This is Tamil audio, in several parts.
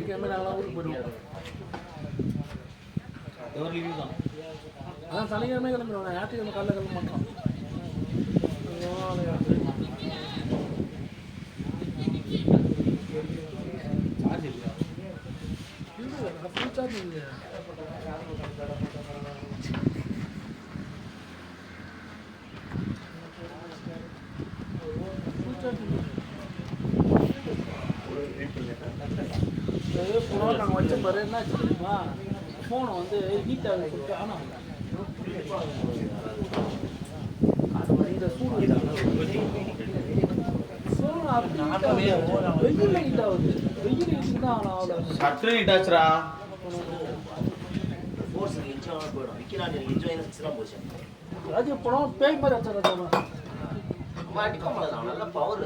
ஞாயிற்றுக்கிழமை நாங்களாம் ஊருக்கு போயிடுவோம். அதான் சனிக்கிழமை கிளம்பிடுவோம், ஞாயிற்றுக்கிழமை காலைல கிளம்ப மாட்டோம். சார்ஜ் இல்லையா? இல்லை, ஃபுல் சார்ஜ் இல்லையா? ஃபோன் நாங்கள் வச்ச பாரு என்ன ஆச்சு தெரியுமா? ஃபோனை வந்து ஹீட் ஆகுது சொல்லிட்டு ஆனால் இந்த சூடு ஃபோன் அப்படி வெயில் ஹீட் ஆகுது. வெயில் ஹீட் தான் ஆனால் சட்ரு ஹீட் ஆச்சுரா. அது படம் பேய் மாதிரி ஆச்சு. நல்ல பவர்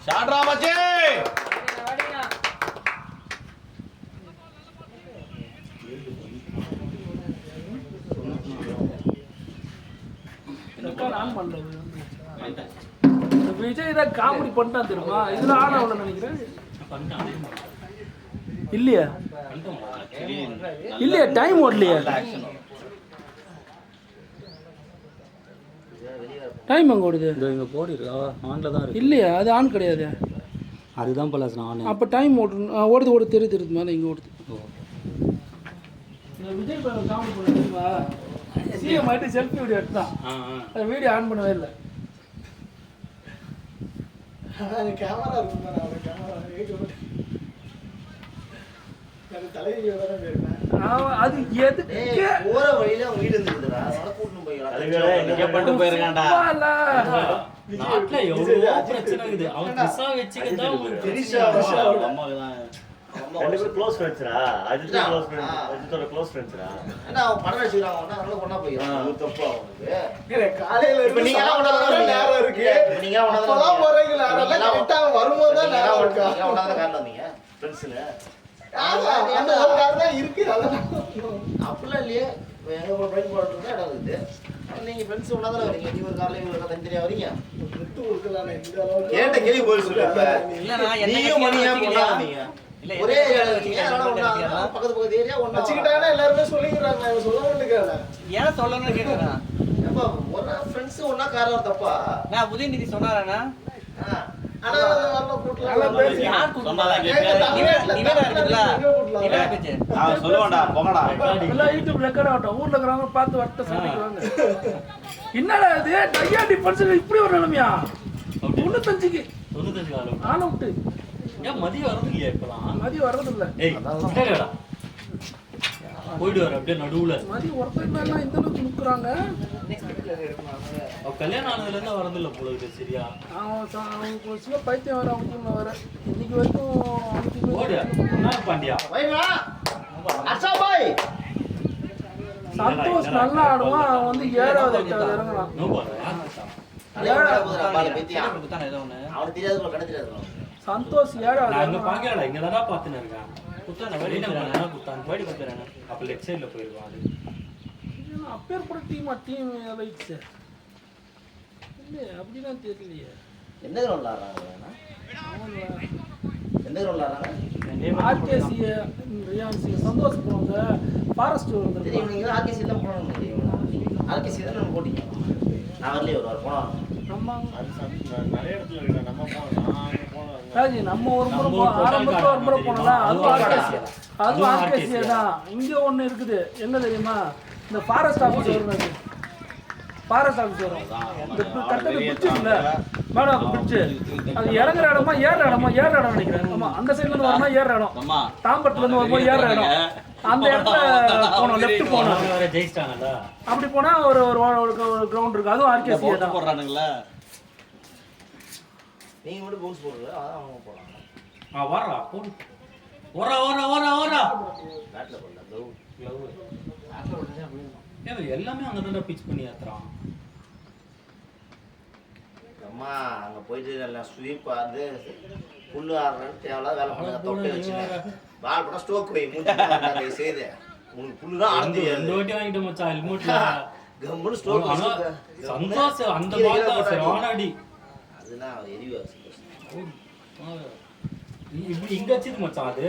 ஷாட்ரா மச்சி ஆன் பண்றது விஜய் தான் காமெடி பண்ணிட்டான் தெரியுமா? இதுல ஆன் ஆகல நினைக்கிறேன். இல்லையா இல்லையா டைம் ஓடலையா? டைம் அங்கே ஓடுது. இங்கே போடிருக்கு ஆனில் தான் இருக்கு. இல்லையா அது ஆன் கிடையாது. அதுதான் பல ஆன். அப்போ டைம் ஓடுது ஓடுது தெரியுது மேலே இங்கே ஓடுது. விஜய் காமெடி பண்ண தெரியுமா? சிஎம் ஆகிட்டு செல்ஃபி வீடியோ எடுத்தான். அது வீடியோ ஆன் பண்ணவே இல்லை. கேமரா இருக்கு. அது எதுக்கு போற வழியில அவங்க வீடு இருந்துக்குதுடா. அதனால கூட்டிட்டு போயிருக்கான்டா. நாட்டுல எவ்வளவோ பிரச்சனை இருக்குது. அவன் திசா வச்சுக்கிட்டா ரெண்டு பேரும் க்ளோஸ் ஃப்ரெண்ட்ஸ்ரா. அஜித் க்ளோஸ் ஃப்ரெண்ட், அஜித்தோட க்ளோஸ் ஃப்ரெண்ட்ஸ்ரா. அண்ணா அவன் படம் வச்சிருக்கான். அதனால கொண்டா போயிறான். அது தப்பு அவனுக்கு. இல்ல காலையில இப்ப நீங்க எல்லாம் நேரம் இருக்கு. நீங்க அப்பதான் போறீங்களா? அதெல்லாம் கரெக்ட்டா வரும்போது தான் நேரம் இருக்கு. நீங்க ஒண்ணாத காரணம் வந்தீங்க ஃப்ரெண்ட்ஸ்ல. அந்த ஒரு காரணம் தான் இருக்கு. அதெல்லாம் அப்படிலாம் இல்லையே. எங்க ஒரு பைக் போறதுக்கு இடம் இருக்குது. நீங்க ஃப்ரெண்ட்ஸ் ஒண்ணாத வரீங்க. நீ ஒரு கார்ல இவங்க தனித்தனியா வரீங்க. விட்டு கொடுக்கலாம். இந்த அளவுக்கு கேட்ட கேள்வி போய் சொல்லுங்க. இல்லனா நீயும் மணியா போறாதீங்க. ஒரே பக்கத்து ஏரியா ஒண்ணா வச்சுக்கிட்டாங்கன்னா எல்லாருமே சொல்லிக்கிறாங்க. சொல்ல மாட்டேங்கிறாங்க. ஏன் சொல்லணும்னு கேக்குறேன். ஏப்பா ஒரு ஃப்ரெண்ட்ஸ் ஒண்ணா காரணம் தப்பா? நான் உதயநிதி சொன்னாரானா? ஆனா அந்த வரல கூட்டலாம். யார் சொன்னாங்க கேக்குறேன். நீவேடா இருக்குல. நீவேடா பேச்சு. நான் சொல்லுவேன்டா போங்கடா. எல்லாம் யூடியூப் ரெக்கார்ட் ஆகட்டும். ஊர்ல இருக்கறவங்க பார்த்து வட்ட சொல்லிக்குவாங்க. என்னடா இது டையா டிஃபரன்ஸ் இப்படி ஒரு நிலைமையா? 95க்கு 95 ஆள விட்டு ஏன் மதியம் வரது இல்லையா? இப்பலாம் மதியம் வர்றது இல்ல. ஏய் போயிடு வர அப்படியே நடுவுல மதியம் ஒருத்தர் எல்லாம் இந்த அளவுக்கு முக்குறாங்க. அவ கல்யாணம் ஆனதுல இருந்து வரது இல்ல போல இருக்கு. சரியா அவன் ஒரு சில பைத்தியம் வர அவங்க வர இன்னைக்கு வரைக்கும் ஓடு என்ன பாண்டியா அச்சா பாய் சந்தோஷ் நல்லா ஆடுவான். அவன் வந்து 7வது 8வது இறங்கலாம். நோ பாரு அவனுக்கு தெரியாது போல கடத்திடாது. சந்தோஷ் 7வது நான் இங்க பாக்கறடா. இங்க தான் பாத்துன்னு இருக்கேன். குத்தான வழி நம்ம குத்தான் போடி குத்துறானே. அப்ப லெஃப்ட் சைடுல போயிருவான். அது அப்பேர் கூட டீம் லைட்ஸ் இல்ல அப்படிதான் தெரியலையே. எந்த கிரவுண்ட் விளையாடுறாங்க? எந்த கிரவுண்ட் விளையாடுறாங்க? ஆர்கேசி ரியான் சிங் சந்தோஷ் போவாங்க. ஃபாரஸ்ட் வந்து தெரியும். நீங்க ஆர்கேசி எல்லாம் போனோம். ஆர்கேசி தான் நம்ம போட்டீங்க. நான் வரலையே ஒரு வாரம் போனோம். நம்ம நிறைய இடத்துல இருக்கு. நம்ம போனோம். ராஜி நம்ம ஒரு முறை ஆரம்பத்துல ஒரு முறை போனோம்ல. அதுவும் ஆர்கேசி தான். இங்க ஒண்ணு இருக்குது. என்ன தெரியுமா? இந்த ஃபாரஸ்ட் ஆஃபீஸ் வருது. ஃபாரஸ்ட் ஆஃபீஸ் வரும். இந்த கட்டது பிடிச்சி இல்ல மேடம் பிடிச்சி அது இறங்குற இடமா ஏறுற இடமா? ஏறுற இடம் நினைக்கிறேன். ஆமா அந்த சைட்ல இருந்து வரணும் ஏறுற இடம். தாம்பரத்துல இருந்து வரும்போது ஏறுற இடம். அந்த இடத்துல போனோம். லெஃப்ட் போனோம். ஜெயிச்சிட்டாங்கல்ல. அப்படி போனா ஒரு கிரவுண்ட் இருக்கு. அதுவும் ஆர்கேசி தான் போடுறானுங்களா? நீங்க மட்டும் பவுன்ஸ் போடுறது அதான் அவங்க போறாங்க. வரா போடு. ஓரா ஓரா ஓரா ஓரா பேட்ல போடல. ஏன் எல்லாமே அங்க தான் பிட்ச் பண்ணி ஏத்துறான். அம்மா அங்க போயிட்டு நல்லா ஸ்வீப் அது புல்லு ஆடுறேன்னு தேவையில்லாத வேலை பண்ண தொட்டை வச்சுருக்கேன். பால் போட்டால் ஸ்டோக் போய் மூஞ்சி செய்து உனக்கு புல்லு தான் ஆடுது. 2 வாட்டி வாங்கிட்டு மச்சான் ஹெல்மெட்ல. கம்முன்னு ஸ்டோக் ஆனா சந்தோஷம் அந்த பால் தான் சரியான அடி. அதுனா எரிவா இப்படி இங்க அடிச்சது மச்சான் அது.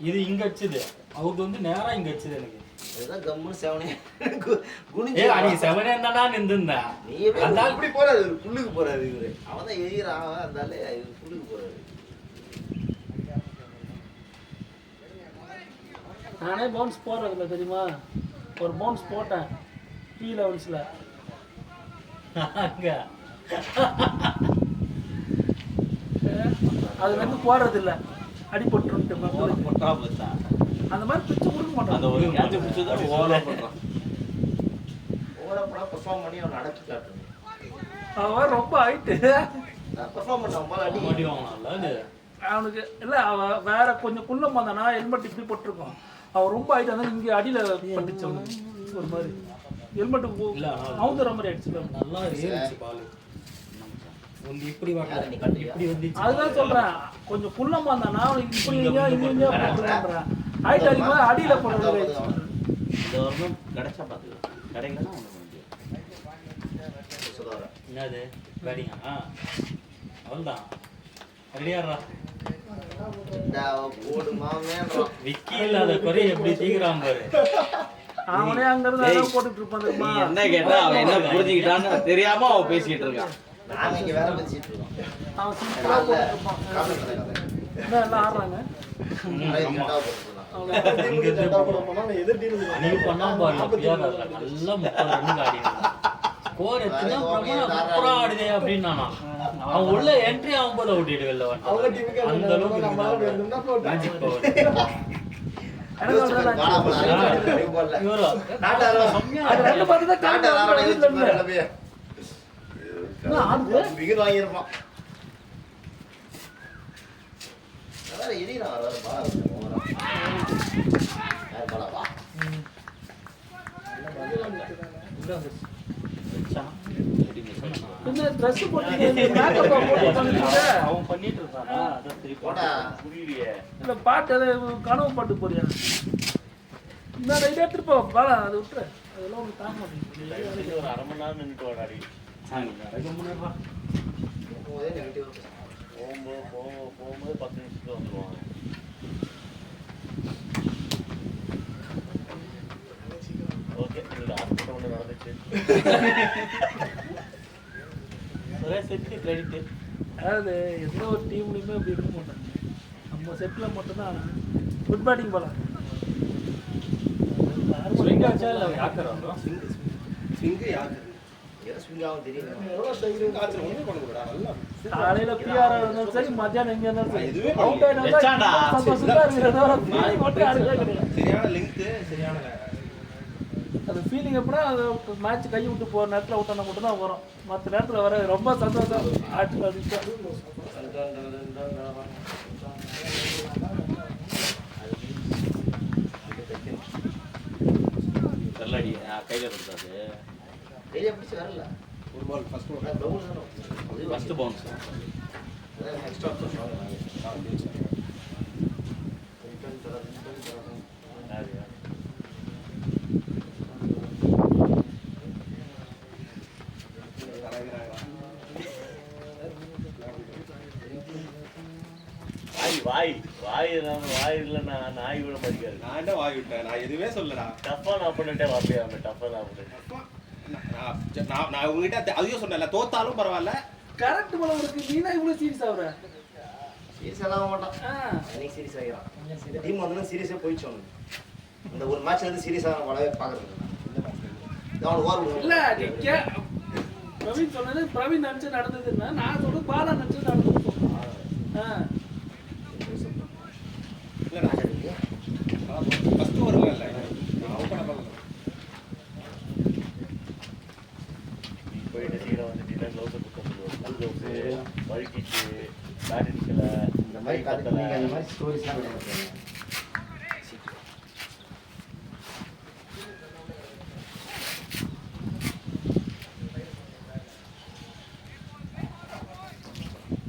இது இங்க அடிச்சது. அவருக்கு வந்து நேரா இங்க அடிச்சது எனக்கு. அதுதான் கம்முன்னு செவனே குனிஞ்சே அடி செவனே இருந்தா நின்னுந்தா. நீ அந்த இப்படி போறாரு புல்லுக்கு போறாரு இவரு. அவன் தான் எரியிறான் அந்தாலே இவரு புல்லுக்கு போறாரு. நானே பவுன்ஸ் போடுறதில்ல தெரியுமா? ஒரு பவுன்ஸ் போட்டேன் P11ல. அங்க அது வந்து போடுறதில்ல அடிபட்டுருன்ட்டு மக்களுக்கு. போட்டா போச்சா அந்த மாதிரி பிச்சு கொடுக்க அந்த மாட்டாங்க. ஒரு கேட்ச் பிடிச்சது ஓவரா பண்றான். ஓவரா பெர்ஃபார்ம் பண்ணி அவனை அடக்கி காட்டணும். அவன் ரொம்ப ஹைட்டு. நான் பெர்ஃபார்ம் பண்ண போல அடி அடி வாங்கலாம்ல அது. அவனுக்கு இல்லை அவன் வேற கொஞ்சம் குள்ளம் வந்தானா ஹெல்மெட் இப்படி போட்டிருக்கோம். அவன் ரொம்ப ஹைட் வந்து இங்கே அடியில் பட்டுச்சு அவனுக்கு ஒரு மாதிரி. ஹெல்மெட்டு இல்ல, நவுந்துற மாதிரி ஆயிடுச்சு. நல்லா ஏறிச்சு பால். வந்து இப்படி வரல இப்படி வந்துச்சு. அதுதான் சொல்றேன், கொஞ்சம் குள்ளம் வந்தானா அவனுக்கு இப்படி இங்கே போட்டுருக்கான். ஹைட் அதிகமாக அடியில் போடுறது. இந்த வருஷம் கிடைச்சா பார்த்துக்கலாம். கிடைக்கலன்னா ஒன்று என்னது பேட்டிங்கா? அவ்வளோதான் ரெடியாடுறா. விக்கி இல்லாத குறை எப்படி தீக்குறான் பாரு. அவனே அங்கிருந்து போட்டுட்டு இருப்பான் தெரியுமா? நீ என்ன கேட்டா அவன் என்ன புரிஞ்சுக்கிட்டான்னு தெரியாம அவன் பேசிட்டு இருக்கான். நாங்க இங்க வேற பேசிட்டு இருக்கோம். அவன் சிம்பிளா போட்டுட்டு இருப்பான். என்ன எல்லாம் ஆடுறாங்க. அன்னைக்கு பண்ணா பாரு பிஆர் நல்லா 30 ரன்னுக்கு ஆடினான். ஸ்கோர் எத்தனை சூப்பரா ஆடுதே அப்படின்னு அவன் உள்ள என்ட்ரி ஆகும்போது அவுட் வெளில வந்து அந்த அளவுக்கு மேஜிக் பவர். அவன் பண்ணிட்டு இருக்கானா அதான் திருப்பி பாட்டு கனவு பாட்டு போறியா? இந்த ரைட் எடுத்துட்டு பாலா அதை விட்டுரு. அதெல்லாம் ஒன்று தாங்க மாட்டேங்குது. ஒரு 1/2 மணி நேரம் நின்றுட்டு வாடாடி. போகும்போது 10 நிமிஷத்துல வந்துருவாங்க. ஓகே இந்த ஆஸ்பத்திரி ஒன்று நடந்துச்சு. Set credit. அதாவது எந்த ஒரு டீம்லையுமே அப்படி இருக்க மாட்டாங்க. நம்ம செட்டில் மட்டும்தான் குட் பேட்டிங் போகலாம். ஸ்விங் ஆச்சா இல்லை யாக்கறாங்க? காலையில பிஆர் இருந்தாலும் சரி, மத்தியானம் எங்க இருந்தாலும் சரி, அவுட் ஆயிட்டா சந்தோஷமா இருக்கிறதோட மட்டும் யாருக்கே கிடையாது. அது ஃபீலிங் எப்படின்னா அது மேட்ச் கை விட்டு போகிற நேரத்தில் அவுட் ஆனால் மட்டும் தான் வரும். மற்ற நேரத்தில் வர ரொம்ப சந்தோஷம். ஆட்டு தெரியலடி கையில கொடுத்தாது. ஒரு பால் ஃபர்ஸ்ட் பவுன்ஸ் வாய் இல்லைன்னா நாய் விட மதிக்காது. நான் என்ன வாய் விட்டேன்? நான் எதுவுமே சொல்லடா. டஃபா நான் பண்ணிட்டே வரலையா? டஃபா நான் பண்ணிட்டேன். நான் உங்ககிட்ட அதையும் சொன்னேன்ல, தோத்தாலும் பரவாயில்ல. கரெக்ட் போல இருக்கு. நீ தான் இவ்வளோ சீரியஸ் ஆகுற. சீரியஸ் ஆக மாட்டான். எனக்கு சீரியஸ் ஆகிறான். இந்த டீம் வந்து சீரியஸே போயிடுச்சு அவனுக்கு. இந்த ஒரு மேட்ச்ல இருந்து சீரியஸ் ஆக வளவே பார்க்கறது இல்ல. பிரவீன் சொன்னது பிரவீன் நினைச்சு நடந்ததுன்னா நான் சொல்றது பாலா நினைச்சு நடந்தது. ஃபர்ஸ்ட் ஓவர் இல்ல நான் ஓபன் பண்ணல. போயிட்டு சீக்கிரம் வந்துட்டீங்கன்னா க்ளவுஸ் கொடுத்துருவோம். வழுக்கிச்சு பேட் அடிக்கல இந்த மாதிரி கதை அந்த மாதிரி ஸ்டோரிஸ்லாம் கிடையாது.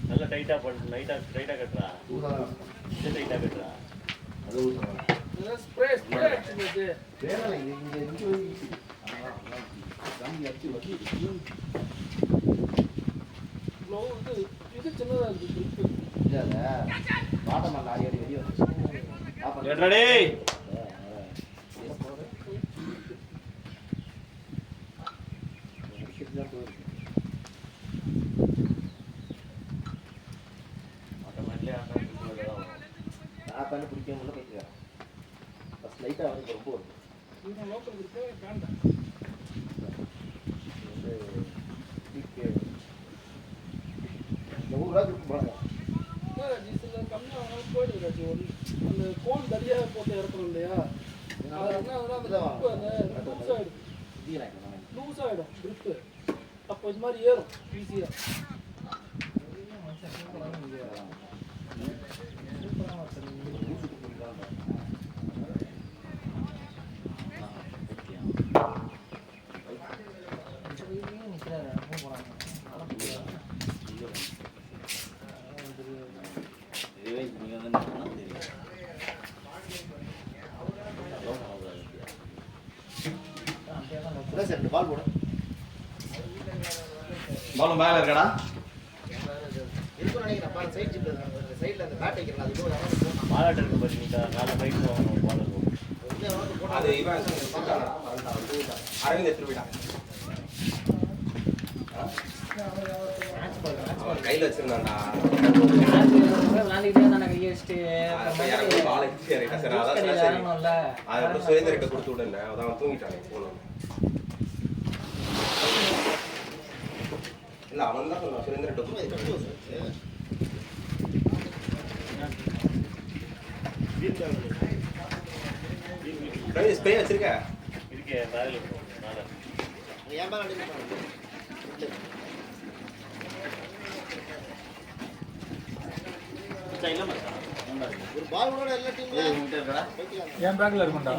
நல்ல டைட் ரைட்டா கட்டுறா ரைட்டா கட்டுறா அது ஊசலாம் ஸ்ப்ரே அடிச்சுது வேற இங்க காந்தி அடிச்சு வச்சு இது சின்னதா இருக்கு இல்ல பாட்டமா லாரி அடி வெளிய வந்து எட்ரடி நான் பண்ணி பிடிக்க முடியல போயிட்டு ஃபர்ஸ்ட் லைட்டா வந்து ரொம்ப வருது இந்த லோக்கல் இருக்கு வேண்டாம் இந்த ஊர்ல இருக்கு போறாங்க டீசல் கம்மியாக போயிடுது அந்த கோன் தடியாக போட்டு இறக்கணும் இல்லையா அது என்ன அந்த லூஸ் ஆகிடும் லூஸ் ஆகிடும் க்ரிப்பு அப்போ இது மாதிரி ஏறும் ஈஸியாக இதுவே நீங்க வந்து தெரியும் சார் 2 பால் போடு பாலும் மேல இருக்கடா இருக்கும் நினைக்கிறேன் பால் சைடு ஜிப்ல சைடுல அந்த பேட் வைக்கிறேன் அது கூட மாலாட்ட இருக்கு பாரு நீ நாளை பைக் வாங்கணும் பால் அது இவன் அரவிந்த் எடுத்துட்டு போயிட்டான் அவன் கையில வச்சிருந்தான்டா பால் அடிச்சு இறக்கிட்டா சரி அதான் சரி அதுக்கப்புறம் சுரேந்தர்கிட்ட கொடுத்து விடல அதான் அவன் தூங்கிட்டான் போனோம் இல்ல அவன் தான் சொன்னான் சுரேந்தர்கிட்ட கொடுத்து ஸ்ப்ரே வச்சிருக்க இருக்கே மேலே மேலே ஏன் பால் அடிச்சு ஒரு பால் கூட எல்லா டீம்ல என் பேக்ல இருக்கும்டா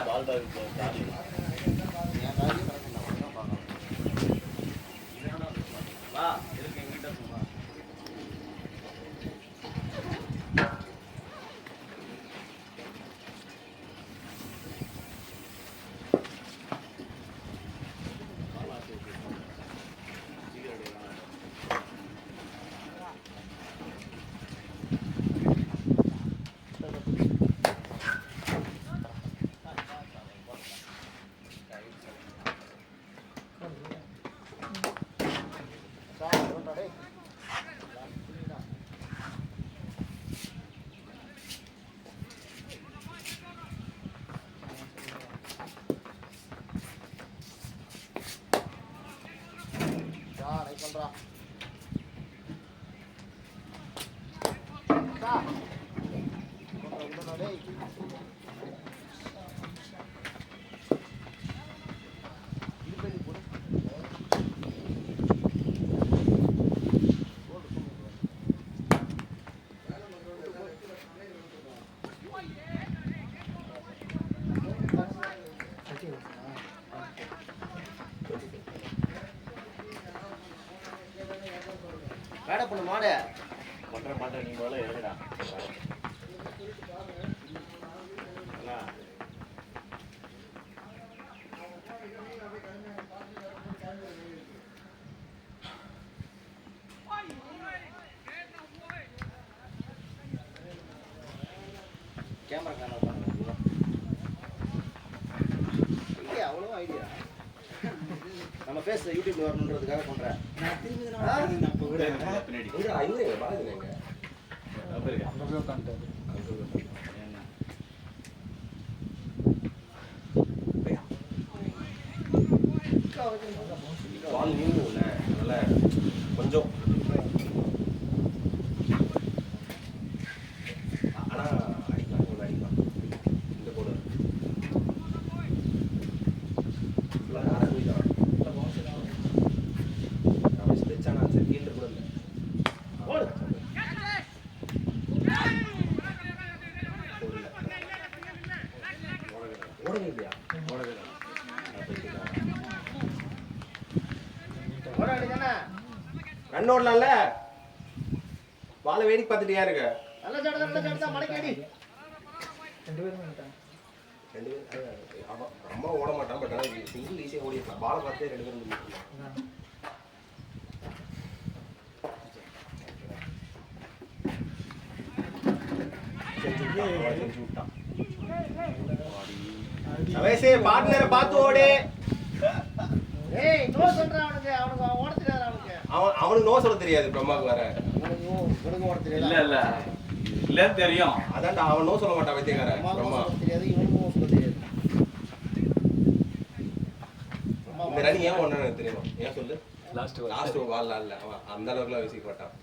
பால் பேக் வா இருக்கு எங்கிட்ட சும்மா பண்றா வேட பண்ணு மாடு பண்ற நீ போல எழுதுடா கேமரா கேமரா பண்ணுங்க ஐடியா அவ்வளோ ஐடியா நம்ம ஃபேஸ் யூடியூப்ல வரணுன்றதுக்காக பண்றேன் நான் பின்னாடி இவங்க பாருங்க அங்க போய் உட்காந்துட்டாரு பால் நீங்கும்ல அதனால கொஞ்சம் ஆனா அடிக்கலாம் கொஞ்சம் அடிக்கலாம் இந்த போல ஸ்ட்ரெச்சானா சரி கீழே கூட இல்லை ஓடவே இல்லையா ஓடவே இல்லை ஓட அடிதானே ரன் ஓடலாம்ல பாலை வேடிக்கை பார்த்துட்டு யாருங்க நல்ல சாட்டா மலைக்கடி 2 பேரும் வந்துட்டாங்க. 2 பேர் அம்மா ஓட மாட்டான் பட் ஆனால் சிங்கிள் ஈஸியாக ஓடிக்கலாம் பாலை பார்த்தே 2 பேரும் நின்னுக்கலாம். செஞ்சு விட்டான் அவசே பார்ட்னரை பார்த்து ஓடு. ஏய் நோ சொல்றான் அவனுக்கு ஓட தெரியாது அவனுக்கு நோ சொல்ல தெரியாது பிரம்மாக்கு வர அவனுக்கு ஓட தெரியாது. இல்ல இல்ல தெரியும். அதான்டா அவன் நோ சொல்ல மாட்டான் வைத்தியக்காரன் பிரம்மா. தெரியாது இவனுக்கு நோ சொல்ல தெரியாது. இந்த ரன் ஏன் ஒண்ணு எனக்கு தெரியும். ஏன் சொல்லு. லாஸ்ட் பால்ல இல்ல அவன் அந்த அளவுக்குலாம் வீசிக்க மாட்டான்.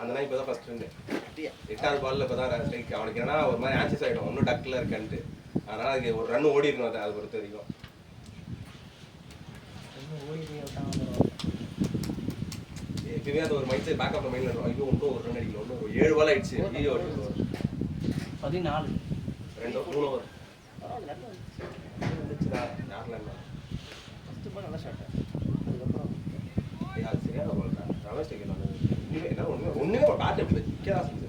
அந்த நாய் இப்பதான் ஃபர்ஸ்ட் ரன். 8வது பால்ல இப்பதான் ஸ்ட்ரைக். அவனுக்கு என்னன்னா ஒரு மாதிரி ஆன்சஸ் ஆயிடும் ஒன்னும் டக்ல இருக்கன்ட்டு. அதனால அதுக்கு ஒரு ரன் ஓடி இருக்கணும் அதை பொறுத்த வரைக்கும். எப்பயுமே அது ஒரு மைண்ட் செட் பேக்கப் மைண்ட்ல இருக்கும். ஐயோ இன்னும் ஒரு ரன் அடிக்கணும். இன்னும் 7 பால் ஆயிடுச்சு. ஐயோ 14 2 3 ஓவர் வந்துச்சுடா. யாரெல்லாம் இல்லை ஃபர்ஸ்ட் பால் நல்ல ஷாட். அதுக்கப்புறம் அது சரியான பால் தான். ரமேஷ் டேக்கன் ஒண்ணுமே என்ன ஒண்ணுமே ஒரு பேட் எப்படி நிக்கதா செஞ்சு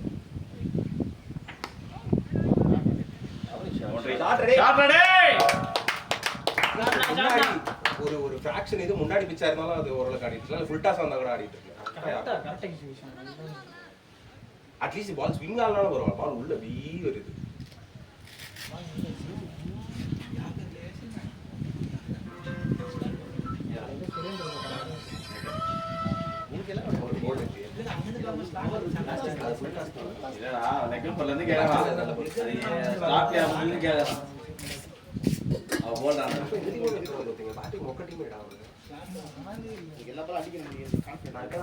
ஒரு ஃபிராக்ஷன் இது முன்னாடி பிச்சா இருந்தாலும் அது ஓரளவுக்கு ஆடிட்டு இருக்கலாம். ஃபுல் டாஸ் வந்தா கூட ஆடிட்டு இருக்கலாம். அட்லீஸ்ட் பால் ஸ்விங் ஆனாலும் வரும். பால் உள்ள வீ வருது.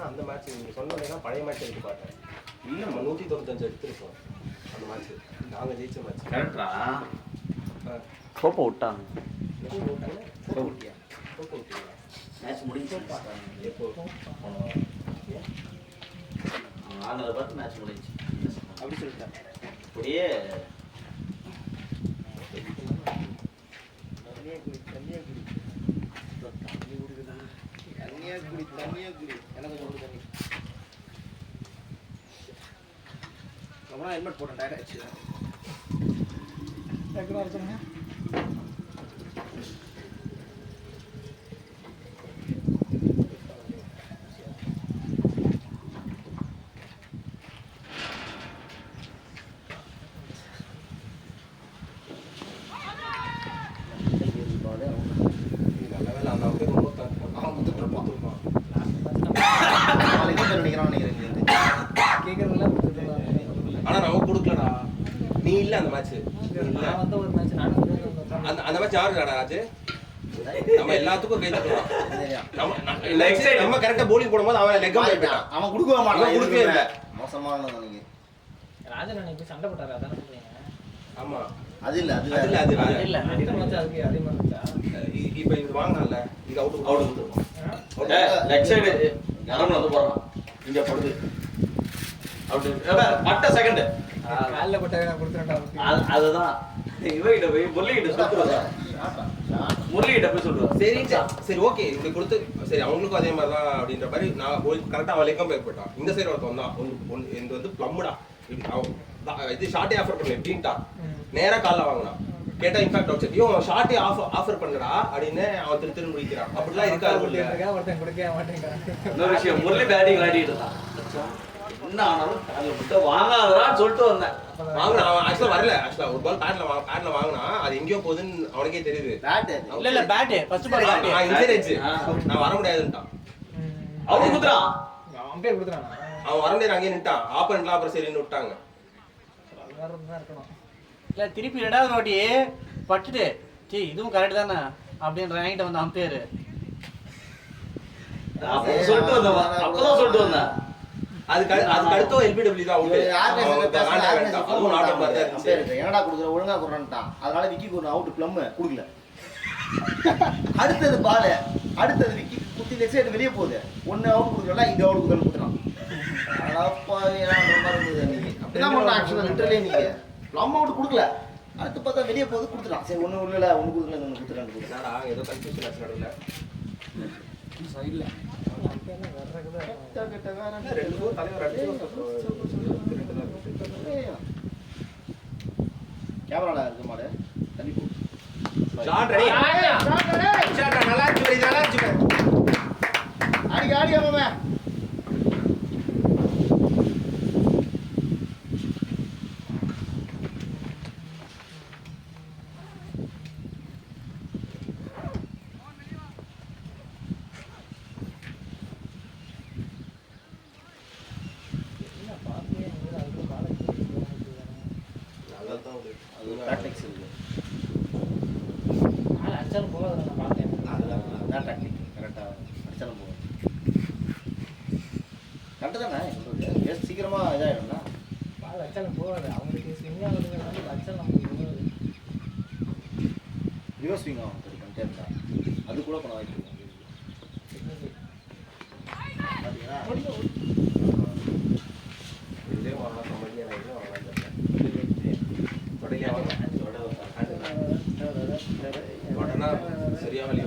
அந்த மேட்ச் நீங்க சொன்னீங்கன்னா பழைய மேட்ச் எடுத்து பார்த்தேன். இல்ல 195 எடுத்துருக்கோம் அந்த மேட்ச். நாங்க ஜெயிச்ச மேட்ச் கரெக்டா கோப்பை விட்டாங்க. மேட்ச் முடிஞ்சு எப்போ ஆனதை பார்த்து மேட்ச் முடிஞ்சு அப்படி சொல்லிட்டாங்க. அப்படியே தண்ணியா குடி எனக்கு கொண்டு தண்ணி. ரொம்ப ஹெல்மெட் போட்டேன் டயர்ட் ஆயிடுச்சு. நல்ல வேலை அந்த அவங்க ரொம்ப அவன் கொடுத்துருப்பான். ஆனா நமக்கு கொடுக்கலடா. நீ இல்ல அந்த மேட்ச். அந்த மேட்ச் யாரு ராஜு? நம்ம எல்லாத்துக்கும் கை தட்டலாம். நம்ம கரெக்டா bowling போடும்போது அவன் லெக் அவுட் ஆயிட்டான். அவன் கொடுக்கவே மாட்டான். கொடுக்கவே இல்ல. மோசமான நினைக்கிறேன். ராஜன் அன்னைக்கு சண்டை போட்டாரு அதானே சொல்றீங்க. ஆமா அது இல்ல அது வேற. இல்ல அடிக்க மச்சா அதுக்கு அதே மாதிரி இருந்துச்சா? இப்போ இது வாங்குனால இது அவுட் அவுட் லெஃப்ட் சைடு நரம்பு வந்து போறான். இங்க படுது அவுட் மட்ட செகண்ட் கால்ல போட்டாவே நான் கொடுத்துறேன்டா. அதுதான் இவகிட்ட போய் முரளிகிட்ட சொல்லுவாங்க. முரளிகிட்ட போய் சொல்லுவாங்க. சரி ஓகே இப்படி கொடுத்து சரி அவங்களுக்கும் அதே மாதிரி தான் அப்படின்ற மாதிரி நான் கரெக்டாக அவன் லெக்கம் பேக் போட்டான். இந்த சைடு ஒருத்தன் தான் இது வந்து பிளம்முடா அவன் இது ஷார்ட்டே ஆஃபர் பண்ணு எப்படின்ட்டா நேராக காலில் வாங்கினான். கேட்டா இன்ஃபேக்ட் அவுட் சைட் இவன் ஷார்ட்டே ஆஃபர் பண்ணுடா அப்படின்னு அவன் திரு முடிக்கிறான். அப்படிலாம் இருக்காது. ஒருத்தன் கொடுக்கவே மாட்டேங்கிறான். இன்னொரு விஷயம் முரளி பேட்டிங் ஆடிட்டு இருந்தான். என்ன ஆனாலும் காலில் விட்டு வாங்காதடான்னு சொல்லிட்டு வந்தேன். வாங்கினா அவன் ஆக்சுவலாக வரல. ஆக்சுவலாக ஒரு பால் பேட்ல வாங்கினா அது எங்கேயோ போகுதுன்னு அவனுக்கே தெரியுது. இல்ல பேட் ஃபர்ஸ்ட் பால் நான் இன்சைட் நான் வர முடியாதுன்ட்டான். அவனுக்கு குத்துறான். அம்பையர் கொடுத்துறானா? அவன் வர முடியாது அங்கேயே நின்ட்டான். ஆப்பரண்ட்லாம் அப்புறம் சரின்னு விட்டாங்க. வேற தான் இருக்கணும். இல்லை திருப்பி 2வது வாட்டி பட்டுட்டு சரி இதுவும் கரெக்ட் தானே அப்படின்ற வாங்கிட்டு வந்த அம்பேர் அப்போ சொல்லிட்டு வந்தவன் அப்பதான் சொல்லிட்டு வந்தேன். அதுக்கு அடுத்த எல்பிடபிள்யூ தான் அவுட். அதுவும் நாட் அவுட் மாதிரி தான் இருந்துச்சு. என்னடா கொடுக்குற ஒழுங்கா கொடுறான்ட்டான். அதனால விக்கிக்கு ஒரு அவுட் பிளம் கொடுக்கல. அடுத்தது பால் அடுத்தது விக்கி குத்தி லெக் சைடு வெளியே போகுது. ஒன்னு அவுட் கொடுக்கல இங்க அவுட் கொடுத்துறான். அடப்பா ஏன்ன்ற மாதிரி இருந்தது நீங்க. அப்படிதான் பண்ண ஆக்சுவலா லிட்டரலி நீங்க பிளம் அவுட் கொடுக்கல. அடுத்து பார்த்தா வெளியே போகுது கொடுத்துறான். சரி ஒன்னு உள்ள ஒன்னு கொடுக்கல ஒன்னு கொடுத்துறான். என்னடா ஏதோ கன்ஃபியூஷன் ஆச்சு நடுவுல. சைடுல ரெண்டு பேரும் தலைவர் அடிச்சு கேமரால இருக்கு மாடு தள்ளி போ. ஷாட் ரெடி ஷாட் நல்லா இருக்கு நல்லா இருக்கு ஆடி ஆடி மாமே. டாக்டிக்ஸ் இருக்கு. அடிச்சாலும் போகாது நான் பார்த்தேன். அதான் டாக்டிக் கரெக்டாக அடிச்சாலும் போகும். கரெக்டு தானே சொல்றது சீக்கிரமா இதாகிடும்னா பால் அடிச்சாலும் போகாது. அவங்களுக்கு ஸ்விங்காக வருதுனால அடிச்சாலும் நமக்கு போகாது. ரிவர்ஸ் ஸ்விங் ஆகும் சரி பண்ணிட்டே இருந்தா அது கூட பண்ண வாய்ப்பு இருக்கு. பார்த்தீங்களா இதே வரலாம் சமதியா வரலாம் தொடலியா உடனே சரியா வழி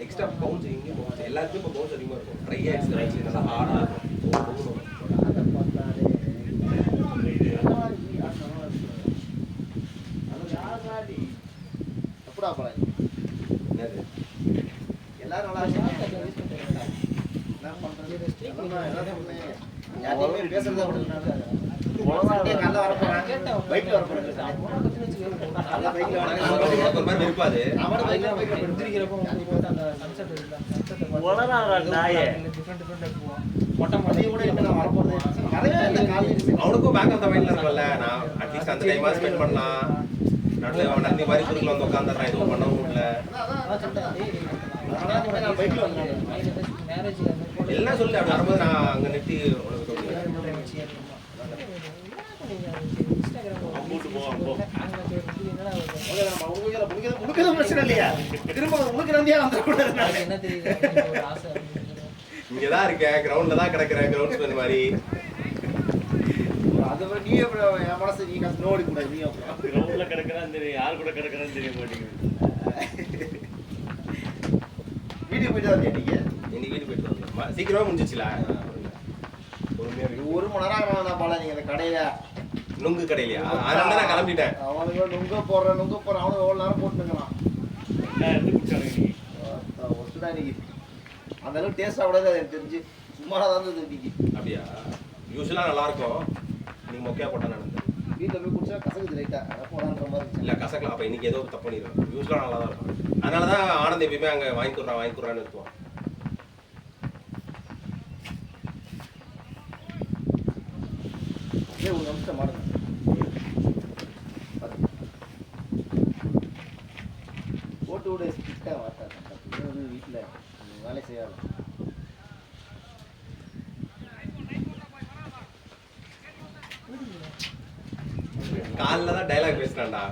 எக்ஸ்ட்ரா பவுன்ஸ் இங்கே பவுன்ஸ் எல்லாத்துக்கும் இப்போ பவுன்ஸ் அதிகமாக இருக்கும் ட்ரை ஆயிடுச்சு நல்லா ஹார்டாக இருக்கும் எப்படா போல என்னது எல்லாரும் நல்லா என்ன பண்றது யாரையுமே பேசுறதா விடுறதுனால நல்லா வரப்போறாங்க பைக்ல வரப்போறாங்க நல்லா பைக்ல வராங்க ஒரு மாதிரி வெறுப்பாது அவன பைக்ல பைக்ல எந்திரிக்கிறப்போ உங்களுக்கு அந்த சன்செட் உளறாரா நாயே. மொட்டை அதையும் கூட இப்ப நான் வரப்போறது நிறைய இந்த காலேஜ் அவனுக்கும் பேக் ஆஃப் த மைண்ட்ல இருக்கும்ல நான் அட்லீஸ்ட் அந்த டைமா ஸ்பெண்ட் பண்ணலாம் நடுவில் அவன் நந்தி மாதிரி குறுக்கில் வந்து உட்காந்துடுறான் எதுவும் பண்ணவும் இல்லை நான் பைக்ல வந்தேன் மேரேஜ் எல்லாம் சொல்லி அப்படி வரும்போது நான் அங்கே நிறுத்தி உனக்கு சொல்லுவேன் உங்களுக்கு பிரச்சனை இல்லையா திரும்ப உங்களுக்கு நந்தியா வந்துடக்கூடாது என்ன தெரியுது ஒரு ஆசை இங்கே தான் இருக்கேன் கிரவுண்டில் தான் கிடக்கிறேன் கிரவுண்ட் ஸ்பெண்ட் மாதிரி அது நீ அப்புறம் என் மனசு நீ கஷ்டம் ஓடி கூடாது நீ அப்புறம் கிரவுண்ட்ல கிடக்குறான்னு தெரியும், யார் கூட கிடக்குறான்னு தெரிய மாட்டேங்குது. வீட்டுக்கு போயிட்டு வந்தேன் இன்னைக்கு இன்னைக்கு வீட்டுக்கு போயிட்டு வந்தோம் சீக்கிரமா முடிஞ்சிச்சுல பொறுமையாக இது 1 மணி நேரம் ஆகும் நான் போல நீங்க இந்த கடையில நுங்கு கடையிலையா அதனால தான் நான் கிளம்பிட்டேன் அவனுங்க நுங்க போடுறேன் அவனுக்கு எவ்வளோ நேரம் போட்டுருக்கான் எடுத்து குடிச்சாங்க இன்னைக்கு. ஒத்துதான் இன்னைக்கு அந்த அளவுக்கு டேஸ்ட் ஆகக்கூடாது அது எனக்கு தெரிஞ்சு சுமாராக தான் இருந்தது இன்னைக்கு அப்படியா யூஸ்வலாக நல்லா இருக்கும் நீங்க மொக்கையா போட்டா நடந்தது வீட்டில் போய் குடிச்சா கசக்குது லைட்டாக போடான்ற மாதிரி இருந்துச்சு. இல்ல கசக்கலாம் அப்ப இன்னைக்கு ஏதோ தப்பு பண்ணிடுவேன் யூஸ்வலாக நல்லா தான் இருக்கும் அதனால தான் ஆனந்த் எப்பயுமே அங்க வாங்கிக்கிறான்னு இருக்குவான் அப்படியே ஒரு நிமிஷம் மாடுங்க போட்டு விட ஸ்ட்ரிக்டாக வாட்டாது வீட்டில் வேலை செய்யாது காலைல தான் டைலாக் பேசுறான்டா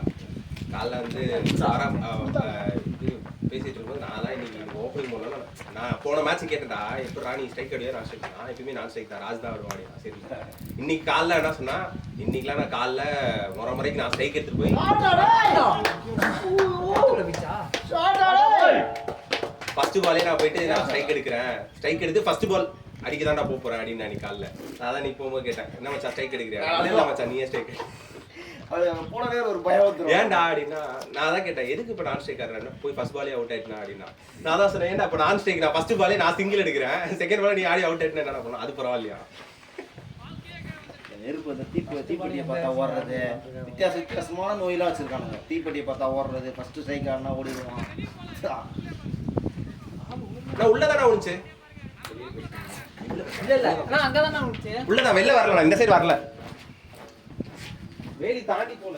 காலைல வந்து இது பேசிட்டு இருக்கும்போது நான் தான் இன்னைக்கு ஓப்பனிங் போடலாம் நான் போன மேட்ச் கேட்டேன்டா எப்படா நீ ஸ்ட்ரைக் அடியா நான் ஸ்ட்ரைக் நான் எப்பயுமே நான் ஸ்ட்ரைக் தான் ராஜ் தான் ஆடுவாடியா சரி இன்னைக்கு காலைல என்ன சொன்னா இன்னைக்குலாம் நான் காலைல முறைக்கு நான் ஸ்ட்ரைக் எடுத்துட்டு போய் ஃபர்ஸ்ட் பாலே நான் போயிட்டு நான் ஸ்ட்ரைக் எடுக்கிறேன் ஸ்ட்ரைக் எடுத்து ஃபர்ஸ்ட் பால் அடிக்க தான்டா போறேன் அப்படின்னு நான் காலைல நான் தான் நீ போகும்போது கேட்டேன் என்ன மச்சான் ஸ்ட்ரைக் எடுக்கிறேன் இல்லை மச்சான் நீயே ஸ்ட்ரைக் அது போனதே ஒரு பயம் வந்துடும் ஏன்டா அப்படின்னா நான் தான் கேட்டேன் எதுக்கு இப்போ நான் ஸ்ட்ரைக் ஆடுறேன் போய் ஃபர்ஸ்ட் பாலே அவுட் ஆயிட்டுனா அப்படின்னா நான் தான் சொன்னேன் ஏன்டா இப்போ நான் ஸ்ட்ரைக் நான் ஃபர்ஸ்ட் பாலே நான் சிங்கிள் எடுக்கிறேன் செகண்ட் பாலே நீ ஆடி அவுட் ஆயிட்டுனா என்ன பண்ணலாம் அது பரவாயில்லையா நெருப்பு அந்த தீப்பெட்டியை பார்த்தா ஓடுறது வித்தியாசமான நோயெல்லாம் வச்சிருக்கானுங்க தீப்பெட்டியை பார்த்தா ஓடுறது ஃபர்ஸ்ட் ஸ்ட்ரைக் ஆடினா ஓடிடுவான் நான் உள்ளதானே விழுந்துச்சு இல்ல நான் அங்க தான வந்துச்சு உள்ளதான் வெளில வரல நான் இந்த சைடு வரல வேலி தாண்டி போல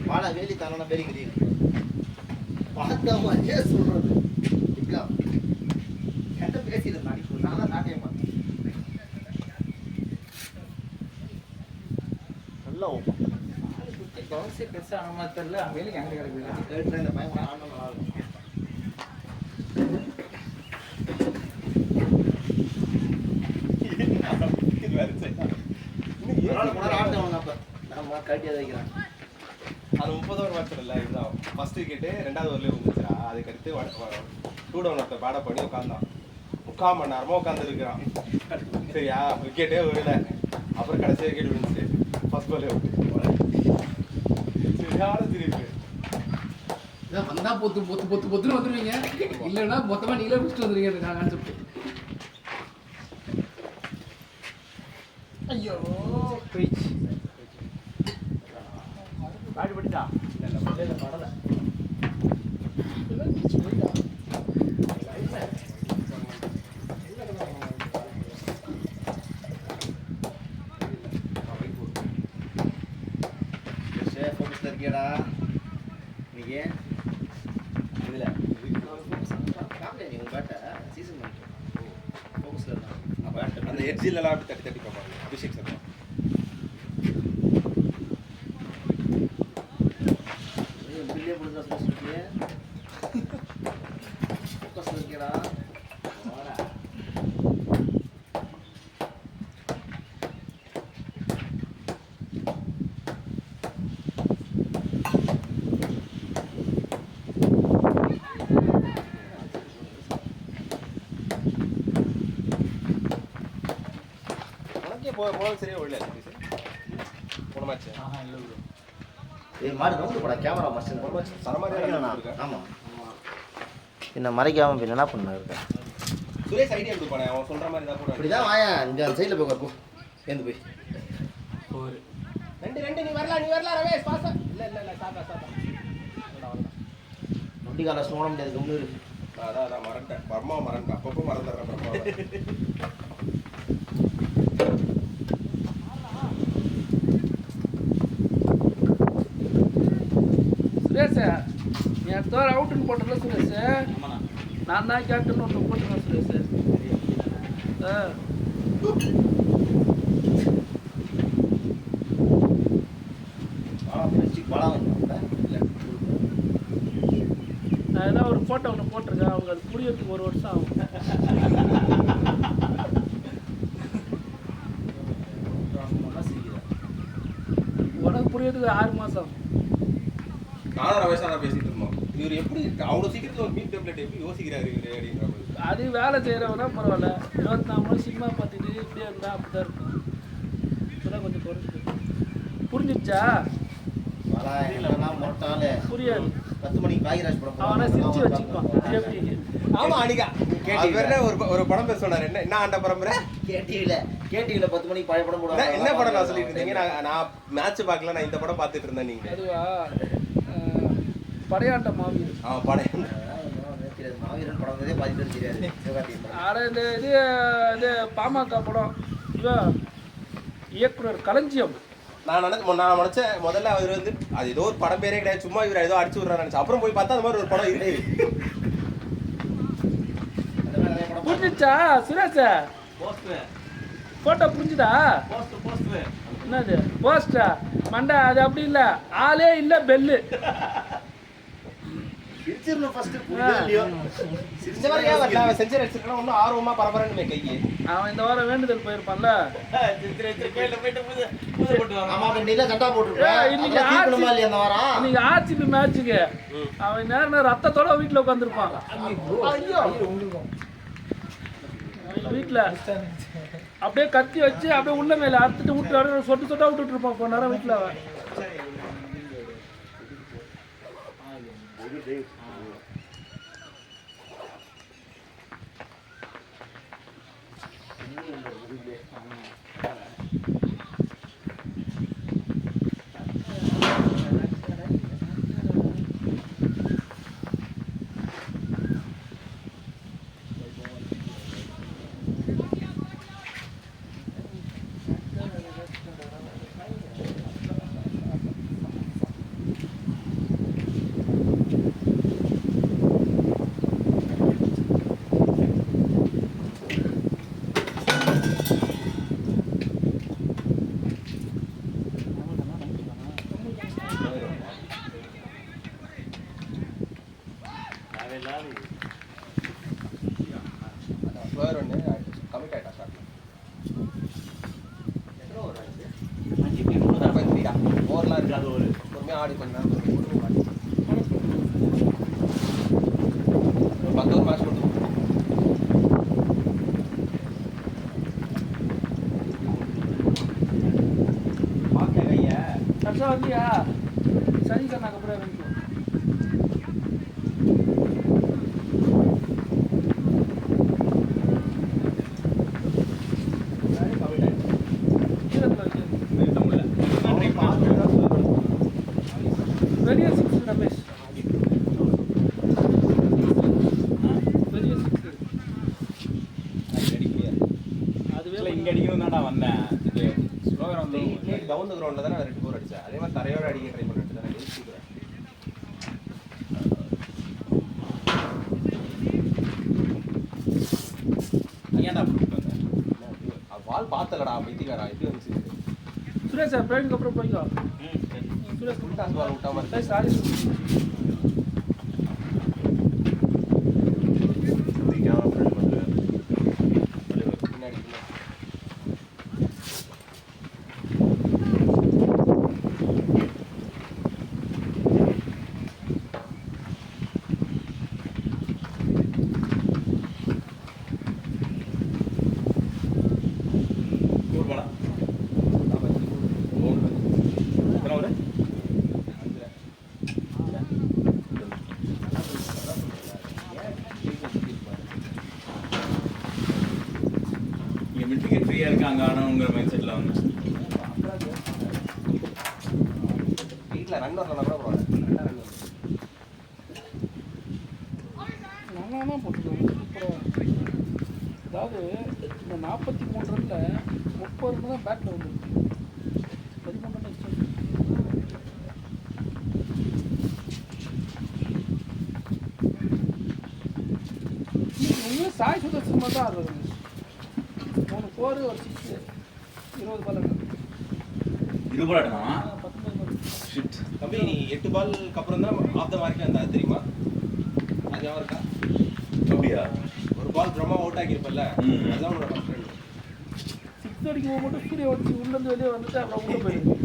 வாழை வேலி தானே வேலி கிடையாது பார்த்த மாதிரியே சொல்றது என்கிட்ட பேசிட்டு அடிப்பு நான் தான் நாட்டியம் பார்த்தேன் நல்லா தோசை பெருசாக ஆன மாதிரி தெரியல வேலைக்கு அங்கே கிடக்குது இந்த பையன் ஆடணும் நல்லா இருக்கும் அது 30 ஓவர் மேட்ச் இல்லை இதுதான் ஃபர்ஸ்ட் விக்கெட்டு 2வது ஓவர்லேயே வந்துச்சுடா அதுக்கடுத்து 2 டவுன் ஒருத்தர் பேட பண்ணி உட்காந்தான் 3/4 மணி நேரமாக உட்காந்துருக்கிறான் சரியா விக்கெட்டே விடல அப்புறம் கடைசி விக்கெட் விழுந்துச்சு ஃபர்ஸ்ட் பாலே விட்டு சரியான திருப்பி வந்தா பொத்துன்னு வந்துருவீங்க இல்லைன்னா மொத்தமா நீங்களே பிடிச்சிட்டு வந்துருவீங்க கான்செப்ட் ஐயோ போயிடுச்சு பாடி படிச்சா படலை ஃபோக்கஸ்ல இருக்கியாடா நீங்க இதுல காமிலே நீ உங்க பேட்டை சீசன் பண்ணிட்டு ஃபோக்கஸ்ல இருந்தா அப்ப அந்த எட்ஜிலலாம் அப்படி தட்டி தட்டி பார்ப்பாங்க அபிஷேக் சர்மா பில்லியே புடிச்சா சொல்லிருக்கீங்க ஃபோக்கஸ்ல இருக்கியாடா போனால் சரியா விடல போன மேட்ச் ஏய் மாடு நோந்து போடா கேமரா மஸ்ட் சரமாரியா ஆமா பின்ன மறைக்காம பின்ன என்ன பண்ண இருக்க சுரேஷ் ஐடியா கொடுப்பானே அவன் சொல்ற மாதிரி தான் போடுவான் இப்படிதான் வாயா இந்த சைடுல போய் உட்காரு சேர்ந்து போய் ரெண்டு நீ வரல ரமேஷ் பாஸ் இல்ல சாத்தா நொண்டி கால ஸ்னோட முடியாது கம்னு இருக்கு அதான் மறந்துட்டேன் மறந்துட்டேன் அப்பப்போ மறந்துடுறேன் பர்மாவை சுரேஷ் நீ அடுத்த வாரம் அவுட்டுன்னு போட்டல சுரேஷ் நான் தான் கேப்டன் ஒன்று போட்டுருவேன் சுரேஷ் நான் ஏதாவது ஒரு ஃபோட்டோ ஒன்று போட்டிருக்கேன் அவங்க அது புரியறதுக்கு 1 வருஷம் ஆகும் உனக்கு புரியறதுக்கு 6 மாதம் நானும் ரமேஷா தான் பேசிட்டு இருந்தோம் இவர் எப்படி அவ்வளோ சீக்கிரத்தில் ஒரு மீட் டெம்ப்ளேட் எப்படி யோசிக்கிறாரு இவரு அப்படின்ற மாதிரி அது வேலை செய்கிறவனா பரவாயில்ல 24 மணி சினிமா பார்த்துட்டு இப்படியே இருந்தால் அப்படி தான் இருக்கும் இப்போதான் கொஞ்சம் குறைஞ்சிது புரிஞ்சிடுச்சா மொட்டாலே புரியாது 10 மணிக்கு பாகிராஜ் படம் அவனை சிரிச்சு வச்சுப்பான் சேஃப்டிக்கு ஆமா அனிகா கேட்டீங்க ஒரு படம் பேர் சொன்னாரு என்ன ஆண்ட பரம்பரை கேடிவில 10 மணிக்கு பழைய படம் போடுவாங்க என்ன படம் நான் சொல்லிட்டு இருந்தீங்க நான் மேட்ச் பார்க்கல நான் இந்த படம் பார்த்துட்டு இருந்தேன் நீங்க அதுவா படையாண்ட மாவீர் படம் மாவீரன் படம் வந்ததே பாதி பேர் தெரியாது ஆட இந்த இது பாமக படம் இயக்குனர் களஞ்சியம் நான் நினைச்சேன் முதல்ல அவர் வந்து அது ஏதோ ஒரு படம் பேரே கிடையாது சும்மா இவர் ஏதோ அடிச்சு விடுறாரு நினைச்சேன் அப்புறம் போய் பார்த்தா அந்த மாதிரி ஒரு படம் இருக்கு புரிஞ்சிச்சா சுரேஷ் போட்டோ புரிஞ்சுதா என்னது போஸ்டா மண்டா அது அப்படி இல்ல ஆளே இல்ல பெல்லு சிரிச்சிரணும் ஃபர்ஸ்ட் புரியலையோ இந்த மாதிரி ஏன் வரல அவன் செஞ்சு அடிச்சிருக்கான் ஒன்றும் ஆர்வமா பரபரன்னு கையை அவன் இந்த வாரம் வேண்டுதல் போயிருப்பான்ல ஆமா நீல சட்டா போட்டுருப்பேன் இன்னைக்கு தீக்கணுமா இல்லையா அந்த வாரம் இன்னைக்கு ஆர்சிபி மேட்சுக்கு அவன் நேரம் ரத்தத்தோட வீட்டுல உட்காந்துருப்பான் வீட்டுல அப்படியே கத்தி வச்சு அப்படியே உள்ள மேல அறுத்துட்டு விட்டு சொட்டு சொட்டா விட்டுட்டு இருப்பான் கொஞ்ச நேரம் வீட்டுல அவன் ஸ்கொயர் ஒன்று கமிட் ஆகிட்டா ஷார்ட் ஓவர்லாம் இருக்காது ஒரு பொறுமையாக ஆடி கொஞ்ச நேரம் ஒரு 10 ஓவர் மேட்ச் கொடுத்து பார்க்க கைய கஷ்டம் வந்துயா சரி சார் நான் அப்புறம் வேணும் பெரிய 6 ரமேஷ் பெரிய 6 அதுவே இங்க அடிக்கணும் தான்டா வந்தேன் ஸ்லோகர் வந்து டவுன் கிரவுண்டில் தான் நான் 2 கோர் அடித்தேன் அதே மாதிரி தரையோட அடிக்க ட்ரை பண்ணிட்டு தான் யோசிக்கிறேன் ஏன்டா வந்தேன் பால் பார்த்தலடா பைத்தியக்காரா எப்படி வந்துச்சு சுரேஷ் சார் பிரவீனுக்கு அப்புறம் போய்க்கோ சுரேஷ் டாஸ் பால் விட்டா மாதிரி சாரி சாரி பின்னாடி ஊர் போலாம் எத்தனை ஊர் இங்க மிட் விக்கெட் ஃப்ரீயா இருக்காங்க ஆனவங்கிற மைண்ட் செட்ல வந்தேன் வீட்டில் ரன் வரலன்னா கூட பரவாயில்ல ரன் நல்லா தான் போட்டுருக்கோம் சூப்பராக அதாவது இந்த 43 ரனில் 30 ரன் தான் பேட்டில் வந்து 13 ரன் எக்ஸ்ட்ரா உண்மையாக சாய் சுதர்சன் மட்டும் தான் ஆடுறது 3 4 ஒரு 6 20 பால் 20 பால் ஆடுமா 19 பால் ஷிட் தம்பி நீ 8 பாலுக்கு அப்புறம் தான் ஆஃப் த மார்க்கே வந்தா தெரியுமா அது ஞாபகம் இருக்கா அப்படியா ஒரு பால் பிரம்மா அவுட் ஆகியிருப்பல்ல ம். அதுதான் உன்னோட ஃபர்ஸ்ட் ரன் 6 அடிக்கும் போது மட்டும் சூரிய வச்சு உள்ளேருந்து வெளியே வந்துட்டு அப்புறம் உள்ள போயிடுது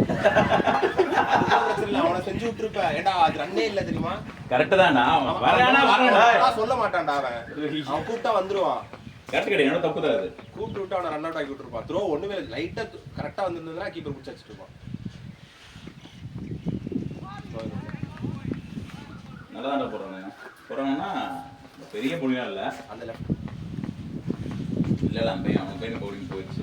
பிரச்சனை இல்லை அவனை செஞ்சு விட்டுருப்ப ஏண்டா அது ரன்னே இல்லை தெரியுமா கரெக்ட் தான்டா வரானா வரானா நான் சொல்ல மாட்டான்டா அவன் கூப்பிட்டா வந்துருவான் கரெக்ட் கிடையாது என்னோட தப்பு தான் அது கூப்பிட்டு விட்டு அவனை ரன் அவுட் ஆக்கி விட்டுருப்பான் த்ரோ ஒண்ணுமே லைட்டா கரெக்டா வந்திருந்ததுன்னா கீப்பர் பிடிச்சி வச்சுட்டு இருப்பான் நல்லா தான் போடுறாங்க போடுறாங்கன்னா பெரிய பொடியா இல்லை அந்த லெஃப்ட் இல்லை அம்பையும் அவன் பையன் பவுலிங் போயிடுச்சு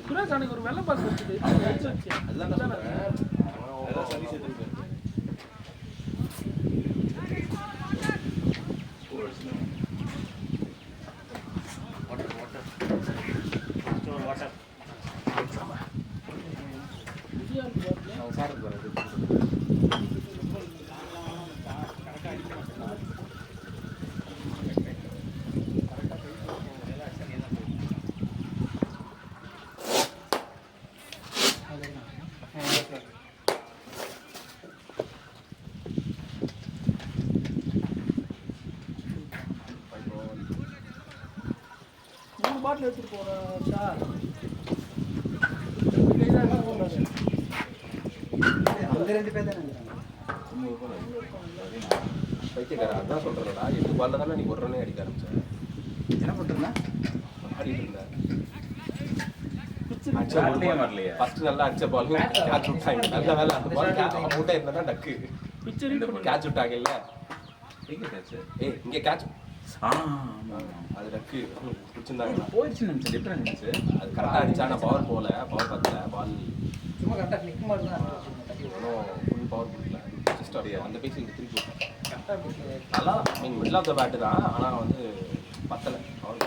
சுரேஷ் அன்னைக்கு ஒரு வெள்ளை பாஸ் வச்சுது அதுதான் நான் சொல்றேன் அவன் சர்வீஸ் எடுத்து அவன் சார் பாட்டில் எடுத்துட்டு போறேன் சார் பைத்தியக்காரன் அதான் சொல்றேன்டா 8 பால்ல தானே நீ ஒரு ரன்னே அடிக்க ஆரம்பிச்ச என்ன பண்ணிருந்தேன் ஆடிட்டு இருந்த பேட்லயே வரலையே ஃபர்ஸ்ட் நல்லா அடிச்ச பால் கேட்ச் விட்டாங்க நல்ல வேலை அந்த பால் மூட்டை இருந்தா டக்கு பிச்சர் கேட்ச் விட்டாங்க இல்ல எங்க கேட்ச் ஏய் இங்க கேட்ச் ஆமா அது டக்கு பிடிச்சிருந்தாங்க போயிடுச்சு நினைச்சு டிஃபரெண்ட் இருந்துச்சு அது கரெக்டா அடிச்சா நான் பவர் போல பவர் பத்தல பால் சும்மா கரெக்டாக கிளிக் மாதிரி தான் ஃபுல் பவர் கொடுக்கல ஜஸ்ட் அப்படியே அந்த பேசி இங்க திருப்பி விட்டேன். கரெக்டாக நல்லா மீன் மிடில் ஆஃப் த பேட்டு தான் ஆனா வந்து பத்தல பவர்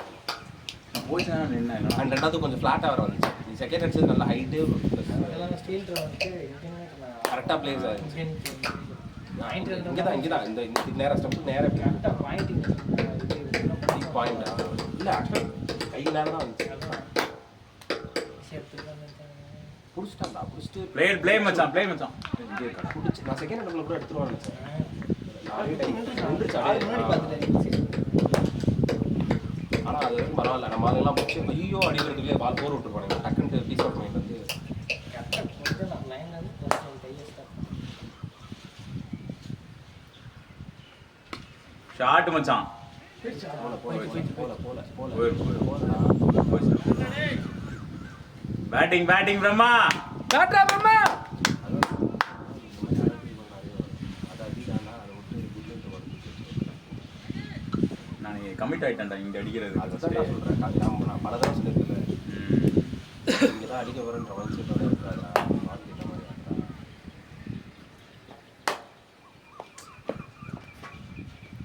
நான் போயிடுச்சுன்னா நின்று அண்ட் ரெண்டாவது கொஞ்சம் ஃப்ளாட்டாக வர வந்துச்சு நீ செகண்ட் அடிச்சது நல்லா ஹைட்டு எல்லாமே ஸ்டீல் வந்துட்டு கரெக்டாக பிளேஸ் ஆச்சு இந்தியன் இங்கே தான் இந்த நேராக ஸ்டெப் நேராக கரெக்டாக பாயிண்டிங் பாயிண்ட் இல்லை ஆக்சுவலாக கை நேரம் தான் வந்துச்சு புடிச்சிட்டான்டா புடிச்சிட்டு ப்ளே மச்சான் புடிச்சு நான் செகண்ட் அட்டம்ல கூட எடுத்துருவான்னு ஆனா அது வரைக்கும் பரவாயில்ல நம்ம அதெல்லாம் பிடிச்சி ஐயோ அடிக்கிறதுக்குள்ளே பால் போர் விட்டுருப்பாங்க டக்குன்ட்டு பீஸ் அவுட் மைண்ட் வந்து ஷாட் மச்சான் பேட்டிங் பிரம்மா பேட்ரா பிரம்மா நான் கமிட் ஆயிட்டேன்டா இங்க அடிக்கிறது அதுதான் நான் சொல்றேன் நான் பல தடவை சொல்லியிருக்கேன் இங்கே தான் அடிக்க வரேன்ற மனசோட இருக்காதா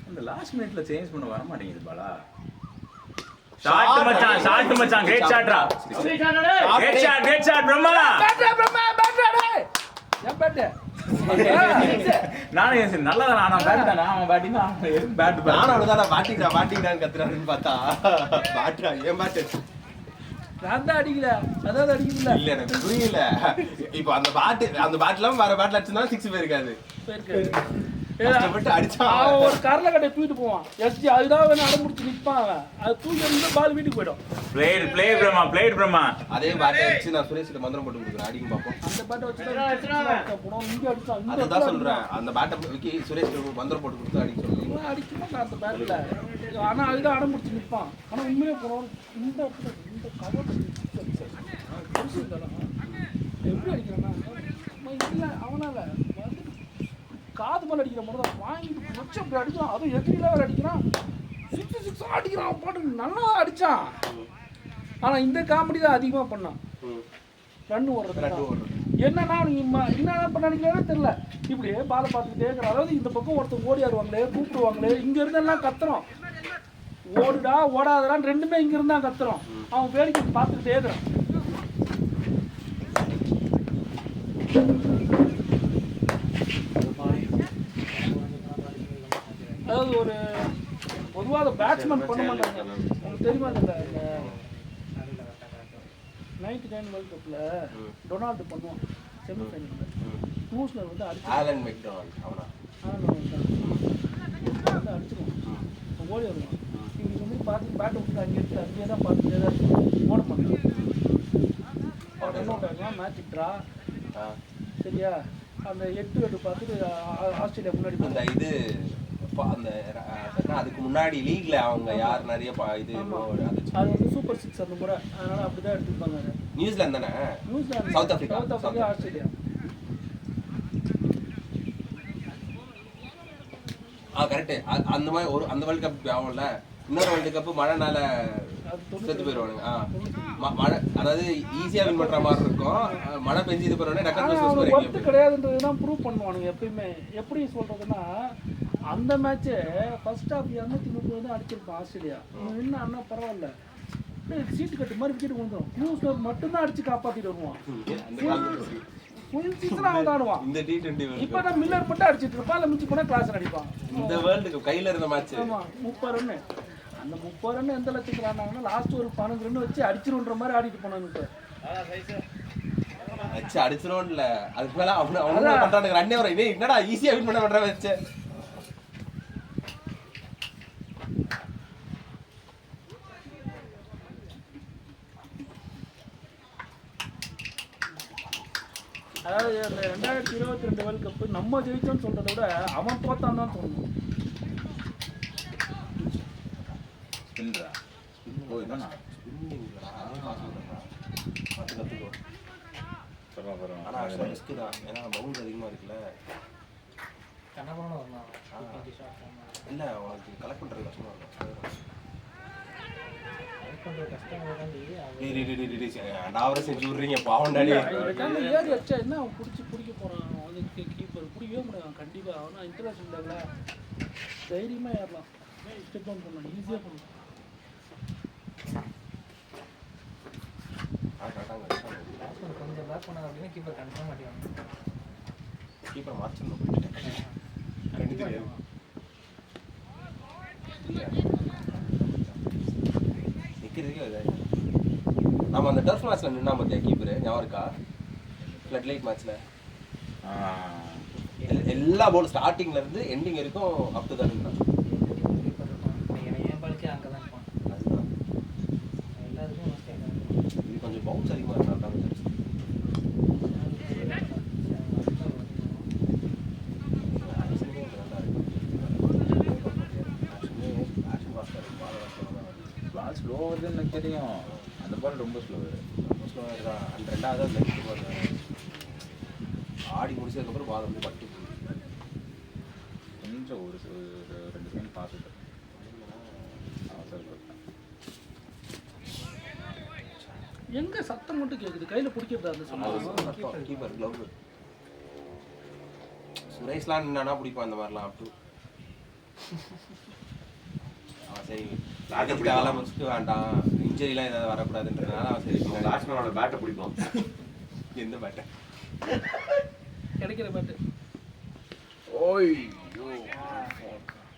அந்த லாஸ்ட் மினிட்ல சேஞ்ச் பண்ண வர மாட்டேங்குது பாலா ஷாட் மச்சான் கிரேட் ஷாட்ரா கிரேட் ஷாட் பிரம்மா பேட்ரா டேய் ஏன் பேட் நானே நல்லதா நான் பேட் தானா அவன் பேட்டிங் தான் பேட் நானும் அவ்வளோதான் பாட்டிங்டான்னு கத்துறாருன்னு பார்த்தா பாட்டா ஏன் பாட்டு நான் தான் அடிக்கல அதாவது அடிக்கல இல்ல எனக்கு புரியல இப்போ அந்த பாட்டுலாம் வேற பாட்டில் அடிச்சிருந்தா 6 போயிருக்காது கஷ்டப்பட்டு அடிச்சா அவன் ஒரு கரல கட்டை தூக்கிட்டு போவான் எஸ்டி அதுதான் வேணும் அடம்பிடிச்சு நிற்பான் அவன் அது தூக்கி வந்து பால் வீட்டுக்கு போயிடும் பிளேட் பிரம்மா அதே பாட்டை வச்சு நான் சுரேஷ்கிட்ட மந்திரம் போட்டு கொடுக்குறேன் அடிக்கும் பார்ப்போம் அந்த பாட்டை வச்சு போனோம் இங்கே அடிச்சான் அதுதான் சொல்றேன் அந்த பாட்டை வைக்கி சுரேஷ் மந்திரம் போட்டு கொடுத்து அடிக்க சொல்லி அடிக்கணும் அந்த பேட்டில் ஆனா அதுதான் அடம்பிடிச்சு நிற்பான் ஆனா உண்மையிலே போனோம் இந்த கவர் எப்படி அடிக்கிறான்னா இல்லை அவனால காது மேல அடிக்கிற மாதிரி தான் வாங்கிட்டு வச்சு அப்படி அடிக்கிறான் அதுவும் எதிரில வேற அடிக்கிறான் 6 அடிக்கிறான் பாட்டு நல்லா அடிச்சான் ஆனா இந்த காமெடி தான் அதிகமா பண்ணான் ரன் ஓடுறது என்னன்னா என்ன பண்ண நினைக்கிறானே தெரியல இப்படியே பாலை பார்த்துக்கிட்டே இருக்கிற அதாவது இந்த பக்கம் ஒருத்தர் ஓடியாருவாங்களே கூப்பிடுவாங்களே இங்க இருந்தெல்லாம் கத்துறோம் ஓடுடா ஓடாதடான்னு ரெண்டுமே இங்க இருந்தா கத்துறோம் அவன் வேடிக்கை பார்த்துக்கிட்டே இருக்கிறான் அதாவது ஒரு பொதுவாக பேட்ஸ்மேன் பண்ண மாட்டாங்க உங்களுக்கு தெரியுமா இந்த 99 வேர்ல்ட் கப்பில் டொனால்டு பண்ணுவான் செமிஃபைனலில் நியூஸில் வந்து ஆலன் மெக்டொனால்ட் அவனா வந்து அடிச்சிருவான் ஓடி வருவான் இவங்க வந்து பார்த்து பேட்டை விட்டு அங்கே எடுத்து அங்கேயே தான் பார்த்துட்டே தான் ஓட மாட்டாங்க அவர் என்ன பண்ணுறாங்கன்னா மேட்ச் ட்ரா சரியா அந்த 8 பார்த்துட்டு ஆஸ்திரேலியா முன்னாடி அந்த இது அந்த அதுக்கு முன்னாடி லீக்ல அவங்க யார் நிறைய இது அது வந்து சூப்பர் 6 அந்த முறை அதனால அப்படிதான் எடுத்துப்பாங்க நியூசிலாந்து தானே New Zealand south Africa Australia correct அந்த மாதிரி ஒரு அந்த வேர்ல்ட் கப் ஆகும்ல இன்னொரு வேர்ல்டு கப் மழைனால செத்து போயிடுவானுங்க மழை அதாவது ஈஸியா வின் பண்ற மாதிரி இருக்கும் மழை பெஞ்சு இது பண்ணோடனே டக்கர் கிடையாதுன்றதுதான் ப்ரூவ் பண்ணுவானுங்க எப்பயுமே எப்படி சொல்றதுன்னா அந்த மேட்சே ஃபர்ஸ்ட் ஹாஃப் 230 தான் அடிச்சிருப்பான் ஆஸ்திரேலியா என்ன அண்ணா பரவாயில்ல சீட்டு கட்டு மாதிரி விக்கெட் விழுந்துடும் நியூஸ்ல மட்டும்தான் அடிச்சு காப்பாத்திட்டு வருவான் இந்த T20 இப்ப நான் மில்லர் மட்டும் அடிச்சிட்டு இருப்பான் இல்ல மிஞ்சி போனா கிளாஸ் அடிப்பான் இந்த வேர்ல்ட் கப் கையில இருந்த மேட்ச் ஆமா 30 ரன் அந்த 30 ரன் எந்த லட்சத்துக்கு ஆனாங்கன்னா லாஸ்ட் ஒரு 15 ரன் வச்சு அடிச்சிருன்ற மாதிரி ஆடிட்டு போனாங்க அச்சு அடிச்சிரோம் இல்ல அதுக்கு மேல அவங்க பண்றாங்க ரன்னே வர இதே என்னடா ஈஸியா வின் பண்ண பண்ற வச்ச அதாவது அந்த 2022 வேர்ல்ட் கப் நம்ம ஜெயிச்சோம்னு சொல்றதை விட அவன் தோத்தான் தான் தோணும் ஏன்னா பவுன்ஸ் அதிகமா இருக்குல்ல இல்ல உனக்கு கலெக்ட் பண்றது கஷ்டமா இருக்கும் என்ன அவன் பிடிக்க போறான் அதுக்கு கீப்பர் பிடிக்கவே முடியாது கண்டிப்பா அவனா இன்டர்நேஷனல் லெவல்ல தைரியமா ஏறலாம் ஸ்டெப் டவுன் பண்ணலாம் ஈஸியா பண்ணலாம் கொஞ்சம் பேக் பண்ணாங்க அப்படின்னா கீப்பர் கன்ஃபார்ம் மாட்டிவாங்க கீப்பர் மாற்றணும் நிக்கிறதுக்கே நம்ம அந்த டர்ஃப் மேட்ச்ல நின்னா பார்த்தியா கீப்பர் ஞாபகம் இருக்கா ஃப்ளட் லைட் மேட்ச்ல எல்லா போர்டு ஸ்டார்டிங்ல இருந்து எண்டிங் வரைக்கும் அப் டு தான் என் பழுக்கே அங்கே தான் இருப்பான். அதுதான் எல்லாத்துக்கும் இது கொஞ்சம் பவுன்ஸ் அதிகமாக இருந்தால் பால் ஸ்லோ வருதுன்னு எனக்கு தெரியும். அந்த பால் ரொம்ப ஸ்லோ தான் அந்த ரெண்டாவது லெஃப்ட் ஆடி முடிச்சதுக்கப்புறம் பால் வந்து பட்டு கொஞ்சம் ஒரு 2 செகண்ட் பார்த்துட்டு எங்க சத்தம் மட்டும் கேக்குது, கையில பிடிக்கிறதா அந்த சொன்னா கீப்பர் க்ளவ் சுரேஷ்லாம் நின்னா பிடிப்பான் அந்த மாதிரிலாம் அப் டு சரி ராஜஸ்காலாம் முடிச்சுட்டு வேண்டாம் இன்ஜுரிலாம் ஏதாவது வரக்கூடாதுன்றதுனால அவன் சரி பேட்ஸ்மேனோட பேட்டை பிடிப்பான். எந்த பேட்டை கிடைக்கிற பேட்டு ஓய்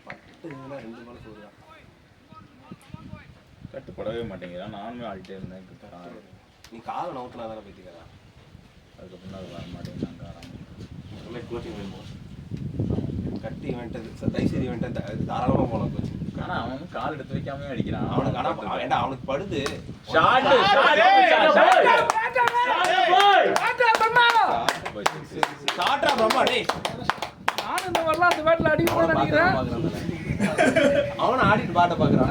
பட்டு 2 பால் போடுறான் கட்டுப்படவே மாட்டேங்கிறான். நானுமே ஆடிட்டே இருந்தேன். நீ காலை நவுத்துனா தானே பேத்திக்கிறா அதுக்கப்புறம் அது வர மாட்டேங்கிறாங்க. கோச்சிங் வேணுமா? கட்டி இவன்ட்டு தைசரி இவன்ட்டு தாராளமாக போகலாம் கோச்சிங். ஆனா அவன் கால் எடுத்து வைக்காம அடிக்கிறான். அவனுக்கு ஆனால் ஏன்டா அவனுக்கு படுது ஷார்ட்டா பிரம்மா டேய் நானும் இந்த வரலாம் அந்த பேட்டில் அடிக்கணும்னு நினைக்கிறேன். அவனை ஆடிட்டு பாட்ட பாக்குறான்.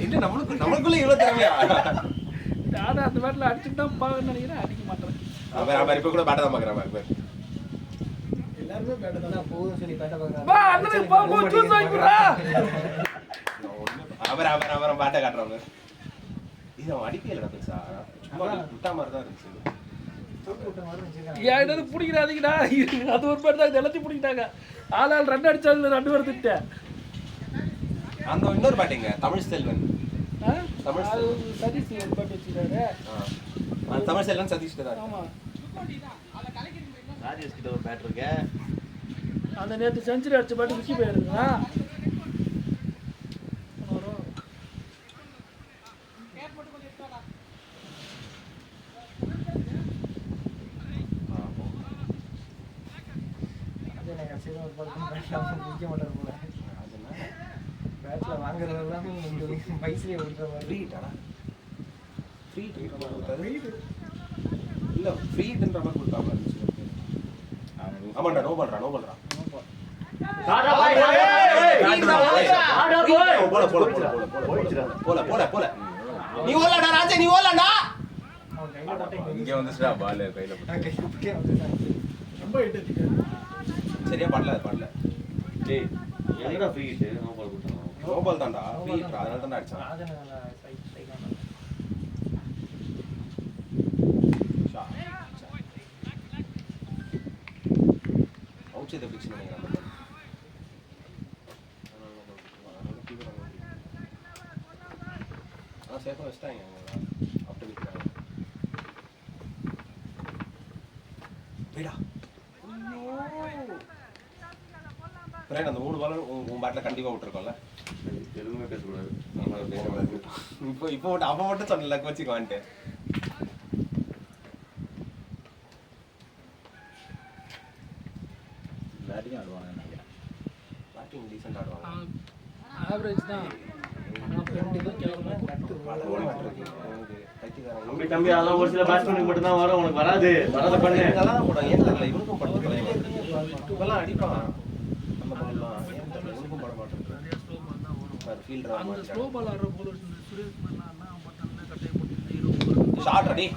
இல்ல நம்மளுக்குள்ள இவ்வளவு திறமையா? நானும் அந்த பேட்டில் அடிச்சுட்டு தான் பார்க்கணும்னு நினைக்கிறேன், அடிக்க மாட்டேன். அவன் இப்ப கூட பாட்ட தான் பாக்குறான். எல்லாருமே பேட்டை தான் போகுதுன்னு சொல்லி பேட்டை பார்க்குறாங்க. வா அண்ணனுக்கு போகும்போது ஜூஸ் வாங்கி கொடுறா. அவன் பாட்ட காட்டுறாங்க. இது அவன் அடிக்கே இல்லடா பெருசா, சும்மா விட்டா மாதிரி தான் இருந்துச்சு. ஏன் என்னது பிடிக்கிறாதீங்கடா, அது ஒரு பேர் தான் எல்லாத்தையும் பிடிக்கிட்டாங்க. ஆளால் 2 அடிச்சாலும் 2 பேர் திட்டேன். அந்த இன்னொரு பாட்டிங்க தமிழ் செல்வன். தமிழ் அது சதீஷ் ஒரு பேட் வச்சுக்கிறாரு. அந்த தமிழ் செல்வன் சதீஷ் தான். ஆமா, ராஜேஷ் கிட்ட ஒரு பேட் இருக்க. அந்த நேற்று செஞ்சுரி அடிச்ச பேட்டு விக்கி போயிருக்குங்களா. பேட்டில் வாங்குறதெல்லாம் பைசையை விடுற மாதிரி. இல்ல ஃப்ரீன்ற மாதிரி கொடுத்தாம இருந்துச்சு. ஆமாண்டா நோ பண்றா போல நீ ஓலடா ராஜா, நீ ஓலடா. இங்க வந்துச்சுடா பால் கையில ரொம்ப இட்டு சரியா படல டேய் எங்கடா ஃப்ரீ ஹிட்? நோ பால் கொடுத்தாங்க. நோ பால் தான்டா ஃப்ரீ ஹிட், அதனால தான் அடிச்சான். அவுட் சைடு பிக்ஸ் நினைக்கிறேன். சேஃபா வச்சிட்டாங்க அப்படி நிற்கிறாங்க. போய்டா ஃப்ரெண்ட், அந்த 3 பால் உன் பேட்டில் கண்டிப்பாக விட்டுருக்கோம்ல. எதுவுமே பேசக்கூடாது. இப்போ அப்போ மட்டும் சொன்னல கோச்சிக்கு வந்துட்டு. பேட்டிங் ஆடுவாங்க நினைக்கிறேன். பேட்டிங் டீசெண்டாக ஆடுவாங்க. ஆவரேஜ் தான். அப்படி தம்பி அதெல்லாம் ஒரு சில பேட்ஸ்மேனுக்கு மட்டும் தான் வரும், உனக்கு வராது. வரத பண்ணு. இதெல்லாம் போடுறாங்க. ஏன் தெரியல இவனுக்கும் படுத்து இதெல்லாம் அடிப்பான். அந்த பால்லாம் ஏன் தெரியல இவனுக்கும் பட மாட்டேன். ஃபீல்டர் அந்த ஸ்லோ பால் ஆடுற போலர் சுரேஷ் பண்ணான்னா பட்டன்ல கட்டையை போட்டு ஷார்ட் ரெடி.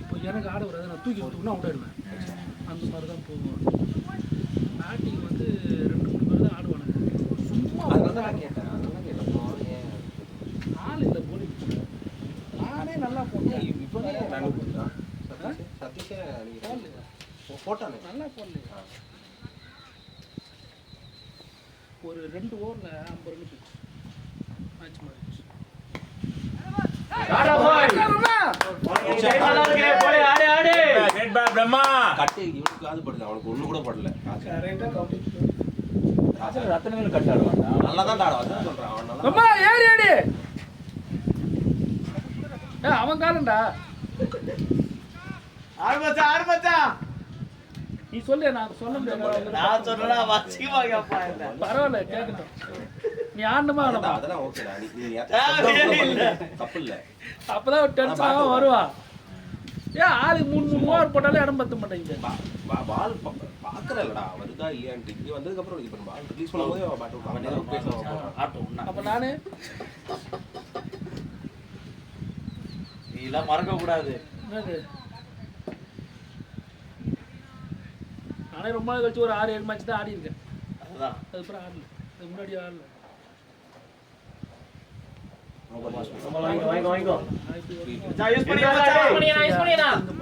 இப்போ எனக்கு ஆட வராது, நான் தூக்கி விட்டுனா அவுட் ஆயிடுவேன். அந்த மாதிரி தான் போகும். பேட்டிங் வந்து 2-3 பேர் தான் ஆடுவானுங்க. சும்மா அதனால தான் நான் கேட்டேன். ஆள் இல்லை போலிங். நானே நல்லா போட்டேன். இப்போ சதீஷே போட்டானே நல்லா போடலையா? ஒரு 2 ஓவரில் 50 ரன் போச்சு. மேட்ச் மாறிடுச்சு. கட்டு இவனுக்கு அது படுது, அவனுக்கு ஒண்ணு கூட படல. ரத்தனங்கள் கட் ஆடுவாங்க. நல்லா தான் ஆடுவான், அதான் சொல்றான். அவன் நல்லா அம்மா ஏறி அடி. அவன் காலண்டா ஆரம்பிச்சா நீ சொல்லு, நான் சொல்ல முடியாது. நான் சொன்னா வச்சிக்குமா கேப்பா இல்ல. பரவாயில்ல கேட்கட்டும். நீ ஆடணுமா வேணாமா? அதெல்லாம் ஓகேடா. நீ தப்பு இல்ல. அப்பதான் டென்ஷனாக வருவா. ஏன் ஆளு 3 ஓவர் போட்டாலே இடம் பத்த மாட்டேங்குது. பால் பாக்குறல்லடா வருதா இல்லையான்ட்டு இங்க வந்ததுக்கு அப்புறம் இப்ப பால் ரிலீஸ் பண்ணும்போது பேட் அவன் ஏதோ பேசுவான். அப்ப நானு இதெல்லாம் மறக்க கூடாது. என்னது நானே ரொம்ப நாள் கழிச்சு ஒரு 6-7 மேட்ச் தான் ஆடி இருக்கேன். அதுதான் அதுக்கப்புறம் ஆடல. அதுக்கு முன்னாடி ஆடல. வாங்கிக்கோ. நான் யூஸ் பண்ணியா.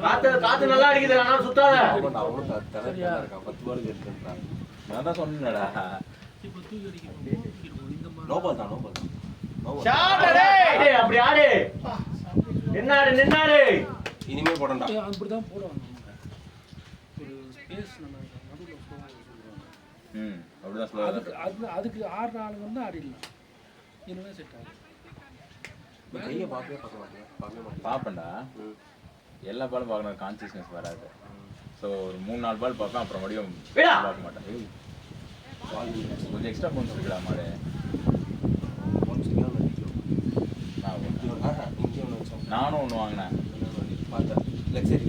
காத்து நல்லா அடிக்குது. ஆனா சுத்தாத. அவனும் தரதா இருக்கான். 10 பால் எடுத்துறான். நான் தான் சொன்னேன்டா. இப்போ தூக்கி அடிக்கணும். இந்த மாதிரி நோ பால் தான். ஷாட் டேய். அப்படி ஆடு. நின்னாரு. இனிமே போடண்டா. அப்படிதான் போடுவாங்க. ஒரு ஸ்பேஸ் நம்ம நடுவுல போடுவாங்க. அப்படிதான் ஸ்லோவா அதுக்கு ஆடுற ஆளுங்க வந்து ஆடிடலாம். இல்லைன்னா செட் ஆகும். கையை பார்க்க மாட்டேன். பார்ப்பேன்டா. எல்லா பாலும் பார்க்கணும், கான்சியஸ்னஸ் வராது. ஸோ ஒரு 3-4 பால் பார்ப்பேன், அப்புறம் மறுபடியும் பார்க்க மாட்டேன். கொஞ்சம் எக்ஸ்ட்ரா பவுன்ஸ் இருக்குடா மாடு. நானும் ஒன்று வாங்கினேன். பார்த்தேன். லெக்ஸரி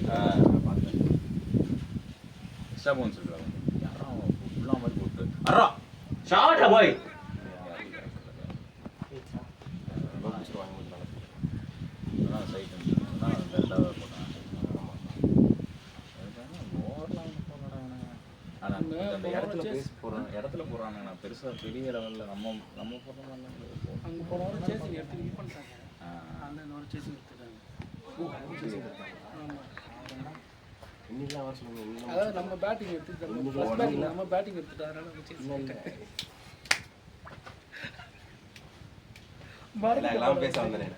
பார்த்தேன். எக்ஸ்ட்ரா பவுன்ஸ் இருக்குடா. யாரும் ஃபுல்லாக மாதிரி போட்டு அரா ஷாட் பாய். சைட் ரெண்டாவது போட்டேன். ஆனால் அந்த இடத்துல போடுறாங்க. நான் பெருசாக பெரிய லெவலில் நம்ம போடுற மாதிரி அங்கே போன வாரம் சேசிங் எடுத்து இது பண்ணிட்டாங்க. அந்த வாரம் சேசிங் எடுத்துட்டாங்க. அதாவது நம்ம பேட்டிங் எடுத்துட்டு நம்ம பேட்டிங் எடுத்துட்டு அதனால நம்ம சேசிங் டயலாக்லாம் பேச வந்தேன்.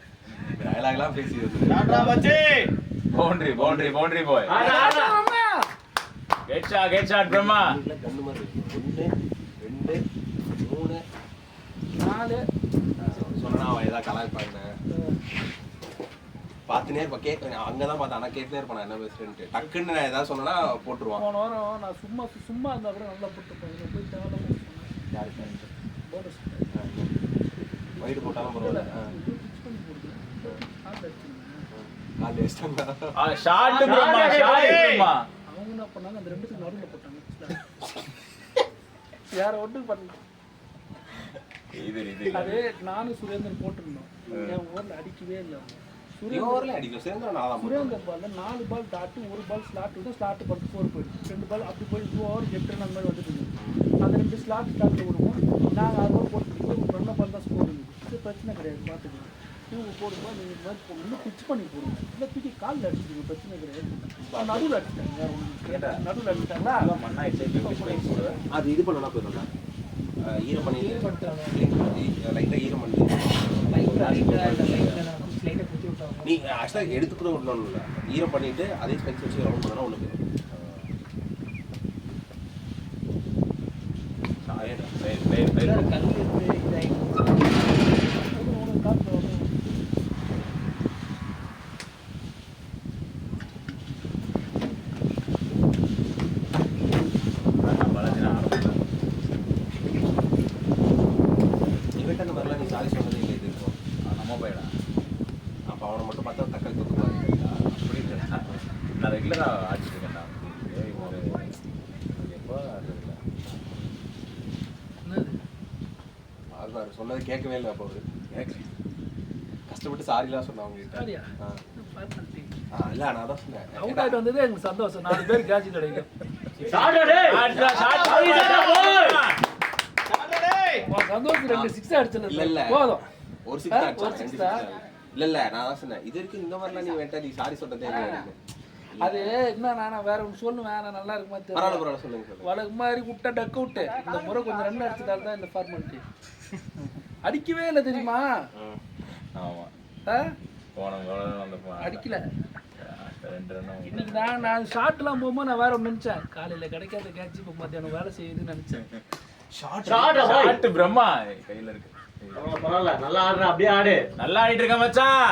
டயலாக்லாம் பேசி டாடா மச்சி. Boundary boy. Get shot Brahma. கண்ணு மாதிரி 1 2 3 4 சொன்னா அவன் ஏதாவது கலாய்ப்பாங்க. பார்த்துனே இருப்பா. கேட்க அங்கதான் பார்த்தேன். ஆனால் கேட்டுனே இருப்பான் நான் என்ன பேசுறேன்ட்டு. டக்குன்னு நான் ஏதாவது சொன்னா போட்டுருவான். போன வாரம் நான் சும்மா இருந்தா கூட நல்லா போட்டுப்பேன். போய் தேவை போனஸ் வைடு போட்டாலும் பரவாயில்ல. கால் வேஸ்ட்டாங்க. ஷாட் பிரம்மா. அவங்க என்ன பண்ணாங்க, அந்த ரெண்டுத்துக்கு நடுவில் போட்டாங்க. யார ஒன்றும் பண்ணல. அதே நானும் சுரேந்தர் போட்டிருந்தோம். என் ஓவரில் அடிக்கவே இல்லை. சுரேந்தர் பால்ல 4 பால் டாட்டு 1 பால் ஸ்லாட் விட்டு ஸ்லாட் பட்டு 4 போயிடுச்சு. 2 பால் அப்படி போய் 2 ஓவர் 8 ரன் அந்த மாதிரி வந்துட்டு அந்த 2 ஸ்லாட் ஸ்டார்ட்ல விடுவோம். நாங்கள் 6 ஓவர் போட்டு நல்ல பால் தான் ஸ்கோர் இருந்துச்சு. இது பிரச்சனை கிடையாது. பார்த்துக்கணும். இவங்க போடும்போது நீங்கள் இந்த மாதிரி இன்னும் பிச் பண்ணி போடுங்க. இல்லை தூக்கி காலில் அடிச்சுடுங்க. பிரச்சனை கிடையாது. நடுவில் அடிச்சிட்டாங்க. நடுவில் அடிச்சிட்டாங்களா அது இது பண்ணா போயிடும். ஈரம் பண்ணி லைட்டாக ஈரம் பண்ணி நீ ஆக்சுவலாக எடுத்துக்கூட விடணும். இல்லை ஈரம் பண்ணிட்டு அதே ஸ்பெக்ஸ் வச்சு ரவுண்ட் பண்ணா ஒன்று இவன்ட்ட அந்த மாதிரிலாம் நீ சாரி சொன்னதே இல்லை. இது இருக்கும் நம்ம போயிடா. அப்போ அவனை மட்டும் பார்த்தா தக்காளி தொக்குவாங்க. அப்படி இல்லை, நான் ரெகுலராக ஆடிட்டுருக்கேன்டா. எப்போ ஆடுறதில்ல. ஆடுறாரு. சொன்னது கேட்கவே இல்லை. அப்போ அவரு கஷ்டப்பட்டு சாரிலாம் சொன்னேன் அவங்ககிட்ட. இல்லை நான் தான் சொன்னேன். அவுட் ஆகிட்டு வந்ததே எங்களுக்கு சந்தோஷம். 4 பேர் கேட்ச் கிடைக்கும். சந்தோஷம் 2 6 அடிச்சது இல்ல போதும். ஒரு 6 அடிச்சா இல்ல நான் தான் சொன்னேன். இது வரைக்கும் இந்த மாதிரிலாம் நீ வேண்டாம். நீ சாரி சொல்றதே இல்லை. அது என்ன நான் வேற ஒன்று சொல்லுவேன். நான் நல்லா இருக்குமா பரவாயில்ல சொல்லுங்க. வழக்கு மாதிரி விட்டா டக்கு விட்டு இந்த முறை கொஞ்சம் ரன் அடிச்சதால தான் இந்த ஃபார்மாலிட்டி. அடிக்கவே இல்லை தெரியுமா? ஆமாம், அடிக்கல. 2 ரன். இன்னைக்கு நான் ஷார்ட்லாம் போகும்போது நான் வேற ஒன்று நினைச்சேன். காலையில் கிடைக்காத கேட்ச் இப்போ மத்தியானம் வேலை செய்யுதுன்னு நினைச்சேன். ஷாட் பிரம்மா கையில் இருக்கு. பரவாயில்ல, நல்லா ஆடுற. அப்படியே ஆடு. நல்லா ஆடிட்டு இருக்க மச்சான்.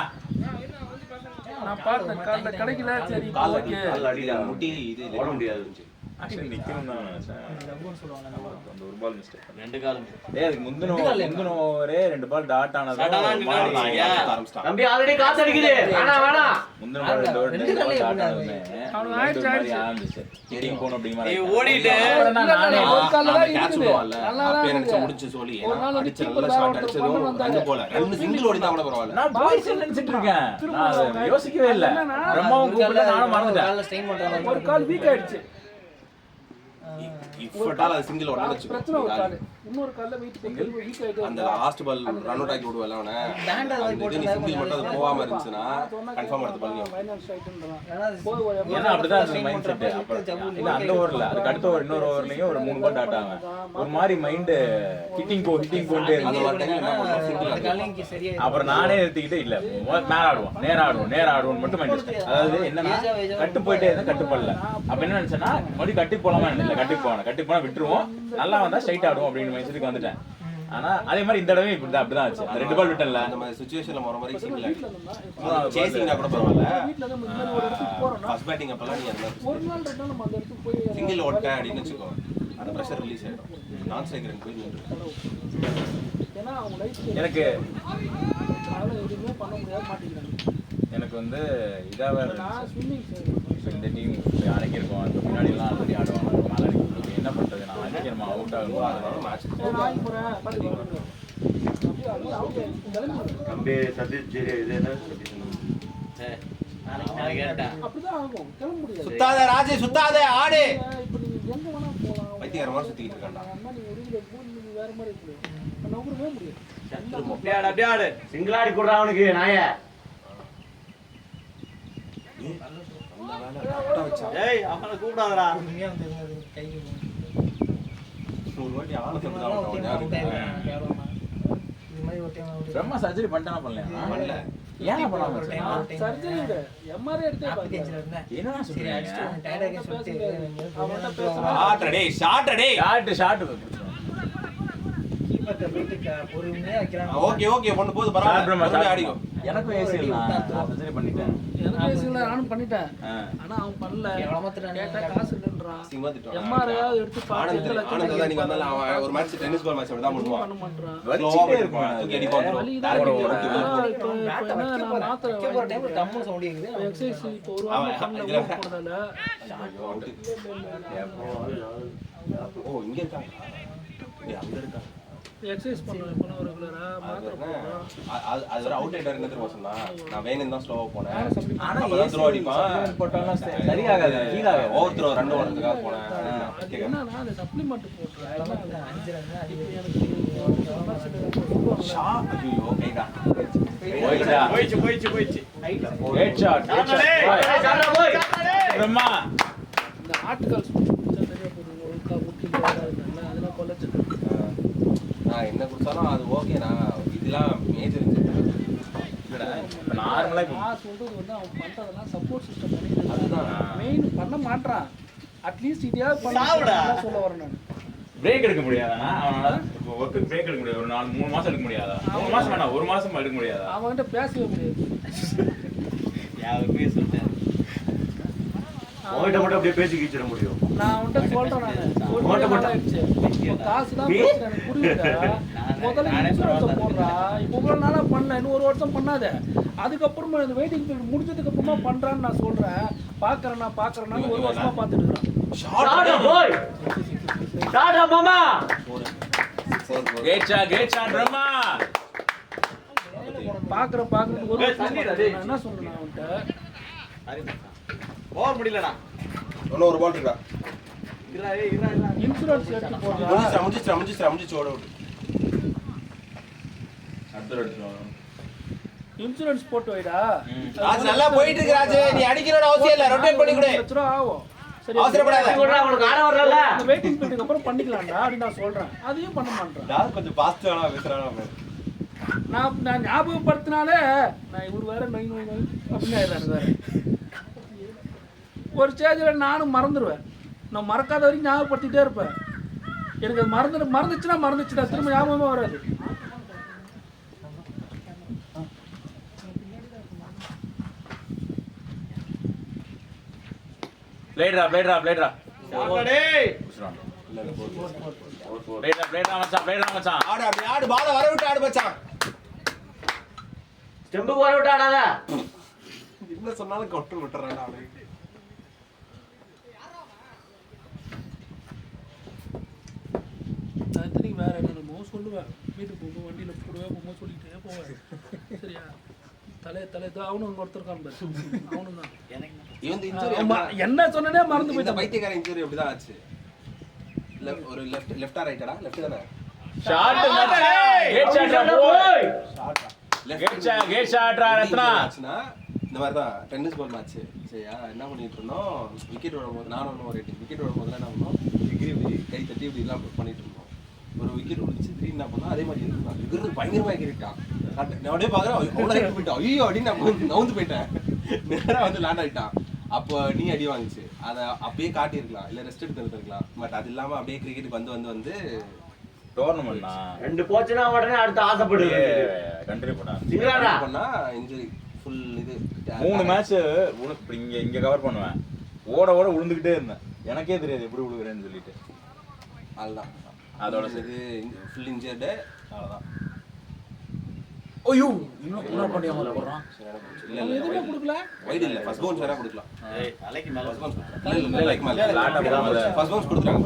நான் பார்த்தேன் காலையில் கிடைக்கல. சரி ஓகே. முட்டி இது போட முடியாது. ஆக்சுவலி நிக்கணும் தான் நினைச்சேன். அந்த ஒரு பால் மிஸ்டேக். 2 கால் அதுக்கு முந்தின ஓவரே 2 பால் டாட் ஆனது. தம்பி ஆல்ரெடி காத்து அடிக்குது. முந்தின பால் 2 பால் டாட் ஆனதுமே ஆரம்பிச்சு ஹிட்டிங் போன் அப்படிங்கிற மாதிரி ஓடிட்டு நானே ஒரு கால்ல தான் கேட்ச் இருக்குது. சொல்லுவாங்கல்ல நல்லா தான் அப்ப இருக்குது. எனக்கு முடிச்சு சொல்லி ஒரு நாள் அடிச்ச வந்து நல்ல ஷாட் அடிச்சதும் ரெண்டு போல ரெண்டு சிங்கிள் ஓடி தான் கூட பரவாயில்ல. நான் பாய்ஸ் நினைச்சிட்டு இருக்கேன். நான் அதை யோசிக்கவே இல்லை. பிரம்மாவும் கூப்பிட்டு நானும் மறந்துட்டேன். ஸ்ட்ரெயின் பண்றாங்க. ஒரு கால் வீக் ஆயிடுச்சு. இஃபட்டால அது சிங்கிள் ஓடல பிரச்சனை ஒரு கால். வெச்சுக்கோ. இன்னொரு கால்ல வெயிட் பண்ணி வீக் ஆயிட்டு அந்த லாஸ்ட் பால் ரன் அவுட் ஆக்கி விடுவல அவனை அந்த சிங்கிள் மட்டும் அது போகாம இருந்துச்சுன்னா கன்ஃபார்ம் எடுத்து பண்ணி ஃபைனல்ஸ் ஆயிட்டுன்றான். ஏன்னா அப்படிதான் இருந்துச்சு மைண்ட் செட். அப்புறம் இல்ல அந்த ஓவர்ல அதுக்கு அடுத்த ஓவர் இன்னொரு ஓவர்லயும் ஒரு 3 பால் டாட் ஆகும். ஒரு மாதிரி மைண்ட் ஹிட்டிங் போயிட்டே அந்த இருந்துச்சு. மாதிரி டைம்ல என்ன பண்ணுவோம் சிங்கிள் அந்த காலிங்க்கு சரியா அப்புறம் நானே நிறுத்திக்கிட்டு இல்ல மேல ஆடுவோம் நேரா ஆடுவோம் மட்டும் மைண்ட் செட். அதாவது என்னன்னா கட்டு போயிட்டே இருந்தா கட்டு போடல. அப்ப என்ன நினைச்சேன்னா மறுபடியும் கட்டி போலாமா இல்ல கட்டி போனா விட்டுருவோம், நல்லா வந்தா ஸ்ட்ரைட் ஆடுவோம் அப்படின்னு மைண்ட் செட்டுக்கு வந்துட்டேன். ஆனா அதே மாதிரி இந்த தடவை அப்படிதான் ஆச்சு. அந்த 2 பால் விட்டல அந்த மாதிரி சிச்சுவேஷன்ல வர மாதிரி சிங்கிள் சேசிங்னா கூட பரவாயில்ல. வீட்ல தான் இந்த மாதிரி ஒரு இடத்துக்கு போறோம்னா ஃபர்ஸ்ட் பேட்டிங் அப்பலாம் நீ அந்த ஒரு நாள் 2 நாள் நம்ம அந்த இடத்துக்கு போய் சிங்கிள் ஓட்டேன் அப்படின்னு வெச்சுக்கோ, அந்த பிரஷர் ரிலீஸ் ஆயிடும். நான் ஸ்ட்ரைக்கர் போய் நின்று ஏன்னா அவங்க லைஃப் எனக்கு அதனால எதுவுமே பண்ண முடியாது மாட்டேங்கிறாங்க. எனக்கு வந்து இதாவே நான் ஸ்விம்மிங் இந்த டீம் அடைக்கிருக்கோம். அதுக்கு முன்னாடி எல்லாம் ஆல்ரெடி ஆடுவாங்க. மேலே அடிக்கிறது என்ன பண்றது, நான் அடிக்கிறமா அவுட் ஆகும். அதனால மேட்ச் நான் போறேன் பாத்துக்கோங்க. அப்படியே அவுட் கிளம்பி தம்பி சதீஷ் ஜெரி இது என்ன சதீஷ் நான் கேட்டேன். அப்படிதான் ஆகும். கிளம்ப முடியாது. சுத்தாத ராஜே சுத்தாத ஆடு. இப்போ நீங்க எங்க வேணா போலாம். பைத்தியக்கார மாதிரி சுத்திட்டு இருக்கான்டா. அம்மா நீங்க ஒரு இதுல போய் நீங்க வேற மாதிரி இருக்கு. நவுறவே முடியாது. அப்படியே ஆடு. சிங்கிள் ஆடி கொடுறா அவனுக்கு நாயே. ஏய் அவனை கூப்பிடாதடா. உண்மையா வந்து கைக்கு ஒரு வாட்டி ஆளை தப்பு தான் இது விட்டான். மாதிரி ஒரு டைம் அவுட் பிரம்மா சர்ஜரி பண்ணிட்டானா பண்ணலையா? பண்ணல. ஏன் பண்ணாம ஒரு வச்சான்? டைம் சர்ஜரி விட எம்ஆர்ஐ எடுத்தே 45ல இருந்தேன். என்னடா சரி சொல்றீங்க? அடிச்சு டயர்ட் ஆகி சொல்லிட்டு அவன்கிட்ட பேசுறேன். ஷாட் அடே. ஷாட் கீப்பர்ட்ட போயிட்டு பொறுமையா வைக்கிறாங்க. ஓகே ஓகே பொண்ணு போது பரவாயில்ல ஆடிக்கோ. எனக்கும் ஏசி நான் சர்ஜரி பண்ணிட்டேன். எனக்கு பேசிங்களா நானும் பண்ணிட்டேன். ஆ. ஆனா அவன் பண்ணல. எவ்வளவு கேட்டா காசு இல்லைன்றான். சிங்கமா திட்டுவான். எம்ஆர்ஐ எடுத்து பார்த்து எத்தனை லட்சம் ஆனந்த் தான் நீங்க வந்தால அவன் ஒரு மேட்ச் டென்னிஸ் பால் மேட்ச் தான் பண்ணுவான். பண்ண மாட்டான். வலிச்சுட்டே இருக்கும். தூக்கி அடி போட்டுரும். வலிதான் ஒரு இருக்கு. ஒரு ஆனா இப்போ என்ன நான் மாத்திரை வைக்க போற டைம்ல டம்முன்னு சவுண்ட் கேக்குது. எக்ஸசைஸ் இப்போ ஒரு வாரம் பண்ணல ஊருக்கு போனதால ஓ இங்க இருக்கா. இங்க அங்க இருக்கா. எக்ஸசைஸ் பண்ணுவேன் இப்போ ரெகுலரா மாத்திரை போடுறேன். அது ஒரு அவுட் ரைடர் என்ன தெரியுமா சொன்னா, நான் வேணும் தான் ஸ்லோவா போனேன். ஆனா அப்பதான் throw அடிப்பான். போட்டாலும் சரியாகாது, ஹீல் ஆகாது. ஓவர் த்ரோ ரன் ஓடுறதுக்காக போனேன். அது என்னன்னா அந்த சப்ளிமெண்ட் போடுறேன். 5 ரன் அடி ஷாட் ஐயோ கைடா. போயிச்சு. Great shot, great shot. Brahma இந்த ஆர்டிகல்ஸ் நிறைய போடுவோம். ஒரு முக்கிய அதெல்லாம் கொலைச்சிட்டு நான் என்ன குடிச்சாலும் அது ஓகேண்ணா. இதெல்லாம் மேஜர் இப்ப நார்மலா இப்ப நான் சொல்றது வந்து அவன் பண்றதெல்லாம் சப்போர்ட் சிஸ்டம் பண்ணிட்டு அதுதான். மெயின் பண்ண மாட்டான். அட்லீஸ்ட் இதையாவது சாவுடா. பண்ண சொல்ல வரேன் நான். பிரேக் எடுக்க முடியாதானா? அவனால இப்போ ஒர்க்கு பிரேக் எடுக்க முடியாது. ஒரு 3 மாசம் எடுக்க முடியாதா? 3 மாசம் வேணாம், 1 மாசம் எடுக்க முடியாதா? அவன்கிட்ட பேசவே முடியாது. யாருக்குமே சொல்லிட்டேன். அவன்கிட்ட மட்டும் அப்படியே பேசி கிச்சிட முடியும். நான் அவன்கிட்ட சொல்றேன் நானு. ஒரு நாள் ஆயிடுச்சு. இப்போ காசு தான் பிரச்சனை, எனக்கு புரியுதா? முதல்ல இன்சூரன்ஸ் போடுறா. இப்போ இவ்வளவு நாளா பண்ணல, இன்னும் 1 வருஷம் பண்ணாத. அதுக்கப்புறமா இந்த வெயிட்டிங் பீரியட் முடிஞ்சதுக்கு அப்புறமா பண்றான்னு நான் சொல்றேன். பாக்குறேன்னா 1 வருஷமா பாத்துட்டு இருக்கேன். மாமா. Great shot, Brahma. பாக்குறேன் 1 வருஷம் நான் என்ன சொல்றேன் அவன்கிட்ட, ஓவர் முடியலடா. இன்னும் ஒரு பால் இருக்கா. இன்சூரன்ஸ் எடுத்து போடுறா. முடிச்சு ஓட விட்டு. அடுத்த எடுத்துறோம். இன்சூரன்ஸ் போட்டு வைடா. ராஜ் நல்லா போயிட்டு இருக்கு ராஜ். நீ அடிக்கணும்னு அவசியம் இல்ல. ரொட்டேட் பண்ணி கொடு. 2 லட்சம் ரூபா ஆகும். சரி அவசரப்படாத. அவனுக்கு ஆட வரல. இந்த வெயிட்டிங் பீரியடுக்கு அப்புறம் பண்ணிக்கலாம்டா அப்படின்னு நான் சொல்றேன். அதையும் பண்ண மாட்டேன். யார் கொஞ்சம் பாசிட்டிவா பேசுறானே. நான் ஞாபகப்படுத்தினாலே நான் இவர் வேற நொய் அப்படின்னு ஆயிடுறாரு வேற. ஒரு ஸ்டேஜில் நானும் மறந்துடுவேன். நான் மறக்காத வரைக்கும் ஞாபகப்படுத்திட்டே இருப்பேன். எனக்கு அது மறந்துச்சுன்னா திரும்ப ஞாபகமே வராது. பிளேட்ரா பிளேடா மச்சான் ஆடு அப்படி ஆடு பால வர விட்டு ஆடு மச்சான். ஸ்டெம்புக்கு வர விட்டு ஆடாத. என்ன சொன்னாலும் கொட்டு விட்டுறாடா அவன். நான் இத்தனைக்கு வேற என்னமோ சொல்லுவேன். வீட்டுக்கு போகும்போது வண்டியில் போகும்போது சொல்லிட்டே போவேன். சரியா தலை அவனும் அங்கே ஒருத்தர் இருக்கான் பாரு. அவனும் தான் இவன் இன்ஜூரி என்ன சொன்னனே மறந்து இந்த போயிட்டேன். பைத்தியக்கார இன்ஜூரி அப்படிதான் ஆச்சு. ஒரு லெஃப்டா ரைட்டடா? லெஃப்ட் தானே? ஷாட் கேட் ஷாட் போய் கேட் ஷாட் ரத்னா ஆச்சுனா இந்த மாதிரி தான் டென்னிஸ் பால் மேட்ச். சரியா என்ன பண்ணிட்டு இருந்தோம், விக்கெட் விடும்போது நானும் ஒரு விக்கெட் விடும்போது என்ன பண்ணோம், இப்படி கை தட்டி இப்படி எல்லாம் பண்ணிட்டு இருந்தோம். ஒரு விக்கெட் விழுந்துச்சு, திடீர்னு என்ன பண்ணோம், அதே மாதிரி இருந்தான். விக்கிறது பயங்கரமாக எகிரிட்டான். நான் அப்படியே பார்க்குறேன், அவ்வளோ போயிட்டான். ஐயோ அப்படின்னு நான் நவுந்து போயிட்டேன். நேராக வந்து லேண்ட் ஆகிட்டான். அப்போ நீ அடி வாங்கிச்சு. அதை அப்பயே காட்டியிருக்கலாம், இல்லை ரெஸ்ட் எடுத்து இருந்திருக்கலாம். பட் அது இல்லாமல் அப்படியே கிரிக்கெட்டுக்கு வந்து டோர்னமெண்ட்னா 2 போச்சுனா உடனே அடுத்து ஆசைப்படுது. கண்டினியூ பண்ணா இன்ஜுரி ஃபுல். இது 3 மேட்ச் இங்க கவர் பண்ணுவேன். ஓட விழுந்துகிட்டே இருந்தேன். எனக்கே தெரியாது எப்படி விழுகுறேன்னு சொல்லிட்டு. அதுதான் அதோட இது ஃபுல் இன்ஜர்டு. அவ்வளோதான். ஐயோ இன்னும் என்ன பண்ணியாம போறான். இல்ல எதுமே கொடுக்கல. வைட் இல்ல, ஃபர்ஸ்ட் பவுன்ஸ் வேற கொடுக்கலாம். தலைக்கு மேல ஃபர்ஸ்ட் பவுன்ஸ் இல்ல லைக் மேல ஃபிளாட்டா போடாம ஃபர்ஸ்ட் பவுன்ஸ் கொடுத்துறாங்க.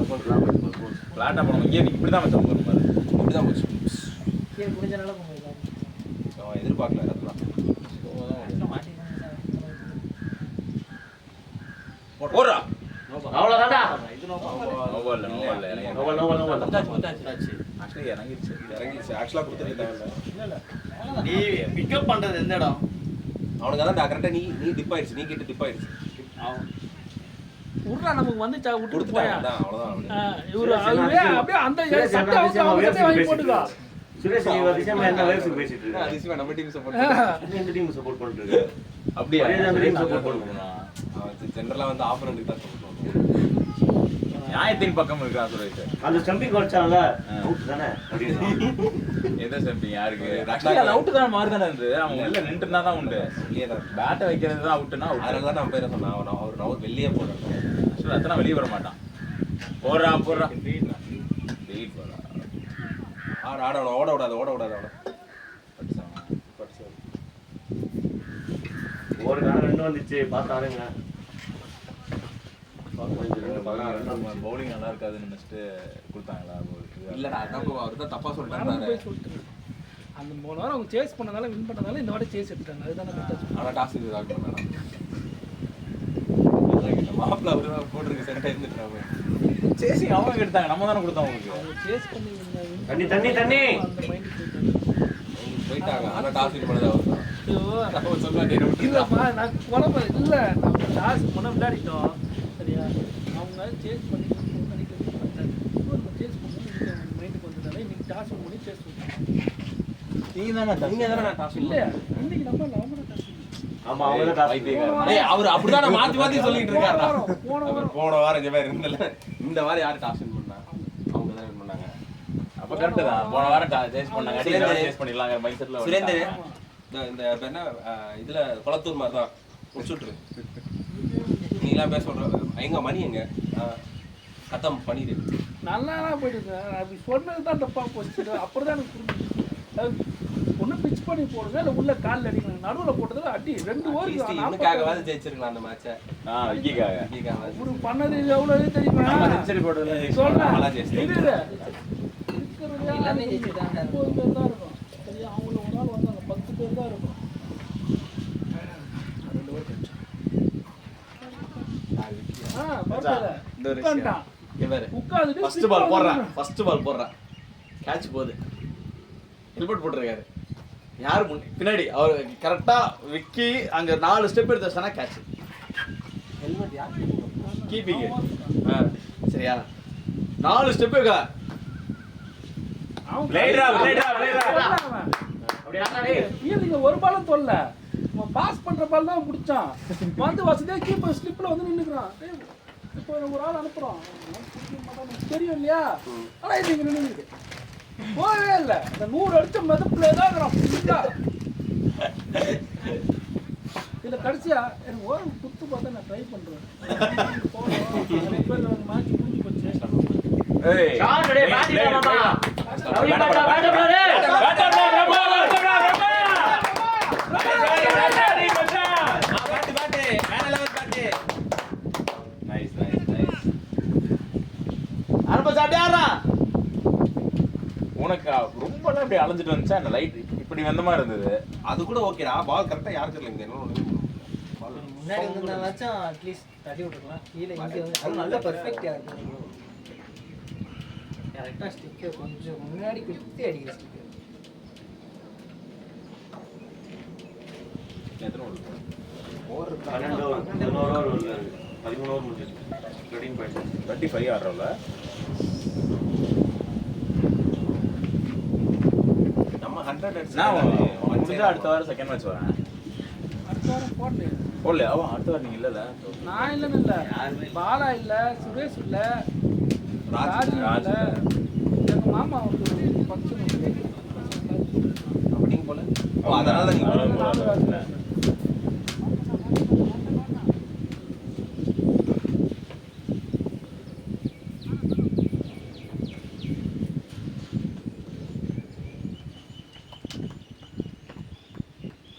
ஃபிளாட்டா போடாம இங்க இப்படி தான் மச்சான் போற மாதிரி. இப்படி தான் போச்சு. கீழ குடிஞ்சனால போங்க. எதிர்பார்க்கல அதெல்லாம். போறா அவ்வளவுதான்டா. No ball actually இறங்கிடுச்சு. ஆக்சுவலா கொடுத்துருக்கீங்க. நீ பிக்கப் பண்றது எந்த இடம்? அவனுக்கு அதான் கரெக்டா நீ டிப் ஆயிடுச்சு. நீ கிட்ட டிப் ஆயிடுச்சு. உருளா நமக்கு வந்துச்சா விட்டு போயா. கொடுத்துட்டாங்க. அவ்வளவுதான். இவரு அப்படியே அந்த சட்டை வாங்கி போட்டுக்கோ. சுரேஷ் நீ அதிசயமா என்ன வயசுக்கு பேசிட்டு இருக்க? அதிசயமா நம்ம டீம் சப்போர்ட் இந்த டீம் சப்போர்ட் பண்ணிட்டு இருக்க. அப்படியே அந்த டீம் சப்போர்ட் பண்ணுவானா? ஜெனரலா வந்து ஆப்போனன்ட்க்கு தான் சப்போர்ட் பண்ணுவாங்க. நியாயத்தின் பக்கம் இருக்கா சுரேஷ். அந்த ஸ்டம்பிங் வச்சான்ல அவுட் தானே அப்படினா. எதை ஸ்டம்பிங் யாருக்கு? ஆக்சுவலி அது அவுட் தான் மார்க் தானே இருந்தது. அவன் உள்ள நின்னுட்டா தான் உண்டு. பேட்டை வைக்கிறது தான் அவுட்னா அவுட். அதனால தான் நம்ம பேரை சொன்னா அவர் வெளியே போறாரு. ஆக்சுவலி அத்தனை வெளியே வர மாட்டான். போறா ஆடணும். ஓட விடாத. ஒரு காரணம் 2 வந்துச்சு பார்த்தாருங்க. பவுலிங் நல்லா இருக்காதுன்னு நினைச்சிட்டு கொடுத்தாங்களா? இல்லடா அதான் அவர் தான் தப்பா நானும் சொல்லிட்டாரு. போய் சொல்லிட்டேன். அந்த 3 வாரம் அவங்க சேஸ் பண்ணதால வின் பண்ணதால இந்த வாட்டி சேஸ் எடுத்தாங்க. அதுதான் நான் கரெக்டா ஆனா டாஸ் இது ஆட் பண்ணானே. மாப்ள அவரு போட்டுருக்கு சென்டர் இருந்துட்டாங்க. சேசிங் அவங்க எடுத்தாங்க. நம்ம தானே கொடுத்தோம் உங்களுக்கு. சேஸ் பண்ணி தண்ணி அந்த மைண்ட் போயிட்டாங்க. ஆனா டாஸ் வின் பண்ணது அவர் தான். ஐயோ சொல்லாதே. இல்லப்பா நான் குழப்பம் இல்ல. நம்ம டாஸ் முன்ன விளையாடிட்டோம். சரியா அவங்க சேஸ் பண்ணி நினைக்கிறது நம்ம சேஸ் பண்ணி மைண்டுக்கு வந்ததால இன்னைக்கு டாஸ் பண்ணி சேஸ் பண்ணுவோம். நீங்க தானே டாஸ் இல்ல இன்னைக்கு நம்ம டாஸ் ஆமா அவங்க தான் ஏய் அவர் அப்படிதான் மாத்தி சொல்லிட்டு இருக்காரு. போன போன வாரம் இங்க வேற இந்த வாரம் யாரு டாஸ் வின் பண்ணா? அவங்க தான் வின் பண்ணாங்க. அப்ப கரெக்ட் தான். போன வாரம் சேஸ் பண்ணாங்க. அடிக்கடி சேஸ் பண்ணிடலாம்ங்கற மைண்ட் செட்ல சுரேந்தர் இந்த என்ன இதுல கொளத்தூர் மாதிரி தான் முடிச்சுட்டு நீங்களாம் பேச சொல்ற எங்க மணி எங்க கத்தம் பண்ணிடு நல்லா போயிட்டு இருக்கேன். அப்படி சொன்னது தான் தப்பா போச்சு. அப்புறம் தான் எனக்கு புரிஞ்சுச்சு. ஒன்று பிச் பண்ணி போடுங்க இல்லை உள்ள காலில் அடிக்கணும். நடுவில் போட்டதில் அடி 2 ஓவர் இவனுக்காகவாது ஜெயிச்சிருக்கலாம் அந்த மேட்சை. விக்கிக்காக ஒரு பண்ணது எவ்வளோ தெரியுமா? செஞ்சுரி போட்டதுல சொல்றேன் இருக்கிறது எல்லாமே 9 பேர் தான் இருக்கும். சரியா அவங்கள ஒரு நாள் வந்தாங்க 10 பேர் தான் இருக்கும். ஃபர்ஸ்ட் பால் போடுறான். கேட்ச் போகுது. ஹெல்மெட் போட்டிருக்காரு. யாரு பின்னாடி அவர் கரெக்டா விக்கி அங்க 4 ஸ்டெப் எடுத்து வச்சானா கேட்ச். ஹெல்மெட் யார் கீப்பிங். சரியா 4 ஸ்டெப் இருக்கா. ஒரு பாலும் தொல்ல. பாஸ் பண்ற பால் தான் பிடிச்சான். வந்து வசதியா கீப்பர் ஸ்லிப்ல வந்து நின்னுக்கிறான். இப்போ ஒரு ஆள் அனுப்புறோம் தெரியும் இல்லையா? ஆனா இது இங்க நின்னுருக்கு. போகவே இல்லை. அந்த 100 அடிச்ச மதப்புல தான் இருக்கிறான். இதில் கடைசியா எனக்கு ஓரம் குத்து பார்த்தா நான் ட்ரை பண்ணுறேன். நிறைய பேர் மேட்ச் முடிஞ்சு போச்சு. ஏய் ஷாட் டேய் பாத்துடா மாமா ரவி பாட்டா பாட்டா நைஸ் நைஸ் நைஸ். அனுப்ப சாப்பிட்டியாரா? உனக்கு ரொம்பலாம் இப்படி அலைஞ்சிட்டு வந்துச்சா அந்த லைட் இப்படி வந்த மாதிரி இருந்தது. அது கூட ஓகேடா. பால் கரெக்டா யாருக்கு இல்ல என்ன முன்னாடி இருந்தாலும் அட்லீஸ்ட் தட்டி விட்டுருக்கலாம். கீழே இங்கே வந்து அது நல்ல பர்ஃபெக்டாக இருக்கும். கரெக்டாக ஸ்டிக்கை கொஞ்சம் முன்னாடி குத்தி அடிக்கிற ஸ்டிக்கர். எத்தனை ஓவர் 12 ஓவர் 11 ஓவர் உள்ள 13 ஓவர் முடிஞ்சிருக்கு. 13 பாயிண்ட் 35 ஆடுறோம்ல. நம்ம 100 நான் முடிஞ்சா அடுத்த வாரம் செகண்ட் மேட்ச் வரேன். அடுத்த வாரம் போடலையே. போடலையா? அவன் அடுத்த வாரம் நீங்க இல்லைல்ல? நான் இல்லைன்னு இல்லை, பாலா இல்லை, சுரேஷ் இல்லை, ராஜு இல்லை, எங்கள் மாமா ஒரு ஃபங்க்ஷன் அப்படிங்க போல. அதனால தான் நீங்க அதெல்லாம் போடாத.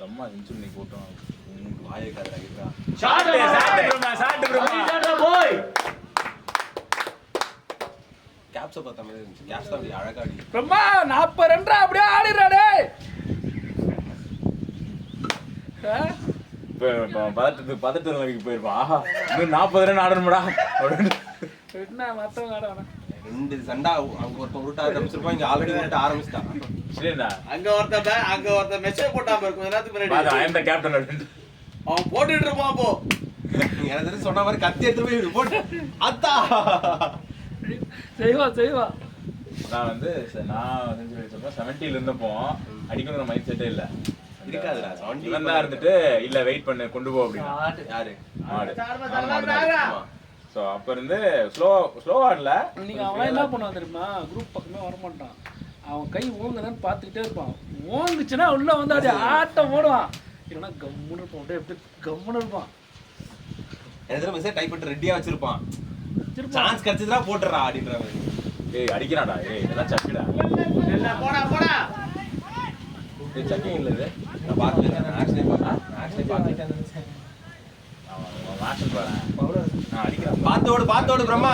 அம்மா இன்சுலின் நீ போட்டோம். வாயை கதறாகிட்டா. ஷாட் ப்ரோமா போய் கேப்ஸை பார்த்த மாதிரி இருந்துச்சு. கேப்ஸ் தான் அப்படி அழகா அடி. பிரம்மா 40 ரன் அப்படியே ஆடிடுறாடே. பதட்டத்துக்கு போயிருப்பான். ஆஹா இன்னும் 40 ரன் ஆடணும்டா அப்படின்னு. என்ன மற்றவங்க ஆட வேணாம். 2 சண்டா அவங்க ஒருத்தன் உருட்ட ஆரம்பிச்சிருப்பான். இங்க ஆல்ரெடி உருட்ட ஆரம்பிச்சிட்டான். இல்லையா அங்க ஒருத்தன் மெசேஜ் போட்டாம இருக்கும் எல்லாத்துக்கும் முன்னாடி. ஐ அம் தி கேப்டன் அப்படின்னு அவன் போட்டுட்டு இருப்பான். அப்போ எனக்கு தெரிஞ்சு சொன்ன மாதிரி கத்தி எடுத்து போய் போட்டு அத்தா செய்வா. நான் வந்து நான் செஞ்சு வச்சப்ப 70ல இருந்தப்போ அடிக்கணுங்கிற மைண்ட் செட்டே இல்ல. இருக்காதுடா. இவன் தான் இருந்துட்டு இல்ல வெயிட் பண்ணு கொண்டு போ அப்படின்னா. யாரு? ஆடு. ஸோ அப்போ இருந்து ஸ்லோ ஆடல. நீங்க அவன் என்ன பண்ணுவான் தெரியுமா? குரூப் பக்கமே வரமாட்டான். அவன் கை ஓங்குதான்னு பார்த்துக்கிட்டே இருப்பான். ஓங்குச்சுன்னா உள்ள வந்து அப்படியே ஆட்டம் ஓடுவான். இல்லைன்னா கம்முன்னு இருப்பான். அப்படியே எப்படி கம்முன்னு இருப்பான். எதிர மெசேஜ் டைப் பண்ணிட்டு ரெடியா வச்சிருப்பான். சான்ஸ் கிடைச்சதுனா போட்டுறா அப்படின்ற மாதிரி. ஏய் அடிக்கிறான்டா. ஏய் இதெல்லாம் சக்கிடா. போடா ஏய் சக்கிங் இல்ல இது. நான் பார்க்கல. நான் ஆக்சுவலி பார்க்கல. அவன் மாஸ்டர் பாரு. நான் அடிக்கிறான். பாத்தோடு பிரம்மா.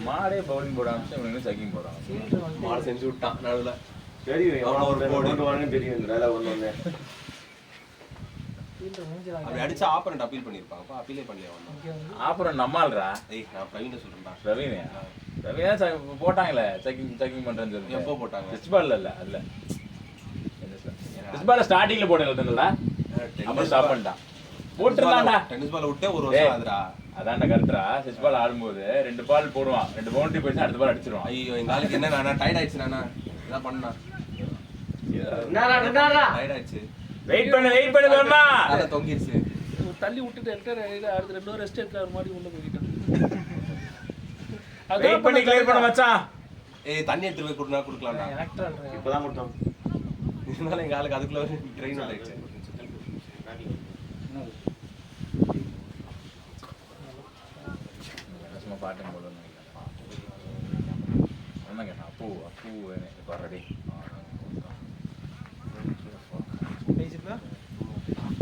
மாடே பவுலிங் போட ஆரம்பிச்சு இவனுக்கு சக்கிங் போடுறான். மாட செஞ்சு விட்டான் நடுவுல. தெரியும் எவ்வளவு ஒரு போடுவான்னு தெரியும். வேலை ஒண்ணு அப்படி அடிச்சா ஆப்பரண்ட் அப்பீல் பண்ணிருப்பாங்க. அப்ப அப்பீலே பண்ணலையா வந்தா. அப்புறம் நம்மால்ரா. ஏய் நான் பிரவீன் சொல்றேன்டா. ரவீனா போட்டாங்களே செக்கிங் பண்றேன்னு சொல்லி. எப்போ போட்டாங்க? டெஸ்ட் பால்ல இல்ல அதுல. டெஸ்ட் பால்ல ஸ்டார்டிங்ல போடல அப்புறம் ஸ்டாப் பண்ணிட்டான். போட்டுறலாம்டா. டென்னிஸ் பால் விட்டே ஒரு வருஷம் ஆகுதுடா. அதான்டா கரெக்டா. டெஸ்ட் பால் ஆடும்போது 2 பால் போடுவான். 2 பவுண்டரி போயிடுச்சு அடுத்த பால் அடிச்சிருவான். ஐயோ எங்க ஆளுக்கு என்ன நான் டயர்ட் ஆயிடுச்சு. நானா இதான் பண்ணா என்னடா டயர்ட் ஆயிடுச்சு. வெயிட் பண்ணு வரமா. அத தொங்கிருச்சு. தள்ளி விட்டுட்டு என்டர் அடுத்து 2 ரெஸ்ட் எடுக்கிற மாதிரி உள்ள போயிட்டான். வெயிட் பண்ணி கிளியர் பண்ண மச்சான். ஏய் தண்ணி எடுத்து போய் குடுனா குடுக்கலாம்டா. இப்பதான் கொடுத்தோம். இதனால எங்க ஆளுக்கு அதுக்குள்ள ஒரு ட்ரெயின் ஆயிடுச்சு. சும்மா பாட்டு போடணும். என்னங்க அப்பூ ரெடி.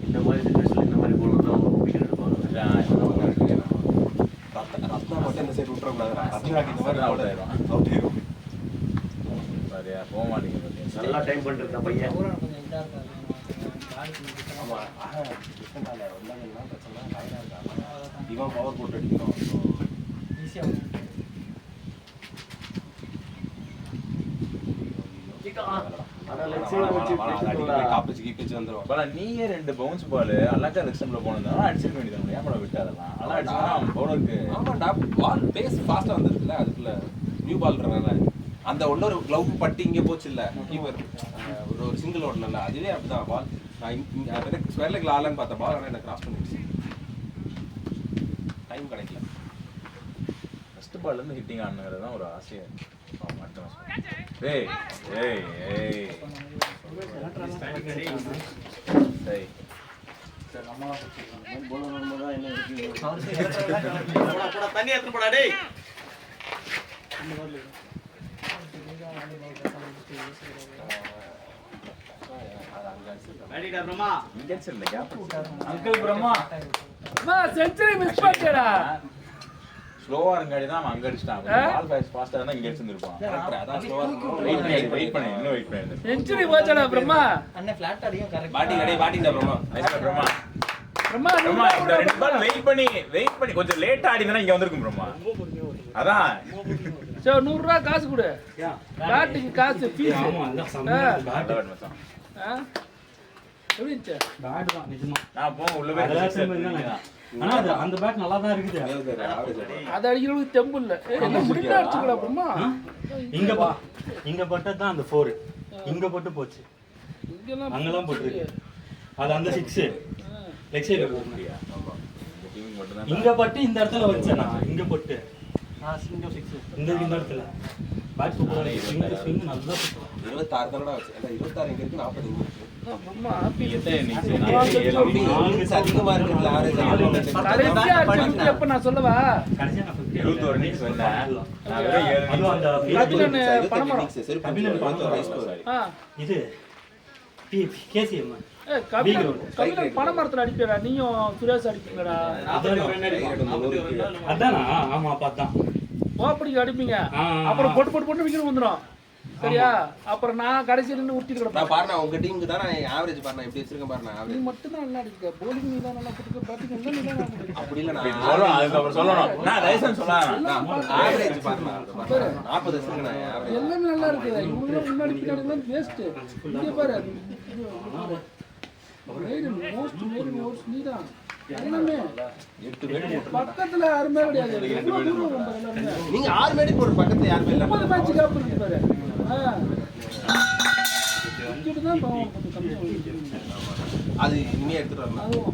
இந்த மாதிரி சிச்சுவேஷன்ல இந்த மாதிரி போடுறது அவங்க விக்கெட் எடுப்பாங்க. ரத்னா மட்டும் இந்த சைடு விட்டுறக்கூடாதுடா. ரத்னா இந்த மாதிரி அவுட் ஆயிடும். அவுட் ஆயிடும். சரியா போக மாட்டேங்குது. நல்லா டைம் பண்ணிட்டு பையன். கொஞ்சம் இதாக இருக்காது. ஆமா டிஃபரெண்டால வந்தாங்கன்னா பிரச்சனை டயர்டா இருக்காங்க. இவன் பவர் போட்டு அடிக்கணும். ஈஸியாக காப்பிச்சு கீப்பிச்சு வந்துரும். பல நீயே 2 பவுன்ஸ் பால் அழகா ரெக்ஸ்டம்ல போனதா அடிச்சிருக்க வேண்டியது. ஏன் கூட விட்டு அதெல்லாம் நல்லா அடிச்சா பவுலருக்கு. ஆமாண்டா பால் பேஸ் ஃபாஸ்டா வந்ததுல அதுக்குள்ள நியூ பால்ன்றனால அந்த ஒன்னொரு க்ளவ் பட்டி இங்கே போச்சு இல்ல கீப்பர் ஒரு சிங்கிள் ஓடல அதுவே அப்படிதான் பால். நான் ஸ்கொயர் லெக்ல ஆடலான்னு பார்த்த பால் ஆனால் எனக்கு கிராஸ் பண்ணிடுச்சு. டைம் கிடைக்கல. ஃபர்ஸ்ட் பால்ல இருந்து ஹிட்டிங் ஆடணுங்கிறது தான் ஒரு ஆசையா இருக்கு. அடுத்த மேட்ச். ஏய் சரி தண்ணி எடுத்து போடா டேய். ரெடிடா பிரம்மா. இங்க இல்ல gap uncle Brahma century miss பண்ணிட்டேடா. ஸ்லோவா இருங்காடி தான் அவன் அங்க அடிச்சிட்டான். பால் ஃபேஸ் ஃபாஸ்டா இருந்தா இங்க அடிச்சிருப்பான். அதான் ஸ்லோவா வெயிட் பண்ணு இன்னும் வெயிட் பண்ணு. செஞ்சுரி போச்சடா பிரம்மா. அண்ணன் ஃபிளாட் அடியும் கரெக்ட். பாட்டிங் டேய் பாட்டிங் பிரம்மா. நைஸ் பிரம்மா. பிரம்மா பிரம்மா இந்த ரெண்டு பால் வெயிட் பண்ணி கொஞ்சம் லேட்டா ஆடினா இங்க வந்திருக்கும் பிரம்மா. அதான் சரி 100 ரூபாய் காசு கொடு. பேட்டிங் காசு ஃபீஸ். பேட் மச்சான். எப்படி இருந்துச்சு? பேட் தான் நிஜமா. நான் போங்க உள்ள போய் அதெல்லாம் சேம் தான். ஆனா அது அந்த பேட் நல்லா தான் இருக்குது. அது அடிக்கிறதுக்கு தெம்பு இல்ல. என்ன முடிஞ்சா அடிச்சுக்கலாம் பிரம்மா. இங்க பட்டது தான் அந்த 4. இங்க பட்டு போச்சு. இங்கெல்லாம் அங்கெல்லாம் போட்டுருக்கு. அது அந்த 6 லெக் சைடுல போகுது. டீம் மட்டும் தான். இங்க பட்டு இந்த இடத்துல வச்சேனா இங்க பட்டு இங்க 6 இந்த இடத்துல பேட் சூப்பரா இருக்கு. ஸ்விங் நல்லா இருக்கு. 26 தானடா வச்சு. 26 எங்க இருக்கு 40 இங்க இருக்கு. பிரம்மா ஹாப்பி. அதிகமா இருக்குல்ல ஆவரேஜ். கடைசியா அடிச்சது எப்ப நான் சொல்லவா? கடைசியா நான் 21 இன்னிங்ஸ் வந்தேன். நான் வெறும் 7 அதுவும் அந்த கபிலன் பணமரம். இது கேசிஎம் கபிலன் பணமரத்துல அடிப்பீடா. நீயும் சுரேஷ் அடிப்பீங்கடா. அதானா? ஆமா அதான் ஓப்படிக்கு அடிப்பீங்க. அப்புறம் போட்டு விக்கெட் வந்துடும். சரியா? அப்புறம் நான் கடைசியில் நின்று ஊட்டிட்டு நான் கிடப்பேன். பாருண்ணா உங்க டீமுக்கு தான் நான் ஆவரேஜ் பாருண்ணா எப்படி வச்சிருக்கேன் பாருண்ணா நீ ஆவரேஜ். மட்டும் தான் நல்லா அடிக்க. போலிங் நீ தான் நல்லா போட்டுக்க. பேட்டிங் நீ தான் நல்லா போட்டுக்க. அப்படி இல்ல இப்படி நான் சொல்லணும் அதுக்கப்புறம் சொல்லணும். நான் லைசன்ஸ் சொல்லலாம். ஆவரேஜ் பாருண்ணா 40 வச்சிருக்கேன் நான் ஆவரேஜ். எல்லாமே நல்லா இருக்குது. இவங்க முன்னாடி பின்னாடி வேஸ்ட். இங்க பாரு. மோஸ்ட் நீ தான். எல்லாமே 8 மேடி பக்கத்துல யாருமே கிடையாது. எவ்வளவு தூரம் ரொம்ப எல்லாருமே. நீங்க 6 மேடி போற பக்கத்துல யாருமே இல்ல. 30 மேட்ச் கேப் இருக்கு பாரு. இங்கிட்டு தான் பாவம் கொஞ்சம் கம்மியா வந்து. அது இனிமே எடுத்துட்டு வரணும். அதுவும்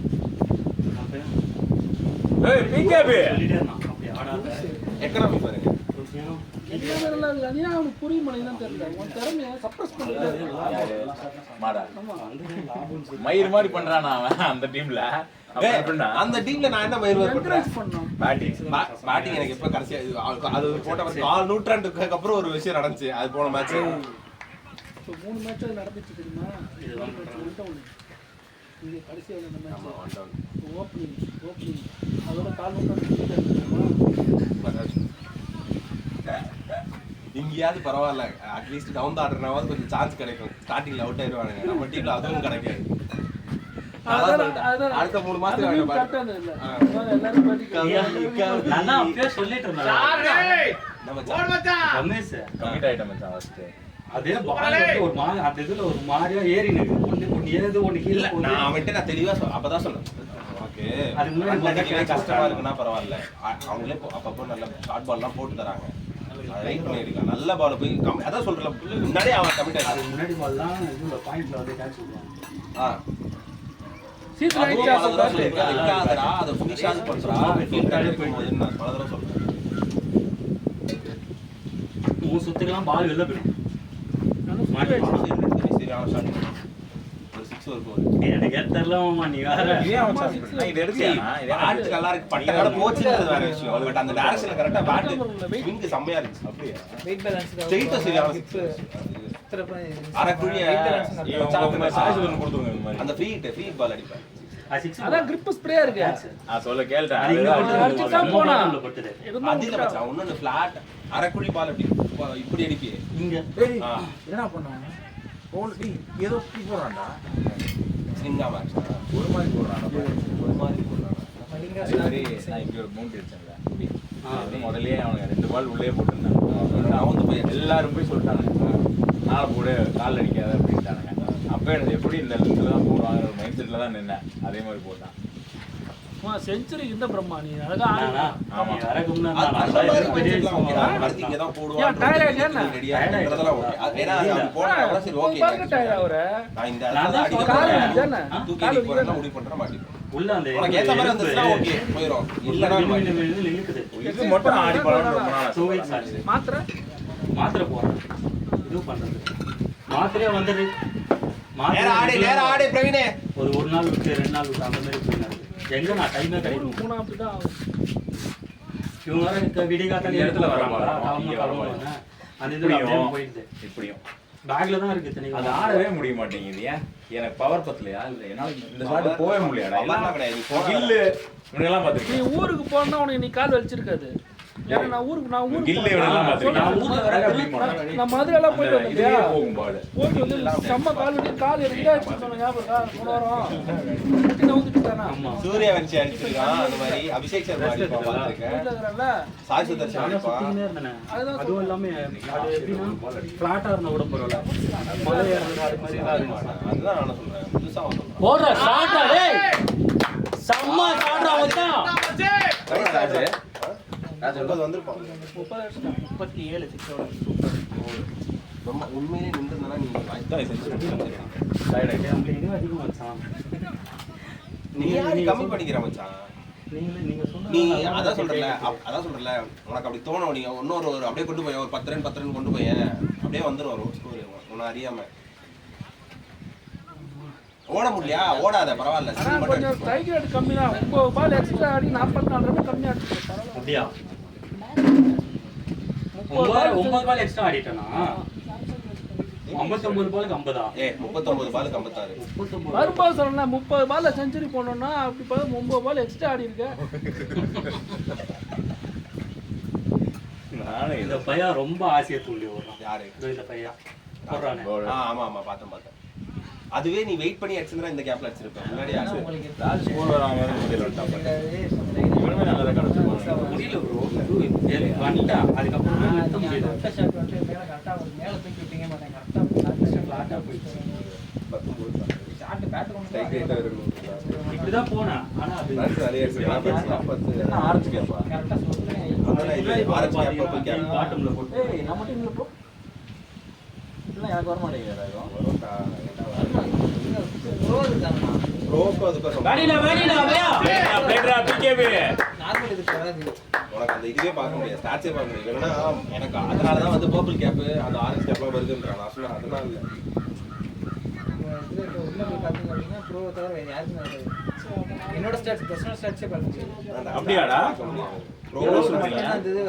ஏய் பிகேபி அப்படி ஆடாத. எக்கனாமி பாருங்க. எல்லாமே நல்லா இருக்கு. அது ஏன் அவனுக்கு புரிய மாட்டேங்குதுன்னு தெரியல. உன் திறமையை சப்ரஸ் பண்ணிட்டு மாடா மயிர் மாதிரி பண்றானா அவன் அந்த டீம்ல. அந்த டீம்ல நான் என்ன மயிர் பண்றேன் என்கரேஜ் பண்ணோம். பேட்டிங் எனக்கு எப்ப கடைசியா அது போட்ட கால் நூற்றாண்டுக்கு அப்புறம் ஒரு விஷயம் நடந்துச்சு. அது போன மேட்ச் இப்போ 3 மேட்ச் அது நடந்துச்சு தெரியுமா? இங்கே கடைசியாக இந்த மேட்ச் ஓப்பனிங் அதோட கால் இங்கேயாவது பரவாயில்ல. அட்லீஸ்ட் டவுன் ஆடுறனாவது கொஞ்சம் சான்ஸ் கிடைக்கும். ஸ்டார்டிங்ல அவுட் ஆயிடுவானுங்க. நம்ம டீம்ல அதுவும் கிடைக்காது. அடுத்த 3 மாசத்துக்கு நான் அப்பவே சொல்லிட்டு இருந்தேன். ரமேஷ் கமிட் ஆயிட்ட மச்சான் ஃபர்ஸ்ட். அதே பால் வந்து ஒரு மாதிரி அந்த இதுல ஒரு மாதிரியா ஏறி நிக்கு. ஒண்ணு ஏது ஒண்ணு கீழ போகுது. நான் அவன்கிட்ட நான் தெளிவா அப்பதான் சொன்னேன். ஓகே அதுக்கு முன்னாடி கஷ்டமா இருக்குன்னா பரவாயில்ல. அவங்களே அப்பப்போ நல்ல ஷார்ட் பால்லாம் போட்டு தராங்க. ரைட் பண்ணிருக்கான். நல்ல பால் போய் அதான் சொல்றேன். முன்னாடியே அவன் கமிட் ஆயிட்டான். அதுக்கு முன்னாடி பால் தான் இதுல பாயிண்ட்ல வந்து கேட்ச் விடுவாங்க. சீசன் ஆயிடுச்சு. இருக்காதடா அதை ஃபினிஷாவது பண்றா. ஃபீல்டாலே போயிடுது. நான் பல தடவை சொல்றேன். 3 சுத்துக்கெல்லாம் பால் வெளில போயிடும். சரியான ஷாட். ஒரு 6 ஒரு கோல். எனக்கு ஏத்தறலாமா நீ வேற. ஏன் மச்சான் நான் இது எடுத்தியானா? இது பேட் நல்லா இருக்கு. பட்டகட போச்சுன்றது வேற விஷயம். பட் அந்த டைரக்ஷன்ல கரெக்ட்டா பேட் ஸ்விங் செம்மையா இருந்துச்சு. அப்படியே வெயிட் பேலன்ஸ் ஸ்ட்ரைட்டா சரியான 6. அரக்குழிய உங்க சாய்ஸ் ஒன்னு கொடுத்துருங்க இந்த மாதிரி. அந்த ஃப்ரீ பால் அடிப்பாரு. அதான் grip ஸ்ப்ரே இருக்கு. சொல்ல கேளுடா. அடிச்சு தான் போனா. அது இல்ல மச்சான். இன்னொன்னு ஃபிளாட் அரக்குழி பால் இப்படி அடிப்பியே. இங்க என்ன பண்ணாங்க? போல் டீ ஏதோ டீ போறான்டா. சின்ன மேட்ச். ஒரு மாதிரி போறான்டா. ஒரு மாதிரி போறாங்க. நான் இங்க ஒரு மவுண்ட் அடிச்சேன்ல. முதல்லயே அவனுங்க 2 பால் உள்ளே போட்டுருந்தாங்க. நான் வந்து போய் எல்லாரும் போய் சொல்லிட்டாங்க. நாளை போட கால் அடிக்காத அப்படின்ட்டானுங்க. அப்போ எனக்கு எப்படி இந்த இடத்துல தான் போடுவாங்க மைண்ட் செட்ல தான் நின்னேன். அதே மாதிரி போட்டான். செஞ்சுரி இந்த பிரம்மா நீ அழகா ஆமா வரகும்னா அந்த மாதிரி மைண்ட்லாம் ஓகே தான். அடுத்து இங்க தான் போடுவான். டயர்ட் ஆயிட்டேன்னா ரெடியா இருக்கறதெல்லாம் ஓகே. ஏன்னா அது போடுறா சரி ஓகே. பாருங்க டயர்ட் ஆவற. நான் இந்த இடத்துல அடிக்க கால் போறேன். அடிச்சானே. தூக்கி அடிக்க போறேன்னா முடிவு பண்ற மாட்டேன். உள்ள அந்த உனக்கு ஏத்த மாதிரி வந்துச்சுனா ஓகே போயிரும். இல்லனா இழுக்குது. இது மட்டும் ஆடி பழம் ரொம்ப நாள் 2 weeks ஆச்சு. மாத்திரை போறேன். இது பண்றது. மாத்திரையே வந்துது. நேரா ஆடு பிரவீனே. ஒரு நாள் விட்டு 2 நாள் விட்டு அந்த மாதிரி போயினாரு. எங்க நான் டைமே கிடைக்கும். போனா அப்படிதான் ஆகும். இவங்க வேற விடிய காத்தால இடத்துல வராங்களா? அவங்க கிளம்புவாங்க. அந்த இதுல அப்படியே போயிடுது. இப்படியும் பேக்ல தான் இருக்கு தனி. அது ஆடவே முடிய மாட்டேங்குது. ஏன் எனக்கு பவர் பத்தலையா? இல்ல என்னால இந்த ஷாட் போவே முடியலடா. எல்லாம் கிடையாது. கில்லு இவனெல்லாம் நீ பாத்துக்கிட்டேன். ஊருக்கு போனா உனக்கு நீ கால் வலிச்சிருக்காது. ஏன்னா நான் ஊருக்கு கில்லு இவனெல்லாம் பாத்துக்கிட்டேன். நான் ஊர்ல வர அப்படி நான் மதுரையெல்லாம் போயிட்டு வந்தேன். இதுலயே போகும் பாடு. போயிட்டு வந்து செம்ம கால் வலி கால் எடுத்துட்டா சொன்ன ஞாபகம் போன வாரம் முட்டி நவுந்துட்டானா சூரியவன்ஷி அடிச்சிருக்கான். அந்த மாதிரி அபிஷேக் சர்மா அடிப்பா பாத்துருக்கேன். வீட்டுல இருக்கிறல்ல சாய் சுதர்ஷன் அடிப்பா. சுத்தினே இருந்தேன். அதுவும் எல்லாமே அது எப்படின்னா ஃபிளாட்டா இருந்தா கூட பரவாயில்ல. மலை ஏறுறது அது மாதிரி எல்லாம் இருக்கும். அதுதான் நான் சொல்றேன். புதுசா சொல்றேன். போடுற ஷாட்டா டேய். செம்ம ஷாட்டா வந்தா. நான் சொல்றது வந்திருப்பான். 37 சிக்ஸோட ரொம்ப உண்மையிலே நின்றுனா நீங்க தான் செஞ்சு இது அதிகமா வச்சான். நீ கம்மி பண்ணிக்கிற மச்சான். நீங்க நீ சொன்னா அதான் சொல்றல உனக்கு அப்படி தோணும். நீங்க இன்னொரு அப்படியே கொண்டு போய் ஒரு 10 ரன் கொண்டு போய் அப்படியே வந்துரும் வரும் ஸ்கோர் உன்னை அறியாம. ஓட முடியா? ஓடாத பரவாயில்ல. ஆனா கொஞ்சம் ஸ்ட்ரைக் ரேட் கம்மி தான். 9 பால் எக்ஸ்ட்ரா ஆடி 44 ரன் கம்மி ஆச்சு. அப்படியா? 9 பால் எக்ஸ்ட்ரா ஆடிட்டேனா? 59 பாலுக்கு 50. 39 பாலுக்கு 56. மறுபால் சொல்லணும்னா 30 பால்ல செஞ்சுரி போனோம்னா அப்படி பார்த்தா 9 பால் எக்ஸ்ட்ரா ஆடி இருக்க. இந்த பையன் ரொம்ப ஆசையை தூண்டி விடுறான். யாரு? இந்த பையன் போடுறானே. ஆமா பார்த்தேன். அதுவே நீ வெயிட் பண்ணி அடிச்சிருந்தா இந்த கேப்ல அடிச்சிருப்பேன். முன்னாடி லாஸ்ட் ஸ்கோர் வராம முதல்ல வந்துட்டான். இவனுமே நல்ல ரெக்கார்ட் வச்சிருக்கான். முடியல ப்ரோ. வந்துட்டா அதுக்கப்புறம் நிறுத்த முடியல. மேல தூக்கி விட்டீங்க மாட்டாங்க. கரெக்டா ஃபிளாட்டா போயிடுச்சு. 19 ஷாட் பேட் கொண்டு ஸ்ட்ரைக் ரேட் இப்படிதான் போனேன். ஆனா அது ஆரஞ்சு கேப்பா. கரெக்டா சொல்றேன். பாட்டம்ல போட்டு ஏய் நம்ம டீம்ல போ. இதெல்லாம் எனக்கு வர மாட்டேங்குது. வேடிடா பையா. பிளேடரா பிகேபி. நார்மல் இது வராது. உனக்கு அந்த இதுவே பார்க்க முடியாது. ஸ்டாட்ஸே பார்க்க முடியாது. இல்லைன்னா எனக்கு அதனால தான் வந்து பர்பிள் கேப்பு அந்த ஆரஞ்சு கேப்லாம் வருதுன்றான். நான் சொன்னேன் அதனால இல்லை. இதுல உள்ள போய் பாத்தீங்க அப்படின்னா ப்ரோ தவிர வேற யாருமே வராது. என்னோட ஸ்டாட்ஸ் பர்சனல் ஸ்டாட்ஸே பார்க்க முடியாது. அப்படியாடா?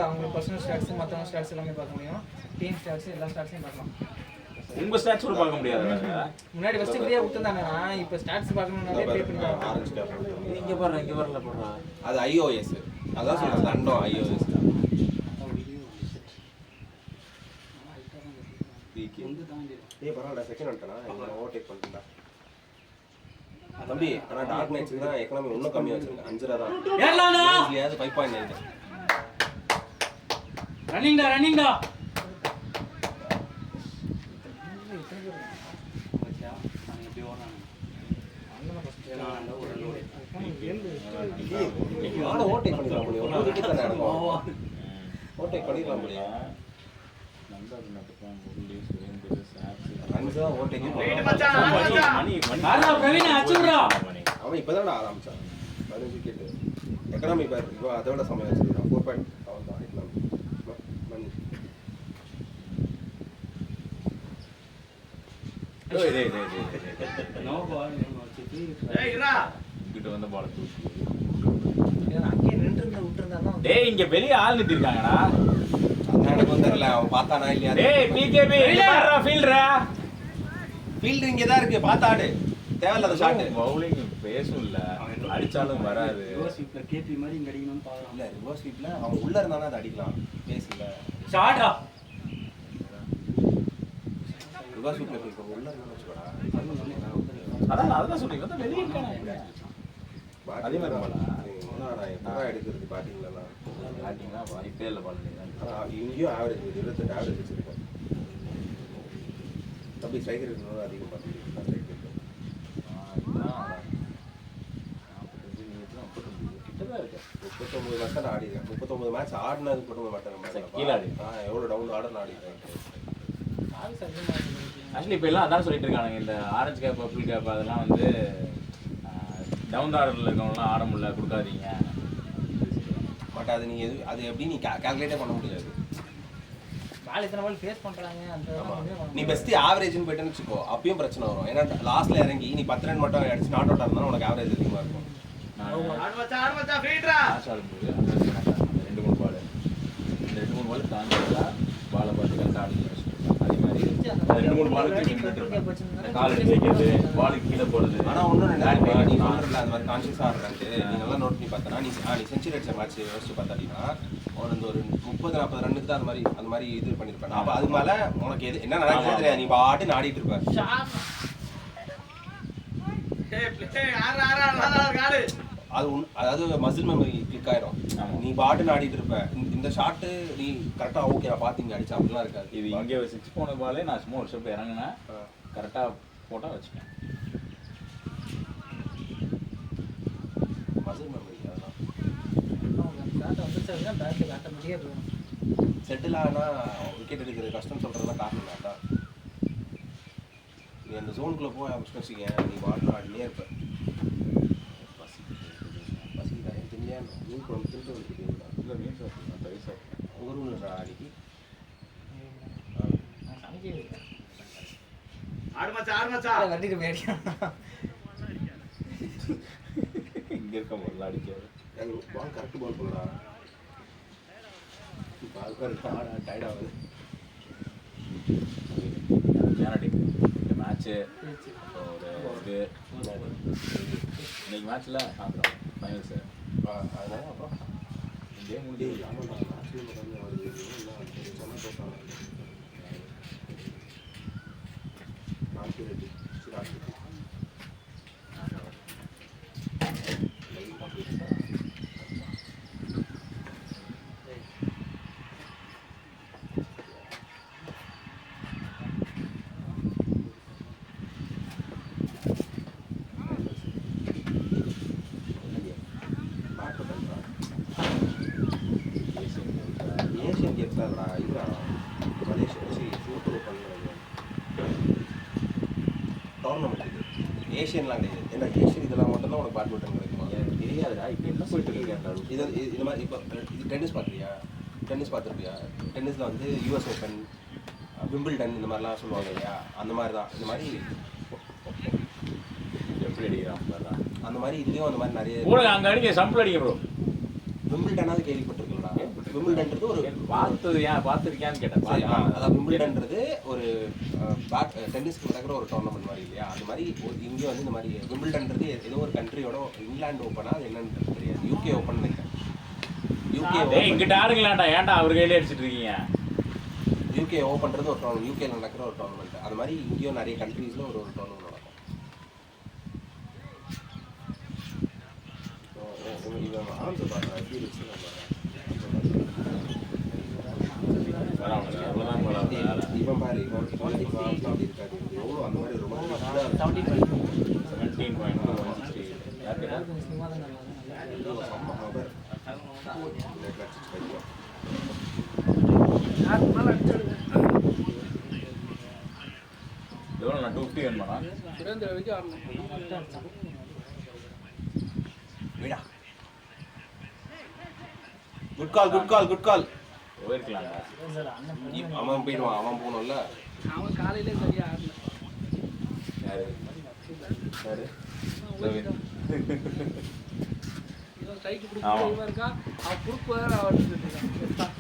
அவங்க பர்சனல் ஸ்டாட்ஸ் மற்றவங்க ஸ்டாட்ஸ் எல்லாமே பார்க்க முடியும். டீம் ஸ்டாட்ஸ் எல்லா ஸ்டாட்ஸையும் பார்க்கலாம். உங்க ஸ்டாட்ஸ் கூட பார்க்க முடியாது. முன்னாடி ஃபர்ஸ்ட் ஃப்ரீயா கொடுத்தாங்க. நான் இப்போ ஸ்டாட்ஸ் பார்க்கணும்னாலே பே பண்ணி பார்க்கணும். ஆரஞ்சு கேப் இங்க வரல போடுறா. அது iOS. அதான் சொல்றேன் தண்டம் iOS தான். ஏய் பரவாயில்ல செகண்ட் வந்துட்டேனா நான் ஓவர்டேக் பண்ணிட்டேன்டா தம்பி. ஆனா டார்க் நைட்ஸ் தான் எக்கனாமி இன்னும் கம்மியா வச்சிருக்கேன். 5 ரூபா தான். ஏறலாம்டா. இதுலயாவது 5.9. ரன்னிங்டா. நானும் ஓவர்டேக் பண்ணிடலாம் முடியும். ஒரு விக்கெட் தானே நடக்கும். ஓவர்டேக் பண்ணிடலாம் முடியும். ரன்ஸ் தான் ஓவர்டேக் அவன் இப்பதான் ஆரம்பிச்சான். 15 விக்கெட் எக்கனாமி பேர் இப்போ அதோட சமயம் வச்சிருக்கான். 4.7 தான் எக்கனாமி. No ball. கிட்ட வந்த பால் தூக்கி. அங்கேயே விட்டுருந்தா தான் டேய் இங்க வெளிய ஆள் நிறுத்தி இருக்காங்கடா. அதான் எனக்கு தெரியல அவன் பார்த்தானா இல்லையா. டேய் பிகேபி பாருடா ஃபீல்டரா. ஃபீல்டர் இங்க தான் இருக்கு. பார்த்தாடு. தேவையில்லாத ஷாட். பவுலிங் பேசும் இல்ல. அடிச்சாலும் வராது. ரிவர்ஸ் ஸ்வீப்ல கேபி மாதிரி இங்க அடிக்கணும்னு பாக்குறான். இல்ல ரிவர்ஸ் ஸ்வீப்ல அவன் உள்ள இருந்தானா அது அடிக்கலாம். பேசல. ஷாட்டா. ரிவர்ஸ் ஸ்வீப்ல போய் உள்ள இருந்தானு வெச்சுடா. அதான் சொல்றீங்க. வந்து வெளிய இருக்கானே. அதே மாதிரி பாலா. நான் எப்போ எடுக்கிறது பேட்டிங்லலாம். பேட்டிங்னா வாய்ப்பே இல்ல பால். இங்கேயும் ஆவரேஜ் 28 ஆவரேஜ் வச்சிருக்கேன். தம்பி ஸ்ட்ரைக்கர் இருக்கணும் அதிகம் பார்த்துருக்கேன். கிட்டதான் இருக்கு. 39 வருஷம் ஆடிருக்கேன். 39 மேட்ச் ஆடினது 39 மட்டும் கீழே ஆடி. எவ்வளோ டவுன் ஆர்டர் ஆடிருக்கேன். ஆக்சுவலி இப்போ எல்லாம் அதான் சொல்லிட்டு இருக்கானுங்க. இந்த ஆரஞ்சு கேப் பர்பிள் கேப் அதெல்லாம் வந்து டவுன் ஆர்டரில் இருக்கவங்களாம் ஆட முடியல கொடுக்காதீங்க. பட் அது நீ அது எப்படி நீ கால்குலேட்டே பண்ண முடியாது. பால் இத்தனை பால் ஃபேஸ் பண்றாங்க அந்த நீ பெஸ்ட் ஆவரேஜ்னு போயிட்டேன்னு வச்சுக்கோ அப்பயும் பிரச்சனை வரும். ஏன்னா லாஸ்ட்ல இறங்கி நீ 10 ரன் மட்டும் அடிச்சு நாட் அவுட் ஆனா உனக்கு ஆவரேஜ் அதிகமா இருக்கும். ஆடும்போது அந்த 2-3 பால் இந்த 2-3 பால் தாண்டிட்டா பாலை பார்த்து கரெக்டாக ஆடி அதே மாதிரி 2-3 பாலுக்கு கால் எடுத்து வைக்கிறது பாலுக்கு கீழே போடுறது. ஆனா ஒன்றும் நீ சொல்றல அந்த மாதிரி கான்ஷியஸாக ஆடுறான்ட்டு நீ நல்லா நோட் பண்ணி பார்த்தனா நீ செஞ்சுரி அடிச்ச மேட்ச் யோசிச்சு பார்த்தாடினா உனக்கு ஒரு 30-40 ரன்னுக்கு தான் அந்த மாதிரி இது பண்ணியிருப்பேன். அப்போ அது மேலே உனக்கு எது என்ன நடக்குது தெரியாது, நீ பாட்டு ஆடிட்டு இருப்ப. அது அதாவது மசில் மெமரி கிளிக் ஆயிடும். நீ பாட்டு ஆடிட்டு இருப்ப. இந்த ஷாட்டு நீ கரெக்டாக ஓகே நான் பார்த்து அடிச்சா அப்படிலாம் இருக்காது. இது இங்கே 6 போன பாலே நான் சும்மா ஒரு ஸ்டெப் இறங்கினேன் கரெக்டாக போட்டால் வச்சுட்டேன். மசில் மெமரி அதெல்லாம் பேட்டில் காட்ட முடியாது. செட்டில் ஆனால் விக்கெட் எடுக்கிறது கஷ்டம் சொல்கிறதுலாம் காரணம் தான். நீ அந்த ஜோனுக்குள்ளே போய் வச்சுக்க நீ பாட்டு ஆடினே இருப்ப. மீன் குழம்பு திருட்டு வந்துருக்கீங்களா? இல்லை மீன் சாப்பிடுவேன் தயிர் சாப்பிடுவேன். உங்கள் ரூமில் அடிக்கி வண்டிக்கு போயிடுச்சு. இங்கே இருக்க முதல்ல அடிக்காது. பால் கரெக்ட் பால் போடுறா. பால் டயர்ட் ஆகுது. இந்த மேட்ச்சு ஒரு இது இன்னைக்கு மேட்ச்சில் சாப்பிட்றோம் ஃபைனல் சார். அதனால அப்புறம் இதே முடிஞ்சு ஏஷியன் கேம்ஸ்லாம் இதுடா மலேசியா டோர்னமெண்ட் இது ஏஷியன்லாம் கிடையாது. ஏன்னா ஏஷியன் இதெல்லாம் மட்டும்தான் உனக்கு பேட்மிண்டன் கிடைக்குமா? எனக்கு தெரியாதுடா. இப்போ என்ன போயிட்டு இருக்கேன் இது இது மாதிரி இப்போ இது டென்னிஸ் பார்க்குறியா? டென்னிஸ் பார்த்துருப்பியா? டென்னிஸில் வந்து யூஎஸ் ஓப்பன், விம்பிள்டன் இந்த மாதிரிலாம் சொல்லுவாங்க இல்லையா? அந்த மாதிரி தான் இந்த மாதிரி எப்படி அடிக்கிறான் அந்த மாதிரி இதுலேயும் அந்த மாதிரி நிறைய கூட அங்கே அடிக்க சம்பிள் அடிக்க ப்ரோ. விம்பிள்டனாவது கேள்விப்பட்டிருக்கீங்களா? விம்பிள்டன்றது ஒரு பார்த்துருக்கியான்னு கேட்டேன். அதான் விம்பிள்டன்றது ஒரு டென்னிஸ்க்கு நடக்கிற ஒரு டோர்னமெண்ட் மாதிரி இல்லையா? அது மாதிரி இங்கே வந்து இந்த மாதிரி விம்பிள்டன்றது ஏதோ ஒரு கண்ட்ரியோட இங்கிலாந்து ஓப்பனா அது என்னன்னு தெரியாது. யூகே ஓப்பன் நினைக்கிறேன். இங்கிட்ட ஆடுங்களாண்டா ஏன்டா அவர் கையிலே அடிச்சிட்டு இருக்கீங்க? யூகே ஓப்பன்றது ஒரு டோர்னமெண்ட், யூகேல நடக்கிற ஒரு டோர்னமெண்ட். அது மாதிரி இங்கேயும் நிறைய கண்ட்ரீஸில் ஒரு டோர்னமெண்ட் நடக்கும். இவன் ஆரம்பிச்சு பாருங்க எப்படி இருந்துச்சு. இவன் பாரு இவன் அப்படி இருக்காது. எவ்வளோ அந்த மாதிரி ரொம்ப 17.160. எவ்வளோ நான் 250 வேணுமாண்ணா? சுரேந்திர வரைக்கும் ஆடணும். விடா good call good call good call. போயிருக்கலாம்டா. அவன் போயிடுவான். அவன் போகணும்ல. அவன் காலையிலே சரியா ஆடல. யாரு யாரு இவன் ஸ்ட்ரைக்கு பிடிச்சி இவன் இருக்கா. அவன் குறுக்கு வேற ஆடுறது இருக்கான்.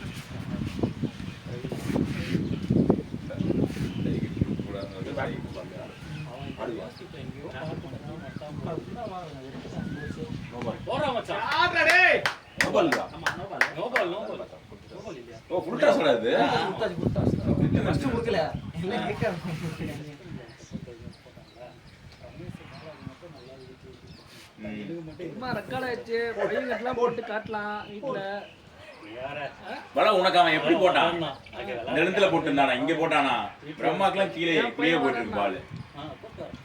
ஓ ஃபுல் டாஸ் கூடாது. ஃபர்ஸ்ட் கொடுக்கல எல்லாம் கேட்க ரெக்கார்ட் ஆயிடுச்சு. பையன்லாம் போட்டு காட்டலாம் வீட்டுல. உனக்கு அவன் எப்படி போட்டான்? இந்த இடத்துல போட்டுருந்தானா? இங்க போட்டானா? பிரம்மாக்கெல்லாம் கீழே கீழே போயிட்டு இருக்கு பால்.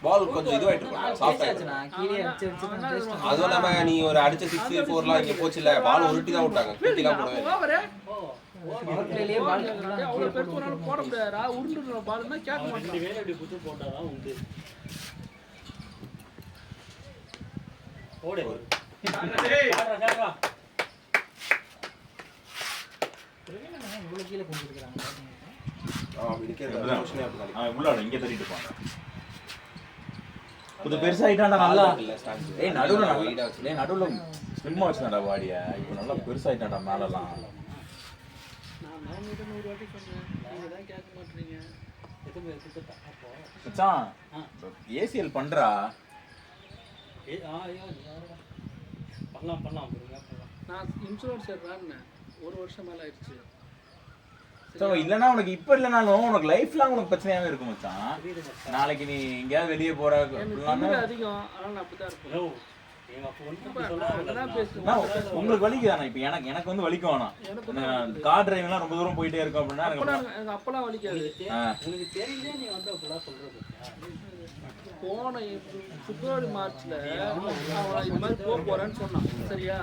பால் கொஞ்சம் இதுவாயிட்டு இருக்கும், சாஃப்ட் ஆயிடுச்சு. அதுவும் நம்ம நீ ஒரு அடிச்ச 6 4லாம் இங்க போச்சுல, பால் உருட்டி தான் விட்டாங்க. குட்டிலாம் போடவே பவர்ப்ளேலயே பால் அவ்வளவு பேர் போறாலும் போட முடியாதுடா. உருண்டுற பால்னா கேட்க மாட்டான். வேற அப்படி குத்து போட்டாதான் உண்டு. ஓடு சாரா இவ்வளவு கீழே கொண்டு இருக்காங்க. அப்படி நிற்கிறது மோஷனே அப்படி தான் அவன் உள்ள இங்கே தள்ளிட்டு போவான். கொஞ்சம் பெருசாயிட்டான்டா நல்லா. ஏய் நடுவுல ஸ்லிம்மா வச்சுதான்டா பாடிய. இப்போ நல்லா பெருசாயிட்டான்டா மேலலாம். நான் 100 வாட்டி சொன்னேன், நீங்க தான் கேட்க மாட்டீங்க. மச்சான் ஏசிஎல் பண்றா. பண்ணலாம் நான் இன்சூரன்ஸ் எடுறேன்னு 1 வருஷம் மேல ஆயிடுச்சு. இல்லன்னா உனக்கு இப்ப இல்லனாலும் உனக்கு லைஃப் லாங் உனக்கு பிரச்சனையாவே இருக்கும் மச்சான். நாளைக்கு நீ எங்கயாவது வெளியே போற அதிகம், அதனால நான் அப்படிதான் இருப்பேன். உங்களுக்கு வலிக்குதானே? இப்ப எனக்கு வந்து வலிக்கும் வேணாம். கார் டிரைவிங்லாம் ரொம்ப தூரம் போயிட்டே இருக்கும் அப்படின்னா எனக்கு அப்பெல்லாம் வலிக்காது. உனக்கு தெரிஞ்சே நீ வந்து அப்படிலாம் சொல்றது. போன பிப்ரவரி மார்ச்ல அவன் இது மாதிரி போக போறேன்னு சொன்னான். சரியா,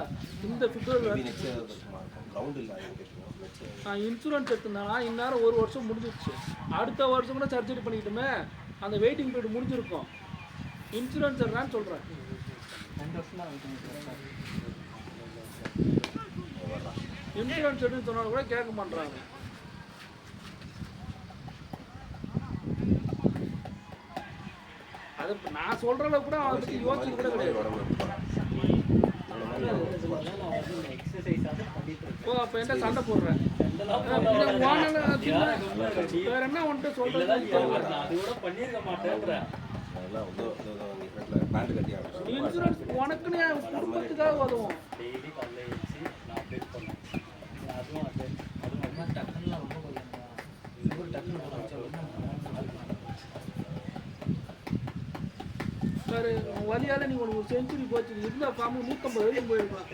இந்த பிப்ரவரி நான் இன்சூரன்ஸ் எடுத்திருந்தேன்னா இந்நேரம் 1 வருஷம் முடிஞ்சிருச்சு. அடுத்த வருஷம் கூட சர்ஜரி பண்ணிக்கிட்டுமே அந்த வெயிட்டிங் பீரியட் முடிஞ்சிருக்கும். இன்சூரன்ஸ் எடுறான்னு சொல்றேன். 2 வருஷம் தான் இன்சூரன்ஸ் எடுன்னு சொன்னாலும் கூட கேட்க மாட்டாங்க. அது நான் சொல்றத கூட அவன் பத்தி யோசிச்சு கூட கிடையாது. ஓ, அப்ப என்ன சண்டை போடுறேன்? வேற என்ன வந்துட்டு சொல்றது? இன்சூரன்ஸ் உனக்குன்னு குடும்பத்துக்காக உதவும். சார் வழியால நீ ஒரு செஞ்சுரி போச்சு இருந்தா பாம்பு 150 வரைக்கும் போயிருக்கலாம்.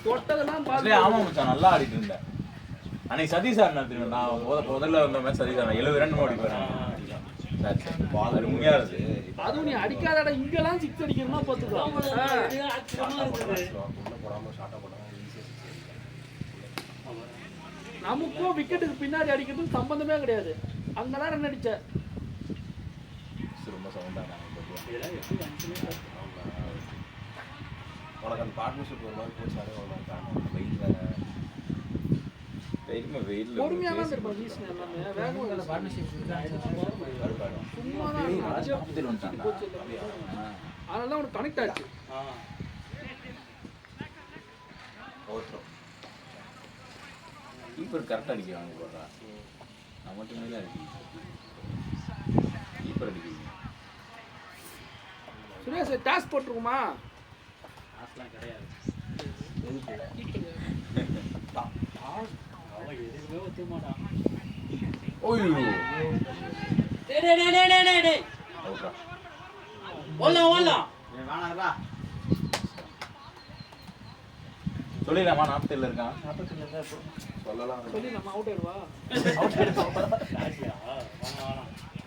தொட்டதெல்லாம் ஆமா மச்சான், நல்லா ஆடிட்டு இருந்தேன். அன்னைக்கு சதீஷ் சார் நான் முதல்ல வந்த மாதிரி சதீஷ் சார் 70 ரன் ஓடி போறேன். உண்மையா இருக்கு. அதுவும் நீ அடிக்காதடா, இங்கெல்லாம் 6 அடிக்கணும்னா பாத்துக்கலாம். நமக்கும் விக்கெட்டுக்கு பின்னாடி அடிக்கிறதுக்கு சம்பந்தமே கிடையாது. அங்கெல்லாம் ரன் அடிச்ச ரொம்ப சவுண்டான உனக்கு அந்த பார்ட்னர்ஷிப் ஒரு மாதிரி போச்சாலே வெயில் பொறுமையா தான் இருப்பான். வீசின எல்லாமே வேகம் பார்ட்னர்ஷிப் சும்மா தான் போச்சு. அதனால உனக்கு கனெக்ட் ஆச்சு. கீப்பர் கரெக்டாக அடிக்க வாங்க போடுறா. நான் மட்டுமே தான் அடிக்கிறேன். கீப்பர் அடிக்கிறீங்க. சுரேஷ் டாஸ் போட்டுருக்குமா? டாஸ்லாம் கிடையாது. அவன் எதுவுமே ஒத்துக்க மாட்டான். ஓய்யோ டேய் ஓடலாம் சொல்லிடலாமா? 47 இருக்கான். சொல்லி நம்ம அவுட் ஆயிடுவா.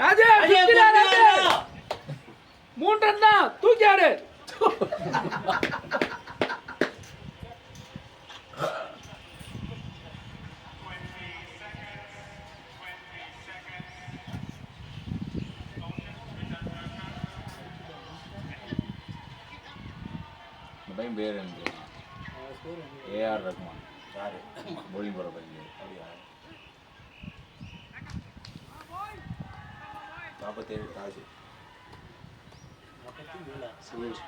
ராஜே 3 ரன் தான், தூக்கி ஆடு. இந்த பையன் பேர் என்ன? ஏஆர் ரஹ்மான். யாரு போலிங் போகிற பையன்? 47 ராஜு. சுரேஷ்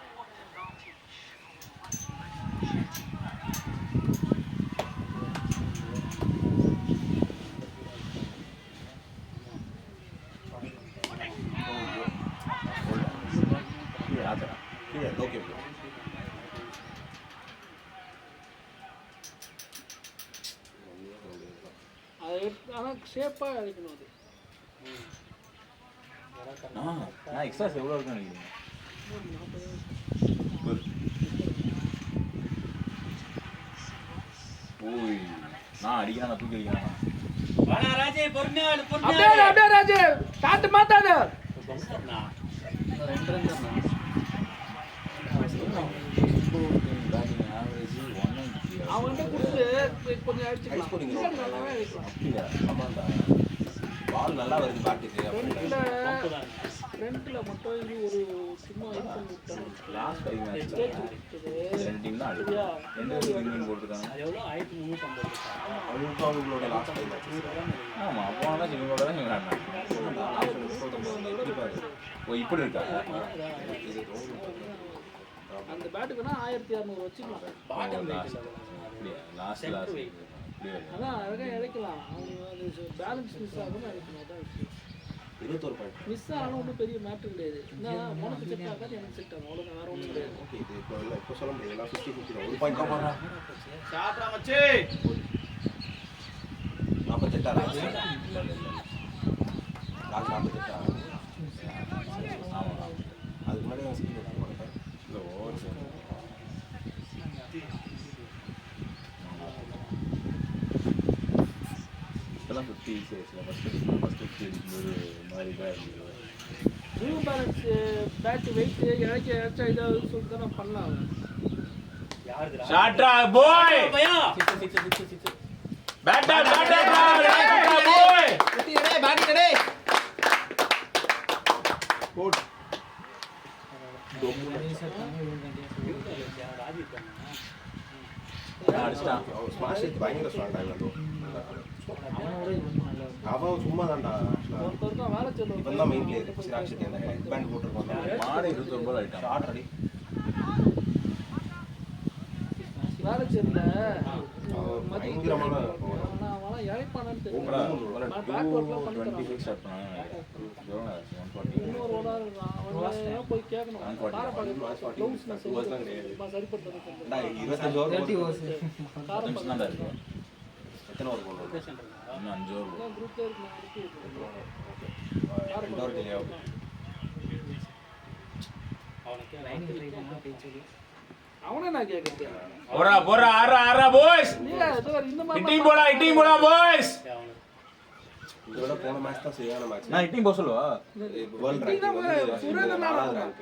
ஓகே. ஆனால் ஷேப்பாக அடிக்கணும். அது நான் எக்ஸ்ட்ராஸ் எவ்வளோ இருக்குன்னு நினைக்கிறேன். ஓய் நான் அடிக்கிறேன், நான் தூக்கி அடிக்கிறேன். ராஜே பொறுமையா அப்படியே ராஜே காட்டு மாத்தாத. 2 ரன் தான். அவன்கிட்ட கொடுத்து கொஞ்சம் அடிச்சுக்கலாம். நல்லாவே அடிக்கலாம். ஆமாண்டா. பால் நல்லா வருது பேட்டுக்கு ஃப்ரண்ட்ல மட்டும் இது ஒரு சும்மா இது பண்ணி விட்டாங்க. லாஸ்ட் 5 மேட்ச் ரெண்டு டீம் தான் ஆடுது. எந்த வின் போட்டுருக்காங்க? அது எவ்வளோ 1350. அவங்களோட லாஸ்ட் 5 மேட்ச். ஆமா போன மேட்ச் இவங்களோட தான் இவங்க ஆடினாங்க. ஓ இப்படி இருக்கா? அந்த பேட்டுக்குன்னா 1600 வச்சுக்கலாம். அப்படியா லாஸ்ட் அதான் அழகாக இழைக்கலாம். அவங்க அது பேலன்ஸ் மிஸ் ஆகும்னு இழைக்கணும். அதான் விஷயம். 21 பாயிண்ட் மிஸ் ஆனாலும் ஒன்றும் பெரிய மேட்ரு கிடையாது. நான் உனக்கு செட் ஆகாது எனக்கு செட் ஆகும். அவ்வளோ வேறு ஒன்றும் கிடையாது. ஓகே இது இப்போ இல்லை இப்போ சொல்ல முடியாது எல்லாம் 50-50 தான். 1 பாயிண்ட் தான் போடுறான். ஷாட்ரா மச்சி 48 லாஸ்ட் 48 அதுக்கு முன்னாடி அவன் ஸ்கில் எடுத்து போட்டேன். இல்லை ஓவர் இப்போலாம் 50 ஈஸியாக ஃபஸ்ட்டு 50 அடிக்கும்போது மாதிரி தான் இருந்தது. நியூ பேலன்ஸ் பேட்டு வெயிட்டு இழைச்சா இதாவது சொல்லிட்டு தான் நான் பண்ணலாம். ஷாட்ரா பாய் பேட்டா பாய் குட்டி கடை பேட்டி கடை போட் அடிச்சிட்டான். அவன் ஸ்மாஷ் ஹிட் பயங்கர ஸ்ட்ராங் ஆயிடுது. அவன் சும்மா தான்டா ஒருத்தர் தான் வேலை சொல்லுவோம். இப்போ தான் மெயின் பிளேயர் சிராக் ஷெட்டி அந்த ஹெட் பேண்ட் போட்டுருக்கான். மாடு 29 ஆயிட்டான். ஷார்ட் ரெடி வேலை செய்யல பயங்கரமான அவன் இழைப்பானான்னு தெரியல. சூப்பரா நான் பேக் ஒர்க்லாம் பண்ணி 25 ஸ்டார்ட் பண்ணாங்க. 140 இன்னொரு ஒரு ஆள் இருக்கான். அவன் போய் கேட்கணும். காரப்பாக்கம் க்ளவுஸ் நான் சரிப்படுத்துறேன். 25 ஓவர் நிமிஷம் தான் இருக்கு. எத்தனை ஓவர் போடுறது? இன்னும் 5 ஓவர். குரூப்ல இருக்கு. 2 ஓவர் டிலே ஆகும். அவனே நான் கேட்கறேன். போறா ஆறா பாய்ஸ். இல்ல இந்த மாதிரி இட்டிங் போடா பாய்ஸ். இதோட போன மேட்ச் தான் சரியான மேட்ச். நான் இட்டிங் போக சொல்லுவா. வேர்ல்ட் ரேங்கிங் வந்து 4வது ரேங்க்.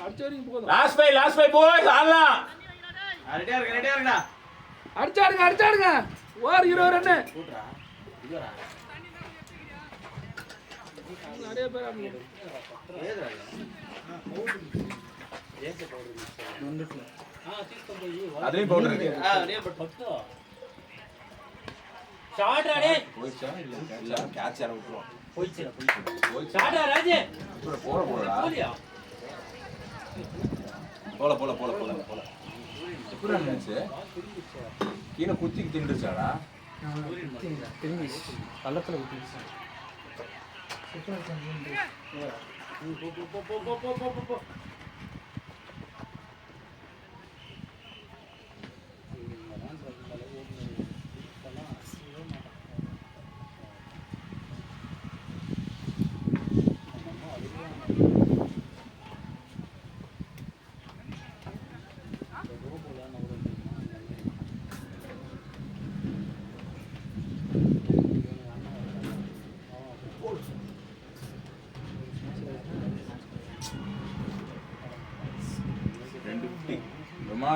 அடிச்ச வரைக்கும் போதும். லாஸ்ட் 5 பாய்ஸ் ஆடலாம். ரெடியா இருக்கடா அடிச்சாடுங்க ஓர் 20 ரன் நிறைய பேர் ஆடுங்க. அதுலயும் பவுடர் இருக்கு. ஷாட் அடே போயிச்சா இல்ல கேட்ச் யார விட்டுறோம். போயிச்சு ஷாட் ராஜே போடா போலியா போல எப்படி இருந்துச்சு? கீழே குத்திக்கு திண்டுச்சாடா? பள்ளத்துல விட்டுருச்சு. போ.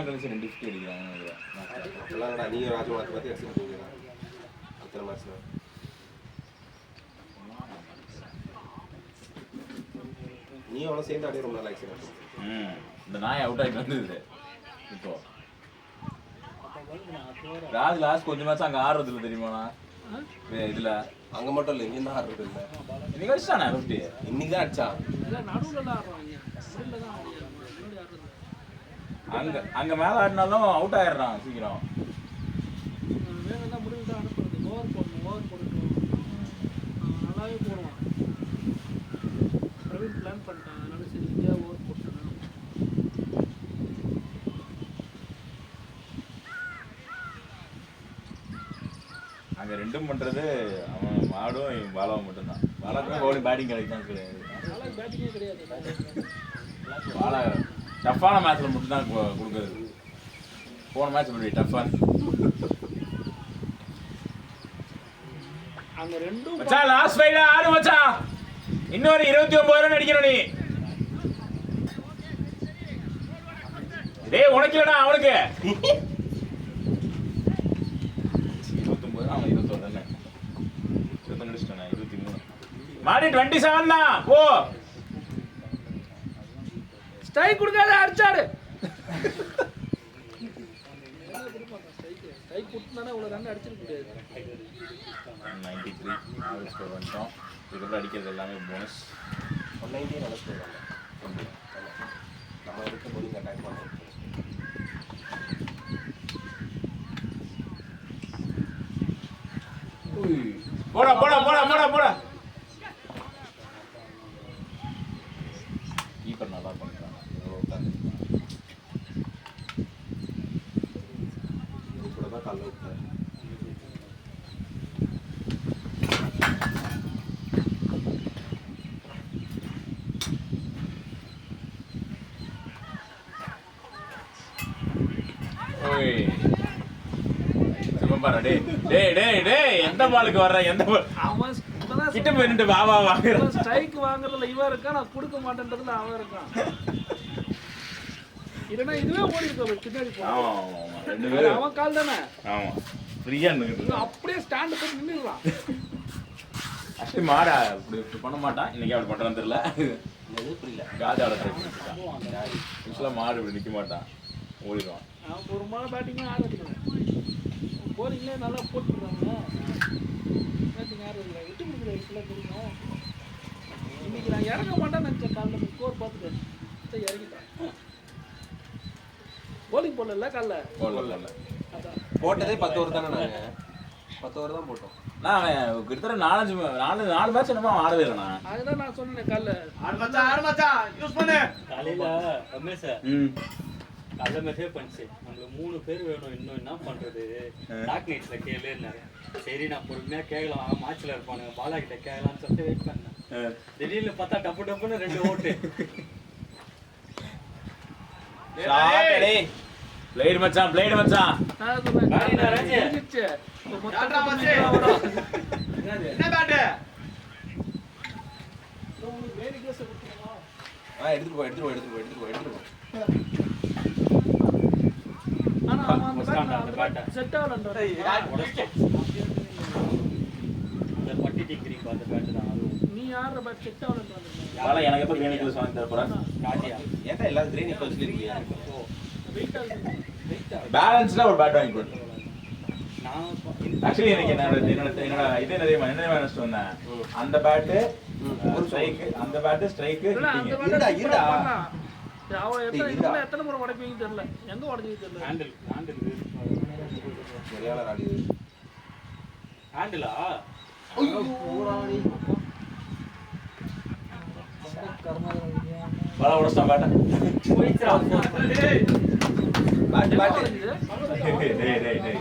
கழிச்சு 2 50 அடிக்கிறாங்க. எல்லாம்டா நீ ராஜு மாத்தி அடிச்சிட்டு போறீங்க. அத்தனை மேட்ச்ல நீ அவன சேர்ந்து ஆடி ரொம்ப நல்லா ஆக்சிடென்ட். இந்த நாய் அவுட் ஆகி வந்தது. இப்போ ராஜ் லாஸ்ட் கொஞ்ச மேட்ச் அங்க ஆடுறது இல்ல தெரியுமாண்ணா? இதுல அங்க மட்டும் இல்ல இங்க தான் ஆடுறது இல்ல. இன்னைக்கு அடிச்சானே 50. இன்னைக்கு தான் அடிச்சான். இல்ல நடுவுல தான் ஆடுறாங்க. நடுவுல தான் ஆடுறாங்க. அங்க மேல ஆடினாலும் அவுட் ஆயிடுறான் சீக்கிரம். வேணும்னா முடிவு தான் அனுப்புறது. ஓவர் போடணும். நல்லாவே போடுவான். பிரவீன் பிளான் பண்ணிட்டான். அதனால சரி இந்தியா ஓவர் போட்டான். அங்க ரெண்டும் பண்றது அவன் மாடும் பாலாவும் மட்டும்தான். பாலாவுக்கு பவுலிங் பேட்டிங் கிடைக்கும் கிடையாது. பாலாக்கு பேட்டிங்கே கிடையாது. பாலா டஃப்பான மேட்ச்ல மட்டும் தான் கொடுக்குறது. போன மேட்ச் பண்ணி டஃப்பான அங்க ரெண்டும் மச்சான் லாஸ்ட் ஃபைல ஆடு மச்சான். இன்னொரு 29 ரன் அடிக்கணும் நீ. டேய் உனக்கு இல்லடா அவனுக்கு. 29 அவன் 21 ரன். மாடி 27 தான் போ. ஸ்ட்ரைக் கொடுக்காத அடிச்சாடு. ஸ்ட்ரைக் கொடுத்தானே இவ்வளோ ரன் அடிச்சிருக்க முடியாது. 93 ஆவரேஜ் ஸ்கோர் வந்துட்டோம். இதுக்கப்புறம் அடிக்கிறது எல்லாமே போனஸ். 190 நல்ல ஸ்கோர் தான். நம்ம எடுக்க போலிங் அட்டாக் பண்ணுறோம். போடா போடா போடா போடா போடா. கீப்பர் நல்லா பண்ணிட்டாங்க. கூட தான் கால் விட்டார். ஓய் சும்மா டேய் டேய் டேய் டேய் எந்த பாலுக்கு வர்ற எந்த பால் அவன் கிட்ட போய் நின்று வா வா வா. ஸ்ட்ரைக் வாங்குறதுல இவன் இருக்கான், நான் கொடுக்க மாட்டேன்றதுல அவன் இருக்கான். இல்லைன்னா இதுவே ஓடி இருக்க பின்னாடி ஆமா போவான். ஆமா ரெண்டு பேரும் அவன் கால் தானே. ஆமா ஃப்ரீயா நின்னுட்டு அப்படியே ஸ்டாண்ட் போட்டு நின்னுறான். ஆக்சுவலி மாடா இப்படி பண்ண மாட்டான். இன்னைக்கு அப்படி பண்றான்னு தெரியல. எது புரியல. காஜாவோட ட்ரை பண்ணிட்டான். யூஸ்வலா மாடு இப்படி நிக்க மாட்டான், ஓடிடுவான். அவன் ஒரு மாலை பேட்டிங்கும் ஆடுறதுக்கு போலிங்லேயே நல்லா போட்டுருக்காங்க. பேட்டிங் ஆடுறதில்ல, விட்டு கொடுக்குற விஷயம் தெரியும். இன்னைக்கு நான் இறங்க மாட்டேன்னு நினச்சேன். காலைல ஸ்கோர் பார்த்துட்டு இறங்கிட்டான். போலிங் போடல காலைல. போடல அதான் போட்டதே 10 ஓவர் தானே. நாங்கள் 10 ஓவர் தான் போட்டோம். நான் கிட்டத்தட்ட 4 மேட்ச் என்னமோ ஆடவே இல்லைண்ணா. அதுதான் நான் சொன்னேன் காலைல. காலையில ரமேஷ் காலைல மெசேஜ் பண்ணிச்சு, நம்மளுக்கு 3 பேர் வேணும், இன்னும் என்ன பண்றது டாக் நைட்ஸ்ல கேளுன்னாரு. சரி நான் பொறுமையா கேட்கலாம், மாச்சில் இருப்பானுங்க பாலா கிட்ட கேட்கலாம்னு சொல்லிட்டு வெயிட் பண்ணேன். திடீர்னு பார்த்தா டப்பு டப்புன்னு 2 ஓட்டு. பிளேட் மச்சான் பிளேட் மச்சான். நான் சொன்னேன் காலையில ராஜே. முடிஞ்சிருச்சு. இப்போ மொத்தம் வரும். என்ன பேட்டு உங்களுக்கு வேறு கேஸ் கொடுத்துருமா? எடுத்துட்டு போ. ஆனா அவன் அந்த First round அந்த பேட் bat. செட் ஆகலன்றான். அந்த பட்டி டிகிரி பார்த்த பேட்டு தான் அதுவும். நீ யார பேட் செட் ஆகலன்றான். அதனால எனக்கு எப்போ கிளினிக்கல் வாங்கி தர போறேன். காட்டியா ஏன்டா எல்லாரும் கிரீன் இப்போ சொல்லிருக்கீங்க. வெயிட் ஆகுது. பேலன்ஸ்டா ஒரு பேட் வாங்கி கொடு. நான் ஆக்சுவலி எனக்கு என்னோட இது என்ன நினைச்சிட்டு வந்தேன். அந்த பேட்டு ஒரு ஸ்ட்ரைக், அந்த பேட்டு ஸ்ட்ரைக். இல்ல அந்த இருடா, பேட் இருடா. அவன் எத்தனை முறை உடைப்பீங்கன்னு தெரியல. எங்க உடைஞ்சது தெரியல. ஹேண்டில் சரியான ராடி. ஹேண்டிலா பாலா உடைச்சான் பேட்டை. போயிடுச்சா பேட்டு டேய் டேய் டேய்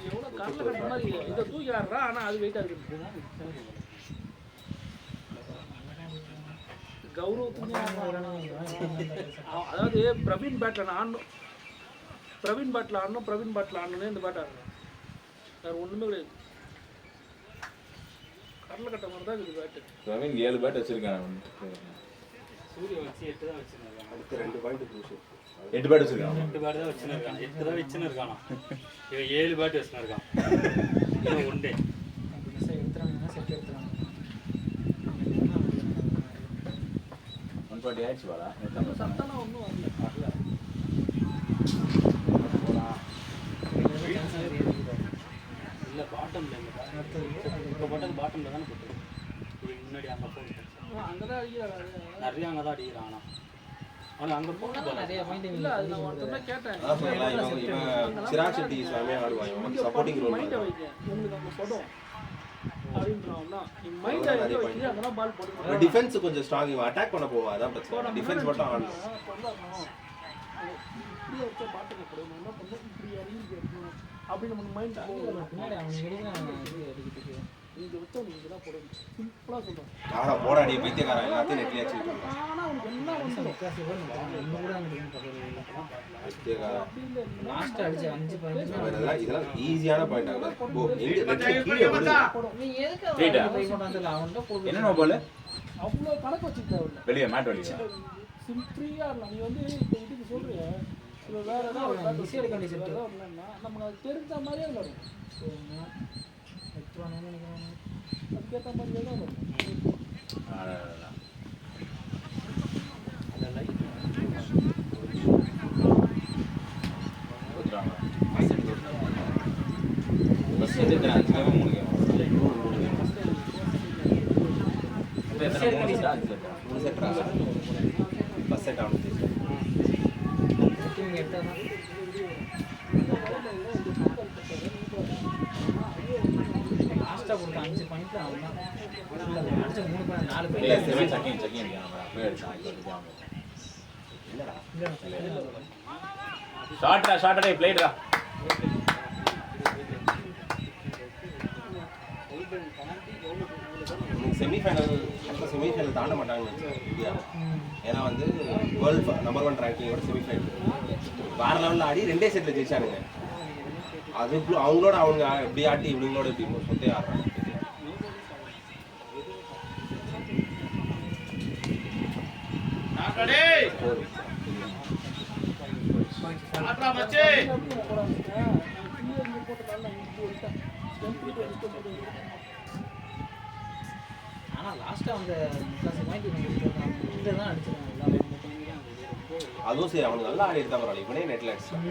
எவ்வளவு கால்ல கட்டுற மாதிரி இதை தூக்கி ஆடுறா. ஆனா அது வெயிட் ஆகுது. கௌரவத்துக்கு அதாவது பிரவீன் பேட்டில் ஆடணும், பிரவீன் பேட்டில் ஆடணும் இந்த பேட் ஆடணும். வேறு ஒன்றுமே கிடையாது. கடலை கட்ட மாதிரி தான் இருக்குது பேட்டு. பிரவீன் 7 பேட் வச்சிருக்கான். சூரிய வச்சு 8 தான் வச்சுருக்காங்க. அடுத்து 2 பாயிண்ட் புதுசு. 8 பேட் வச்சிருக்கான். 8 பேட் தான் வச்சுருக்கான். 8 தான் வச்சுருக்கானா. இவன் 7 பேட் வச்சுருக்கான். இவன் ஒன்றே ஆயிடுச்சு பாலா. சத்தானா ஒன்றும் வரல. இல்லை பாட்டம்ல இப்போ போட்டது பாட்டம்ல தானே போட்டு. இதுக்கு முன்னாடி அங்கே போட்டு அங்கே தான் அடிக்கிறாரு. நிறைய அங்கே தான் அடிக்கிறான். ஆனால் அங்கே போட்டு நிறைய இல்லை அது நான் ஒருத்தர் கேட்டேன். அதான் சொல்லலாம், இவன் சிராக் ஷெட்டி சாமியாக ஆடுவான். இவன் சப்போர்ட்டிங் ரோல் மைண்டை வைக்க உங்களுக்கு அங்கே படம் அப்படின்றான்னா நீ மைண்டை எங்கே வைக்கிறீ அங்கெல்லாம் பால் போட்டு டிஃபென்ஸ் கொஞ்சம் ஸ்ட்ராங். இவன் அட்டாக் பண்ண போவா, அதான் பிரச்சனை. டிஃபென்ஸ் மட்டும் ஆடணும். இப்படியே வச்சா பாட்டுக்கு போடுவோம். என்ன பண்ணணும் இப்படி இறங்கி கேட்கணும் அப்படின்னு நம்ம மைண்ட் இங்கே வச்சா நீங்கள் தான் போடணும். சிம்பிளாக சொல்கிறேன். ஆடா போடா நீ பைத்தியக்காரன், எல்லாத்தையும் நெட்லேயே வச்சுக்கிட்டு. ஆனால் அவனுக்கு என்ன வந்து லாஸ்ட் அடிச்ச 5 பாயிண்ட் இதெல்லாம் ஈஸியான பாயிண்ட் ஆகுது. ரைட்டா என்ன பால் அவ்வளோ கணக்கு வச்சுக்கிட்ட வெளியே மேட் வெளியே சிம்பிளியா இருக்கலாம். நீ வந்து இப்போ இதுக்கு சொல்றிய இப்போ வேற ஏதாவது ஈஸியாக எடுக்க வேண்டிய செட்டு நமக்கு அது தெரிஞ்ச மாதிரியே வரும். அதுக்கேற்ற மாதிரியே தான் வரும். பஸ் எடுத்து 5 மூணு கேம் மூணு செட் பஸ் செட் ஆகும். லாஸ்ட்டாக கொடுத்த 5 பாயிண்ட்ல அவன் தான் அடிச்ச 3 பாயிண்ட் 4 இல்ல பாயிண்ட் செகண்ட் அப்படியே அடிச்சான். ஷார்ட் டே பிளேட்ரா செமிஃபைனல் தாண்ட மாட்டாங்கன்னு நினைச்சேன் இந்தியா. ஏன்னா வந்து வேர்ல்டு நம்பர் 1 ரேங்கிங்கோட செமிஃபைனல் வேற லெவலில் ஆடி 2 செட்டில் ஜெயிச்சானுங்க. அது அவங்களோட அவங்க இப்படி ஆட்டி இவங்களோட இப்படி சொத்தே ஆடுறாங்க. ஆனால் லாஸ்ட்டாக அந்த 30 பாயிண்ட் இங்கே தான் அடிச்சிருக்காங்க எல்லாரும். அதுவும் சரி, அவனுக்கு நல்லா ஆடி எடுத்தா பரவாயில்ல. இவனே நெட்ல அடிச்சான்.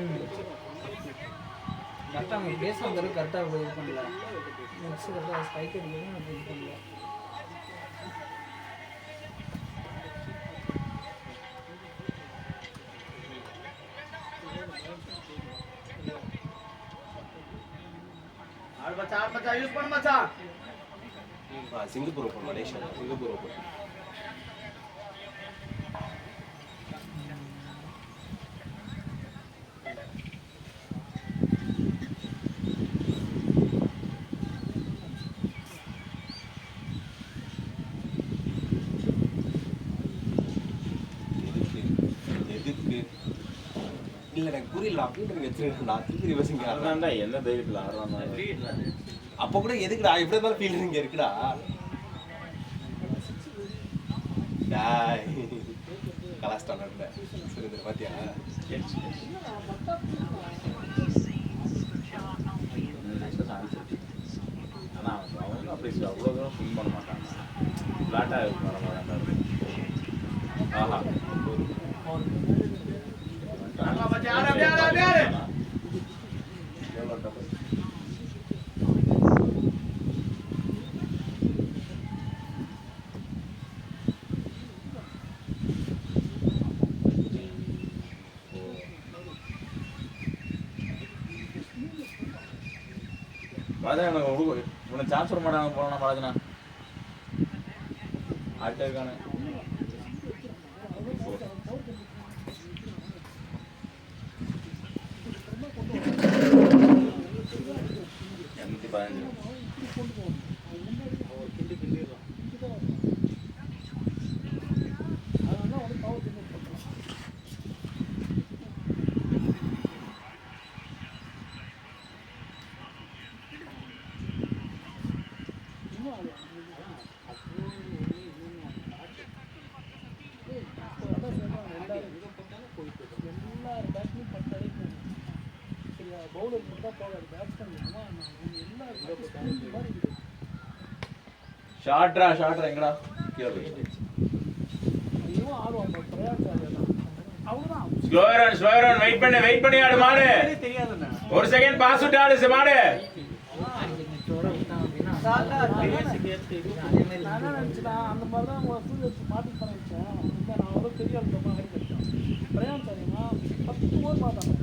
கரெக்டாக அவங்க பேஸ் வந்துருக்கு, கரெக்டாக இது பண்ணல. நெக்ஸ்ட் கரெக்டாக ஸ்பைக் அடிக்கணும், அப்படி இது பண்ணல. Singapore open, Malaysia Singapore open. எதுக்கு இல்ல எனக்கு புரியல. அப்படின்னு வச்சிருக்கேன் நான் திருப்பி யோசிங்க. அதான்டா என்ன தைரியத்தில் ஆடுறாங்க. அப்ப கூட எதுக்குடா எப்படி இருந்தாலும் ஃபீல் இங்க இருக்குடா. கலாஸ்டான் சரி பாத்தியா ஆனால் அவங்க அப்படி அவ்வளோ தூரம் ஸ்விம் பண்ண மாட்டாங்க. ஃப்ளாட்டாக வர மாதிரி ஆஹா அதான் எனக்கு உனக்கு சான்ஸ் விட மாட்டாங்க போனா பாலாஜனா ஆட்டே இருக்கானு 215 ஷாட்ரா எங்கடா கீழ போய் ஸ்லோயர் ரன் வெயிட் பண்ணி ஆடு மாடு. ஒரு செகண்ட் பாஸ் விட்டு ஆடு மாடு. அந்த மாதிரி தான் மாட்டி பண்ணிச்சேன். நான் அவ்வளோ பெரிய பிரயாணம் சரிங்களா 10 ஓவர் பார்த்தாங்க.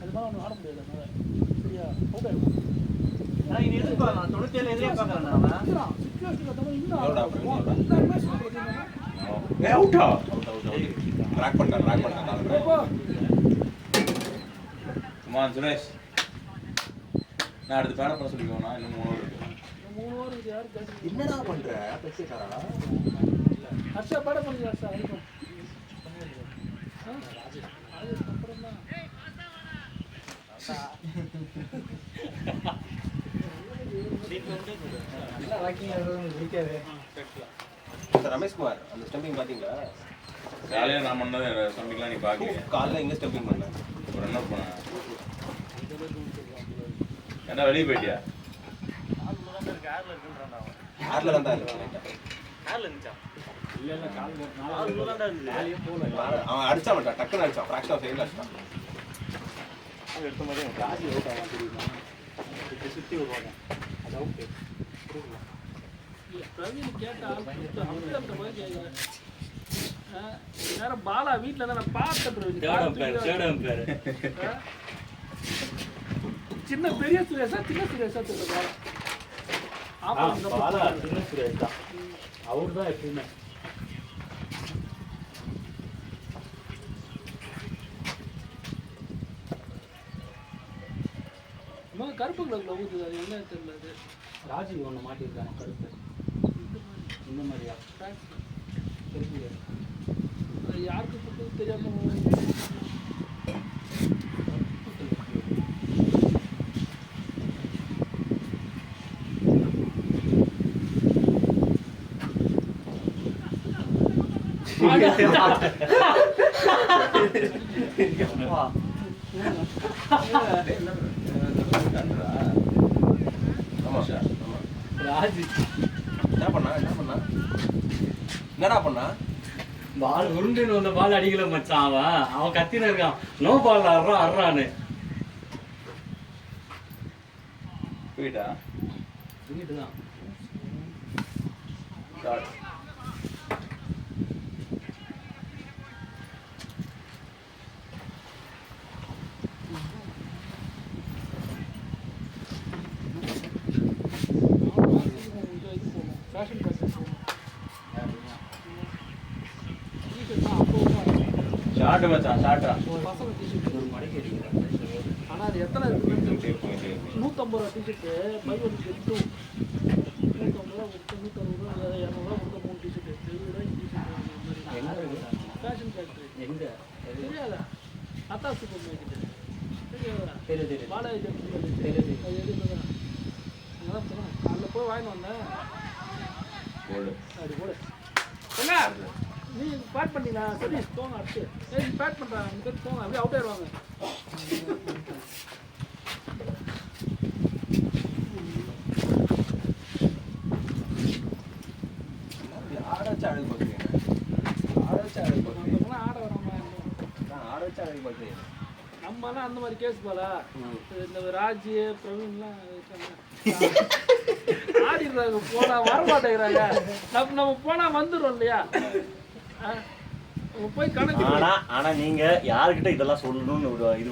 அதுதான் அவனுக்கு ஆட முடியாது. சரியா அவுட் ஆயிடும். நான் இனி எதிர்பார்க்கலாம் 97 எதிர்பார்க்கறேன். அவுட்டா ட்ராக் பண்ணா குமார் சுரேஷ் நான் அடுத்து பேன பண்ண சொல்லிக்கோனா இன்னும் 3 ஓவர் இருக்கு. 3 ஓவர் இது யார் கேட்க என்னடா பண்ற பேசிட்டாரா ஹர்ஷா பேட பண்ணி ஹர்ஷா ரமேஷ்குமார் அந்த ஸ்டம்பிங் பாத்தீங்களா? காலையில நான் பண்ணது சமைக்கலாம் நீ பாக்கல. காலைல எங்க ஸ்டம்பிங் பண்ணேன்? ஒரு என்ன பண்ண? என்ன வெளிய போயிட்டியா? கார்ல தான் இருக்கேன். அவன் அடிச்சா மாட்டான், டக்குன்னு அடிச்சான், ஃபிராக்ஷன் ஆஃப் செகண்ட்ல அடிச்சான். பிரவீன் கேட்டா நேரம் பாலா வீட்டுல நான் பார்த்தேன் பிரவீன். சின்ன பெரிய சுரேஷா சின்ன சுரேஷா தெரியல பாலா. சின்ன சுரேஷ் தான், அவர் தான் எப்பயுமே. கருப்பு கலர்ல ஊத்துது, அது என்ன தெரியல. அது ராஜி ஒன்று மாட்டியிருக்காங்க கருப்பு இந்த மாதிரியா தெரியல. அது யாருக்கு போட்டு தெரியாம ராஜி என்னடா பண்ணா? பால் உருண்டுன்னு வந்த பால் அடிக்கல மச்சான். அவன் கத்தின இருக்கான், நோ பால் அர்றான்னு. போயிட்டா இதுதான் ஃபேஷன் கல்ச்சர் ஷார்ட் மச்சான் ஷார்ட்டா. பசங்க டிஷர்ட் ஒரு மடக்கி அடிக்கிறாங்க. ஆனால் அது எத்தனை இருக்குன்னு 150 ரூபா T-shirt buy one get two. 150 ரூபா கொடுத்து 160 ரூபா 200 ரூபா கொடுத்த 3 டிஷர்ட்டு 70 ரூபாய்க்கு டிஷர்ட். ஃபேஷன் ஃபேக்ட்ரி எங்க தெரியாதா? அத்தா சூப்பர் மார்க்கெட்டு தெரியாதா? தெரியுது பாலாஜி தெரியுது. அது எதுக்குதான் அங்கதான் போனேன். காலைல போய் வாங்கிட்டு வந்தேன். போடு அப்படி போடு என்ன நீ பேட் பண்ணிங்களா? சரி போங்க அடுத்து. ஏய் நீ பேட் பண்ணுறாங்க அந்த பேர் போங்க அப்படியே அவுட் ஆயிடுவாங்க. ஆட வச்சு அழகு பார்க்குறீங்க. நம்மலாம் ஆட வராம ஆட வச்சு அழகு பார்க்குறீங்க. நம்மலாம் அந்த மாதிரி கேஸ் போல. இந்த ராஜி பிரவீன்லாம் ஆடிடுறாங்க, போனா வர மாட்டேங்கிறாங்க. நம்ம போனா வந்துடும் இல்லையா? போய் கணக்கு ஆனா நீங்க யாருக்கிட்ட இதெல்லாம் சொல்லணும்னு ஒரு இது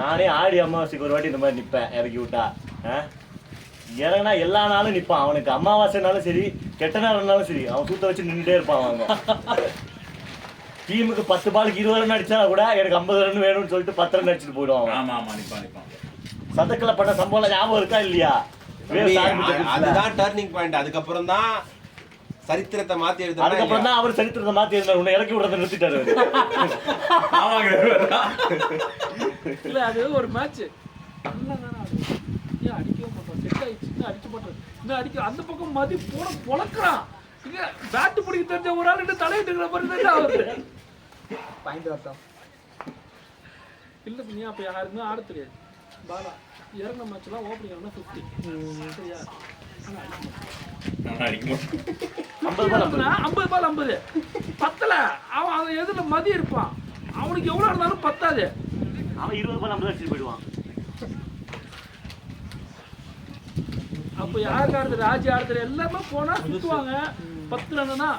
நானே ஆடி அமாவாசைக்கு ஒரு வாட்டி இந்த மாதிரி நிப்பேன் இறக்கி விட்டா. இறங்கினா எல்லா நாளும் நிப்பான். அவனுக்கு அமாவாசைனாலும் சரி கெட்ட நேரம்னாலும் சரி அவன் சூத்த வச்சு நின்றுட்டே இருப்பான். அவங்க டீமுக்கு 10 பாலுக்கு 20 ரன் அடிச்சா கூட எனக்கு 50 ரன் வேணும்னு சொல்லிட்டு 10 ரன் அடிச்சுட்டு போயிடுவான். ஆமா ஆமா நிப்பான் நிப்பான். சதக்கல பண்ண சம்பவம் ஞாபகம் இருக்கா இல்லையா? அதுதான் டர்னிங் பாயிண்ட். அதுக்கப்புறம் தான் சரித்திரத்தை மாத்தி எழுத. அதுக்கப்புறம் தான் அவர் சரித்திரத்தை மாத்தி எழுதினார். உன்னை இறக்கி விடுறத நிறுத்திட்டாரு. இல்ல அது ஒரு மேட்ச் நல்லா தானே ஆடுது. ஏன் அடிக்கவே மாட்டோம்? செட் ஆயிடுச்சு அடிக்க மாட்டோம். இன்னும் அடிக்க அந்த பக்கம் மதி போட பொழக்கிறான். இங்க பேட்டு பிடிக்க தெரிஞ்ச ஒரு ஆள் இன்னும் தலையிட்டு இருக்கிற மாதிரி தான் ஆகுது. பாயிண்ட் வரட்டும் இல்லை நீ அப்போ யாருமே ஆட தெரியாது. பாலா இறங்கின மேட்ச்லாம் ஓப்பனிங் ஆனால் 50 சரியா? 50 பால் 50 பத்தல. அவன் அவன் எதுல மதி இருப்பான். அவனுக்கு எவ்வளோ இருந்தாலும் பத்தாது. அவன் 20 பால் 50 அடிச்சுட்டு போயிடுவான். அப்போ யாருக்கு ஆடுறது? ராஜி ஆடுறது எல்லாமே போனா சுத்துவாங்க. 10 ரன்னா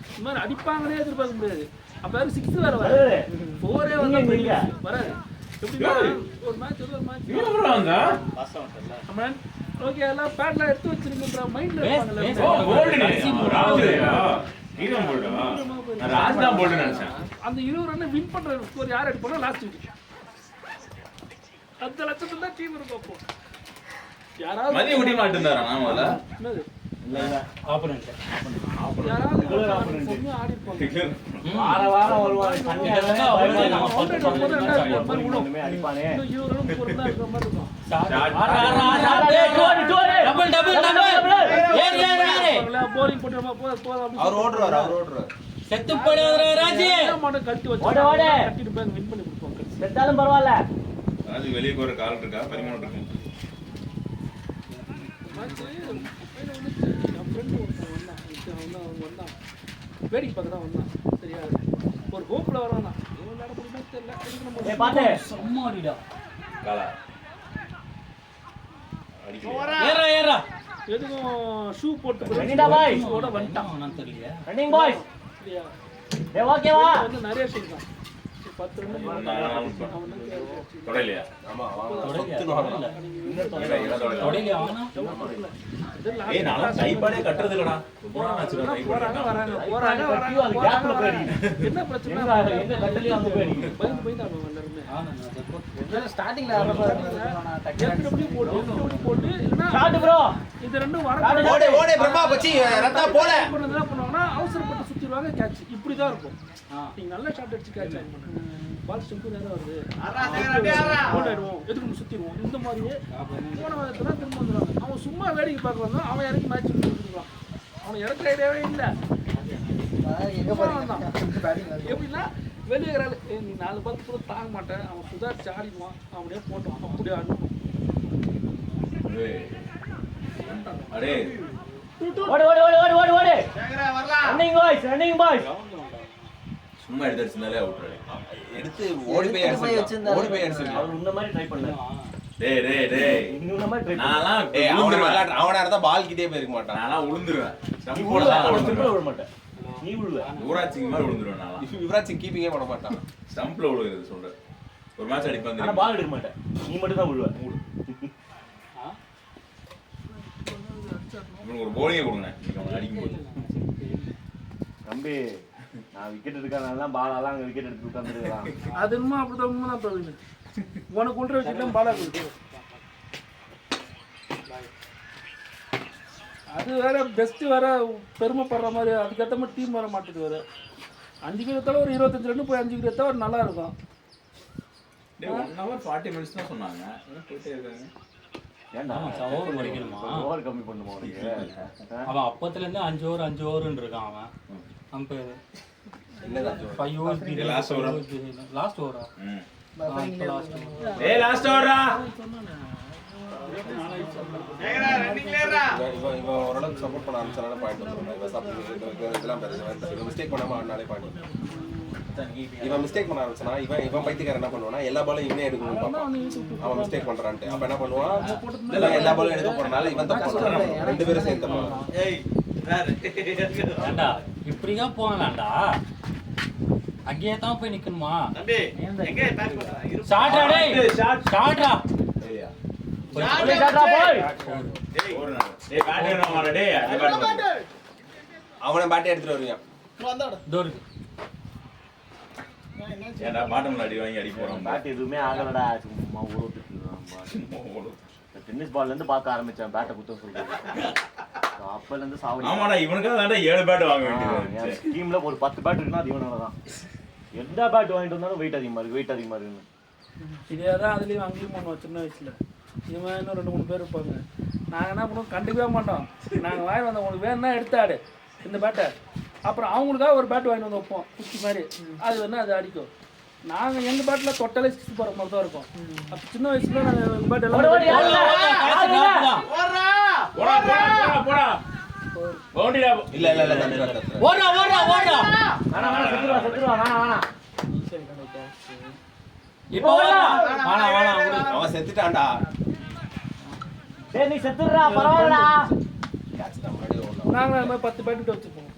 இந்த மாதிரி அடிப்பாங்கன்னே எதிர்பார்க்க முடியாது. அப்ப யாரும் 6 வேற வராது, 4 வராது. எப்படின்னா ஒரு மேட்ச் ஒரு மேட்ச் ஓகே எல்லாம் பேட்லாம் எடுத்து வச்சிருக்கின்ற மைண்ட்ல அந்த 20 ரன் வின் பண்ற ஸ்கோர் யார் அடிப்பானோ லாஸ்ட் விக்கெட். 10 லட்சத்துல தான் டீம் இருக்கும். அப்போ யாராவது மதிய ஓடி மாட்டேன்றாரா? நாமல என்னது இல்ல இல்ல ஆப்போனன்ட் யாராவது Regular ஒரு opponent. பொண்ணு ஆடி இருப்பாங்க. வாரம் வருவாங்க சண்டே நம்ம counter போடும்போது ரெண்டாவது மாதிரி விழும். ஒண்ணுமே அடிப்பானே இன்னும் 20 ரன் பொறுத்தா இருக்கிற மாதிரி இருக்கும். டபுள் டபுள் டபுள் ஏறு ஏறு ஏறு போலிங் போட்டு போதும் அவர் ஓடுறாரு செத்து போயிடுறா ராஜி மட்டும் கழட்டி வச்சு ஓடு, ஓடு. கட்டிட்டு போய் வின் பண்ணி கொடுப்போம். செத்தாலும் பரவாயில்ல அது வெளியே போற கால் இருக்கா 13 இருக்கு மேட்ச் ஃபைனல் வந்துச்சு. என் ஃப்ரெண்டு ஒருத்தன் வந்தான். வேடிக்கை பார்க்க தான் வந்தான். சரியா ஒரு கோப்பில் வரானா இவன் விளையாட முடியுமா தெரியல. அதுக்கு நம்ம ஏய் பாத்து சும்மாடிடா காலா ஏறா ஏறா எதுக்கும் ஷூ போட்டு ரெடிடா பாய். ஷூவோட வந்துட்டான். நான் தெரியல ரன்னிங் பாய்ஸ் சரியா ஏய் ஓகேவா வந்து நிறைய ஷூட் தான் 10 ரன் தொடலையா தொடையில ஆனா ஏய் நான் டைப்பாடே கட்டறது இல்லடா போறாங்க என்ன பிரச்சனை எங்க கட்டலையும் அங்க போய் அடிக்குது. பயந்து எல்லாருமே ஸ்டார்டிங்ல எப்படி போட்டு இல்லைன்னா ஷாட் ப்ரோ இது ரெண்டும் வர ஓடே பிரம்மா பச்சி ரத்தா போல என்ன பண்ணுவாங்கன்னா அவசரப்பட்டு சுத்திடுவாங்க கேட்ச் இப்படிதான் இருக்கும். நீங்க நல்ல ஷாட் அடிச்சு கேட்ச் ஆகும் பால் ஸ்டெம்பு நேரம் வருது ஓடிடுவோம் எதுக்கு சுத்திடுவோம் இந்த மாதிரியே போன விதத்துல திரும்ப வந்துடுவாங்க. அவன் சும்மா வேடிக்கை பார்க்கறாங்க அவன் இறங்கி மேட்ச் கொடுத்துருக்கான். அவன் இறக்குற ஐடியாவே இல்லை. எப்படின்னா வெளியே நீ 4 பால் கூட தாங்க மாட்டேன் அவன் சுதாரிச்சு ஆடிடுவான் அப்படியே போட்டான் அப்படியே ஆடணும். அடே ஓடு ஓடு ஓடு ஓடு ஓடு ஓடு ரன்னிங் பாய்ஸ் சும்மா எடுத்துச்சுனாலே அவுட் எடுத்து ஓடி போய் அடிச்சு அவர் இந்த மாதிரி ட்ரை பண்ணல டேய் இந்த மாதிரி ட்ரை நான்லாம் அவனா இருந்தா பால் கிட்டே போயிருக்க மாட்டான் நான்லாம் உளுந்துருவேன் நீ ஸ்டம்ப் விழுவ போட அவன் திரும்ப விட மாட்டேன் நீ விழுவ யூராஜ் சிங் மாதிரி விழுந்துருவேன் நான்லாம் யுவராஜ் சிங் கீப்பிங்கே பண்ண மாட்டான் ஸ்டம்ப்ல விழுகிறது சொல்றேன் ஒரு மேட்ச் அடிப்பான் ஆனா பால் எடுக்க மாட்டேன் நீ மட்டும் தான் விழுவ இவனுக்கு ஒரு போலிங்கை கொடுங்க நீங்க அவனை அடிக்கும்போது தம்பி நான் விக்கெட் எடுக்கிறனால பாலெல்லாம் அங்கே விக்கெட் எடுத்து உட்காந்துருக்கலாம் அது இன்னும் அப்படிதான் உண்மைதான் பிரவீன். உனக்கு உள்ள வச்சுட்டு பாலா கொடுத்து அது வேற பெஸ்ட் வேற பெருமைப்படுற மாதிரி அதுக்கேற்ற மாதிரி டீம் வர மாட்டேது வேற 5 விக்கெட் எடுத்தாலும் ஒரு 25 ரன் போய் 5 விக்கெட் எடுத்தா ஒரு நல்லா இருக்கும். டேய் 1 hour 40 minutes தான் சொன்னாங்க என்ன போயிட்டே இருக்காங்க ஏன்டா ஓவர் முடிக்கணுமா ஓவர் கம்மி பண்ணுமா உனக்கு அவன் அப்பத்துல இருந்து 5 ஓவர் இருக்கான் அவன் அம்பையர் என்னதான் 5 ஓவர் last over. லாஸ்ட் ஓவரா ம் லாஸ்ட் ஓவர் ஏய் லாஸ்ட் ஓவரா இவன் ஓரளவுக்கு சப்போர்ட் பண்ண ஆரம்பிச்சாலே பாயிண்ட் வந்துடும். இதெல்லாம் இவன் மிஸ்டேக் பண்ணாம ஆடினாலே பாயிண்ட் வந்துடும். இவன் மிஸ்டேக் பண்ண ஆரம்பிச்சானா இவன் பைத்தியக்காரன் என்ன பண்ணுவானா எல்லா பாலும் இவனே எடுக்கணும்னு பார்ப்பான். அவன் மிஸ்டேக் பண்றான்ட்டு அப்ப என்ன பண்ணுவான் இவன் எல்லா பாலும் எடுக்க போறனால இவன் தப்பு பண்றான். 2 பேரும் சேர்ந்து தப்பு பண்றான். ஏண்டா இப்படிதான் போகலாம்டா அங்கேயே தான் போய் நிக்கணுமா ஷாட்ரா டேய் ஷாட்ரா ஏய்யா ஷாட்ரா போய் ஒரு நாள் டேய் பேட் வேணும் மாடா டேய் அந்த பேட் அவனை பேட்டே எடுத்துட்டு வருவான். டோர் ஏன்டா பாட்டம்ல அடி வாங்கி அடி போறான் பேட் எதுவுமே ஆகலடா சும்மா ஓடுறது டென்னிஸ் பால்ல இருந்து பார்க்க ஆரம்பிச்சேன் பேட்டை குத்த சொல்றேன் அப்பல இருந்து சாவடி ஆமாடா இவனுக்காக தான்டா 7 பேட் வாங்க வேண்டியது இருந்துச்சு டீம்ல ஒரு 10 பேட் இருக்குன்னா அது இவனால தான் எந்த பேட் வாங்கிட்டு வந்தாலும் வெயிட் அதிகமா இருக்குன்னு இதே தான் அதுலேயும் அங்கேயும் பண்ணுவோம் சின்ன வயசுல. இவன் இன்னும் 2-3 பேர் இருப்பாங்க. நாங்கள் என்ன பண்ணுவோம் கண்டுக்கவே மாட்டோம். நாங்கள் வாங்கி வந்தோம் உங்களுக்கு வேணும்னா எடுத்தாடு இந்த பேட்டை. அப்புறம் அவங்களுக்காக ஒரு பேட் வாங்கிட்டு வந்து வைப்போம் குச்சி மாதிரி. அது வேணா அது அடிக்கும். நாங்கள் எங்கள் பேட்டில் தொட்டாலே 6 போகிற மாதிரி தான் இருக்கும். அப்போ சின்ன வயசுல நாங்கள் பேட் எல்லாம் போடா பவுண்டரிடா இல்ல ஓடுறா ஓடுறா ஓடுறா செத்துருவா வேணாம் இப்போ ஓடுறா வாடா அவன் செத்துட்டான்டா. டேய் நீ செத்துறா பரவாயில்லடா கேட்ச் தான் முன்னாடி ஓடலாம். நாங்கள் அது மாதிரி 10 பேட் வச்சுப்போம்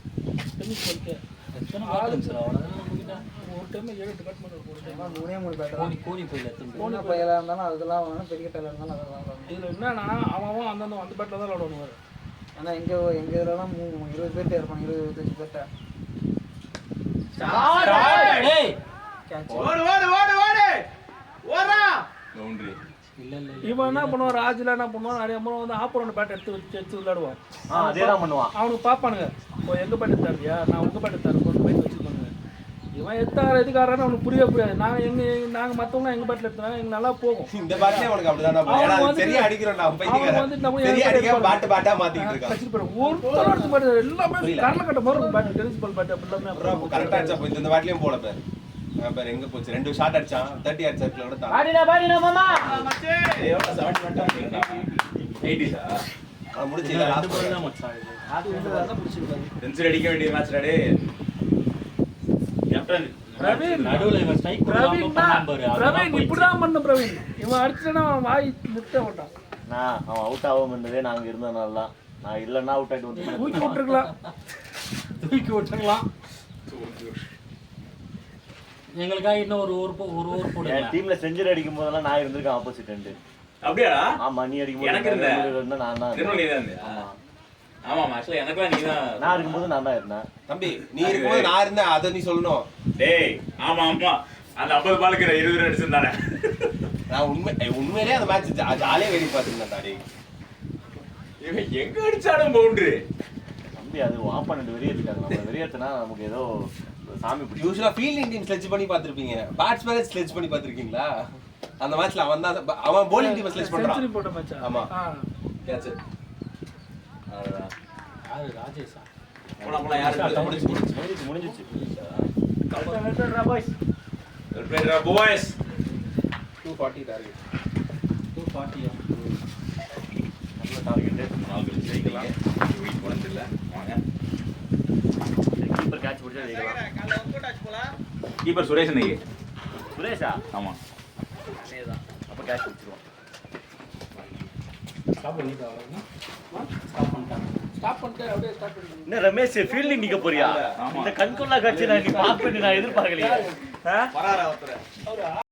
டென்னிஸ் பண்ணிட்டு. எத்தனை பேட் இருந்துச்சு அவ்வளவுதான் ஒரு டைம் 7-8 பேட் பண்ணுவோம். 3 பேட்டர் கோடி போயில எத்தனை போன பையலா இருந்தாலும் அதெல்லாம் வேணும் பெரிய டைலர் இருந்தாலும் அதெல்லாம் வேணும். இதில் என்னன்னா அவன் அந்த பேட்டில் தான் விளாடுவாங்க. ஏன்னா எங்க இதெல்லாம் 20 பேர்ட்ட இருப்பாங்க 20-25 பேர்ட்ட டேய் கேட்ச் பவுண்டரி இவன் என்ன பண்ணுவான், ராஜுல என்ன பண்ணுவான், நிறைய முறை வந்து ஆப்பரோட பேட் எடுத்து விளையாடுவான். அதேதான் பண்ணுவான். அவனுக்கு பார்ப்பானுங்க, இப்போ எங்க பேட் தருவியா, நான் உங்க பேட் தரேன் கொண்டு போய் வச்சுக்கோங்க. இவன் எதுக்காரன்னு அவனுக்கு புரியாது. நாங்க மத்தவங்க எங்க பேட்ல எடுத்துறாங்க, எங்க நல்லா போகும். இந்த பாட்லயே உனக்கு அப்படிதான் சரியா அடிக்கிறோம். நான் பைத்தியக்காரன் சரியா அடிக்க பாட்டா மாத்திட்டு இருக்கான். ஒரு பேட் எல்லாமே கடல கட்ட மாதிரி பேட், டென்னிஸ் பால் பேட் எல்லாமே கரெக்டா அடிச்சா போய் இந்த பாட்லயும் போல பேர். பேர் எங்க போச்சு, 2 ஷாட் அடிச்சான், 30 யார்ட் சர்க்கிள் கூட தான். பாடினா மாமா எவ்வளவு 70 வந்துட்டாங்க. 80 முடிச்சு ரெண்டு பால் தான் மச்சான் இது. அது பிடிச்சிருக்காரு. செஞ்சுரி அடிக்க வேண்டிய மேட்ச் டே. கேப்டன் பிரவீன் நடுவுல இவன் ஸ்ட்ரைக் பிரவீன் இப்படிதான் பண்ண பிரவீன். இவன் அடிச்சுனா வாய் நிறுத்த மாட்டான். அவன் அவுட் ஆகாம இருந்ததே நாங்க இருந்தனால தான். நான் இல்லைன்னா அவுட் ஆகிட்டு வந்து தூக்கி விட்டுருக்கலாம். தூக்கி விட்டுறலாம். எங்களுக்காக இன்னும் ஒரு ஓவர் போடுங்க. என் டீம்ல செஞ்சுரி அடிக்கும் போதெல்லாம் நான் இருந்திருக்கேன் ஆப்போசிட் எண்டு. அப்படியாடா? ஆமா, நீ அடிக்கும் எனக்கு போது இருந்த நான் தான். திரும்ப நீ தான் இருந்த. ஆமா ஆக்சுவலா எனக்குலாம் நீ தான். நான் இருக்கும்போது நான் தான் இருந்தேன். தம்பி நீ இருக்கும்போது நான் இருந்தேன், அதை நீ சொல்லணும். டேய் ஆமா ஆமா அந்த 50 பாலுக்கு 20 ரன் அடிச்சிருந்தானே. நான் உண்மையிலேயே அந்த மேட்ச் ஜாலியா வேடி பார்த்துருந்தேன் தாடி. இவன் எங்க அடிச்சாலும் பவுண்டரி. தம்பி அது ஆப்போனன்ட் வெளியேற்றிட்டாங்க. நம்ம வெளியேற்றினா நமக்கு ஏதோ சாமி பிடிச்சி. யூசுவலா ஃபீல்டிங் டீம் ஸ்லெட்ச் பண்ணி பார்த்திருப்பீங்க, பேட்ஸ்மேனே ஸ்லெட்ச் பண்ணி பார்த்திருக்கீங்களா? அந்த மேட்ச்ல அவன் bowling டீம் ஸ்லெட்ச் பண்றான். செஞ்சுரி போட்ட மச்சான். ஆமா. கேட்ச். அவ்வளவுதான். யாரு ராஜேஷா? போலாம் யாரு முடிஞ்சிச்சு. பேர் பாய்ஸ் 240 டார்கெட். 240. நல்ல டார்கெட். நாலு ஜெயிக்கலாம். வீக் போனது இல்ல. வாங்க. கீப்பர் கேட்ச் பிடிச்சா ஜெயிக்கலாம். கீப்பர் சுரேஷ் இன்னைக்கு. சுரேஷா? ஆமா. அதேதான். அப்ப கேட்ச் பிடிச்சிருவான். ஸ்டாப் பண்ணிட்டாங்க. ஸ்டாப் பண்ணிட்டு அப்படியே ஸ்டார்ட் பண்ணி. என்ன ரமேஷ் ஃபீல்டிங் நிக்க போறியா? இந்த கண்கொள்ளா காட்சி நான் நீ பாப்பேன்னு நான் எதிர்பார்க்கலையே. வராரா ஒருத்தர்.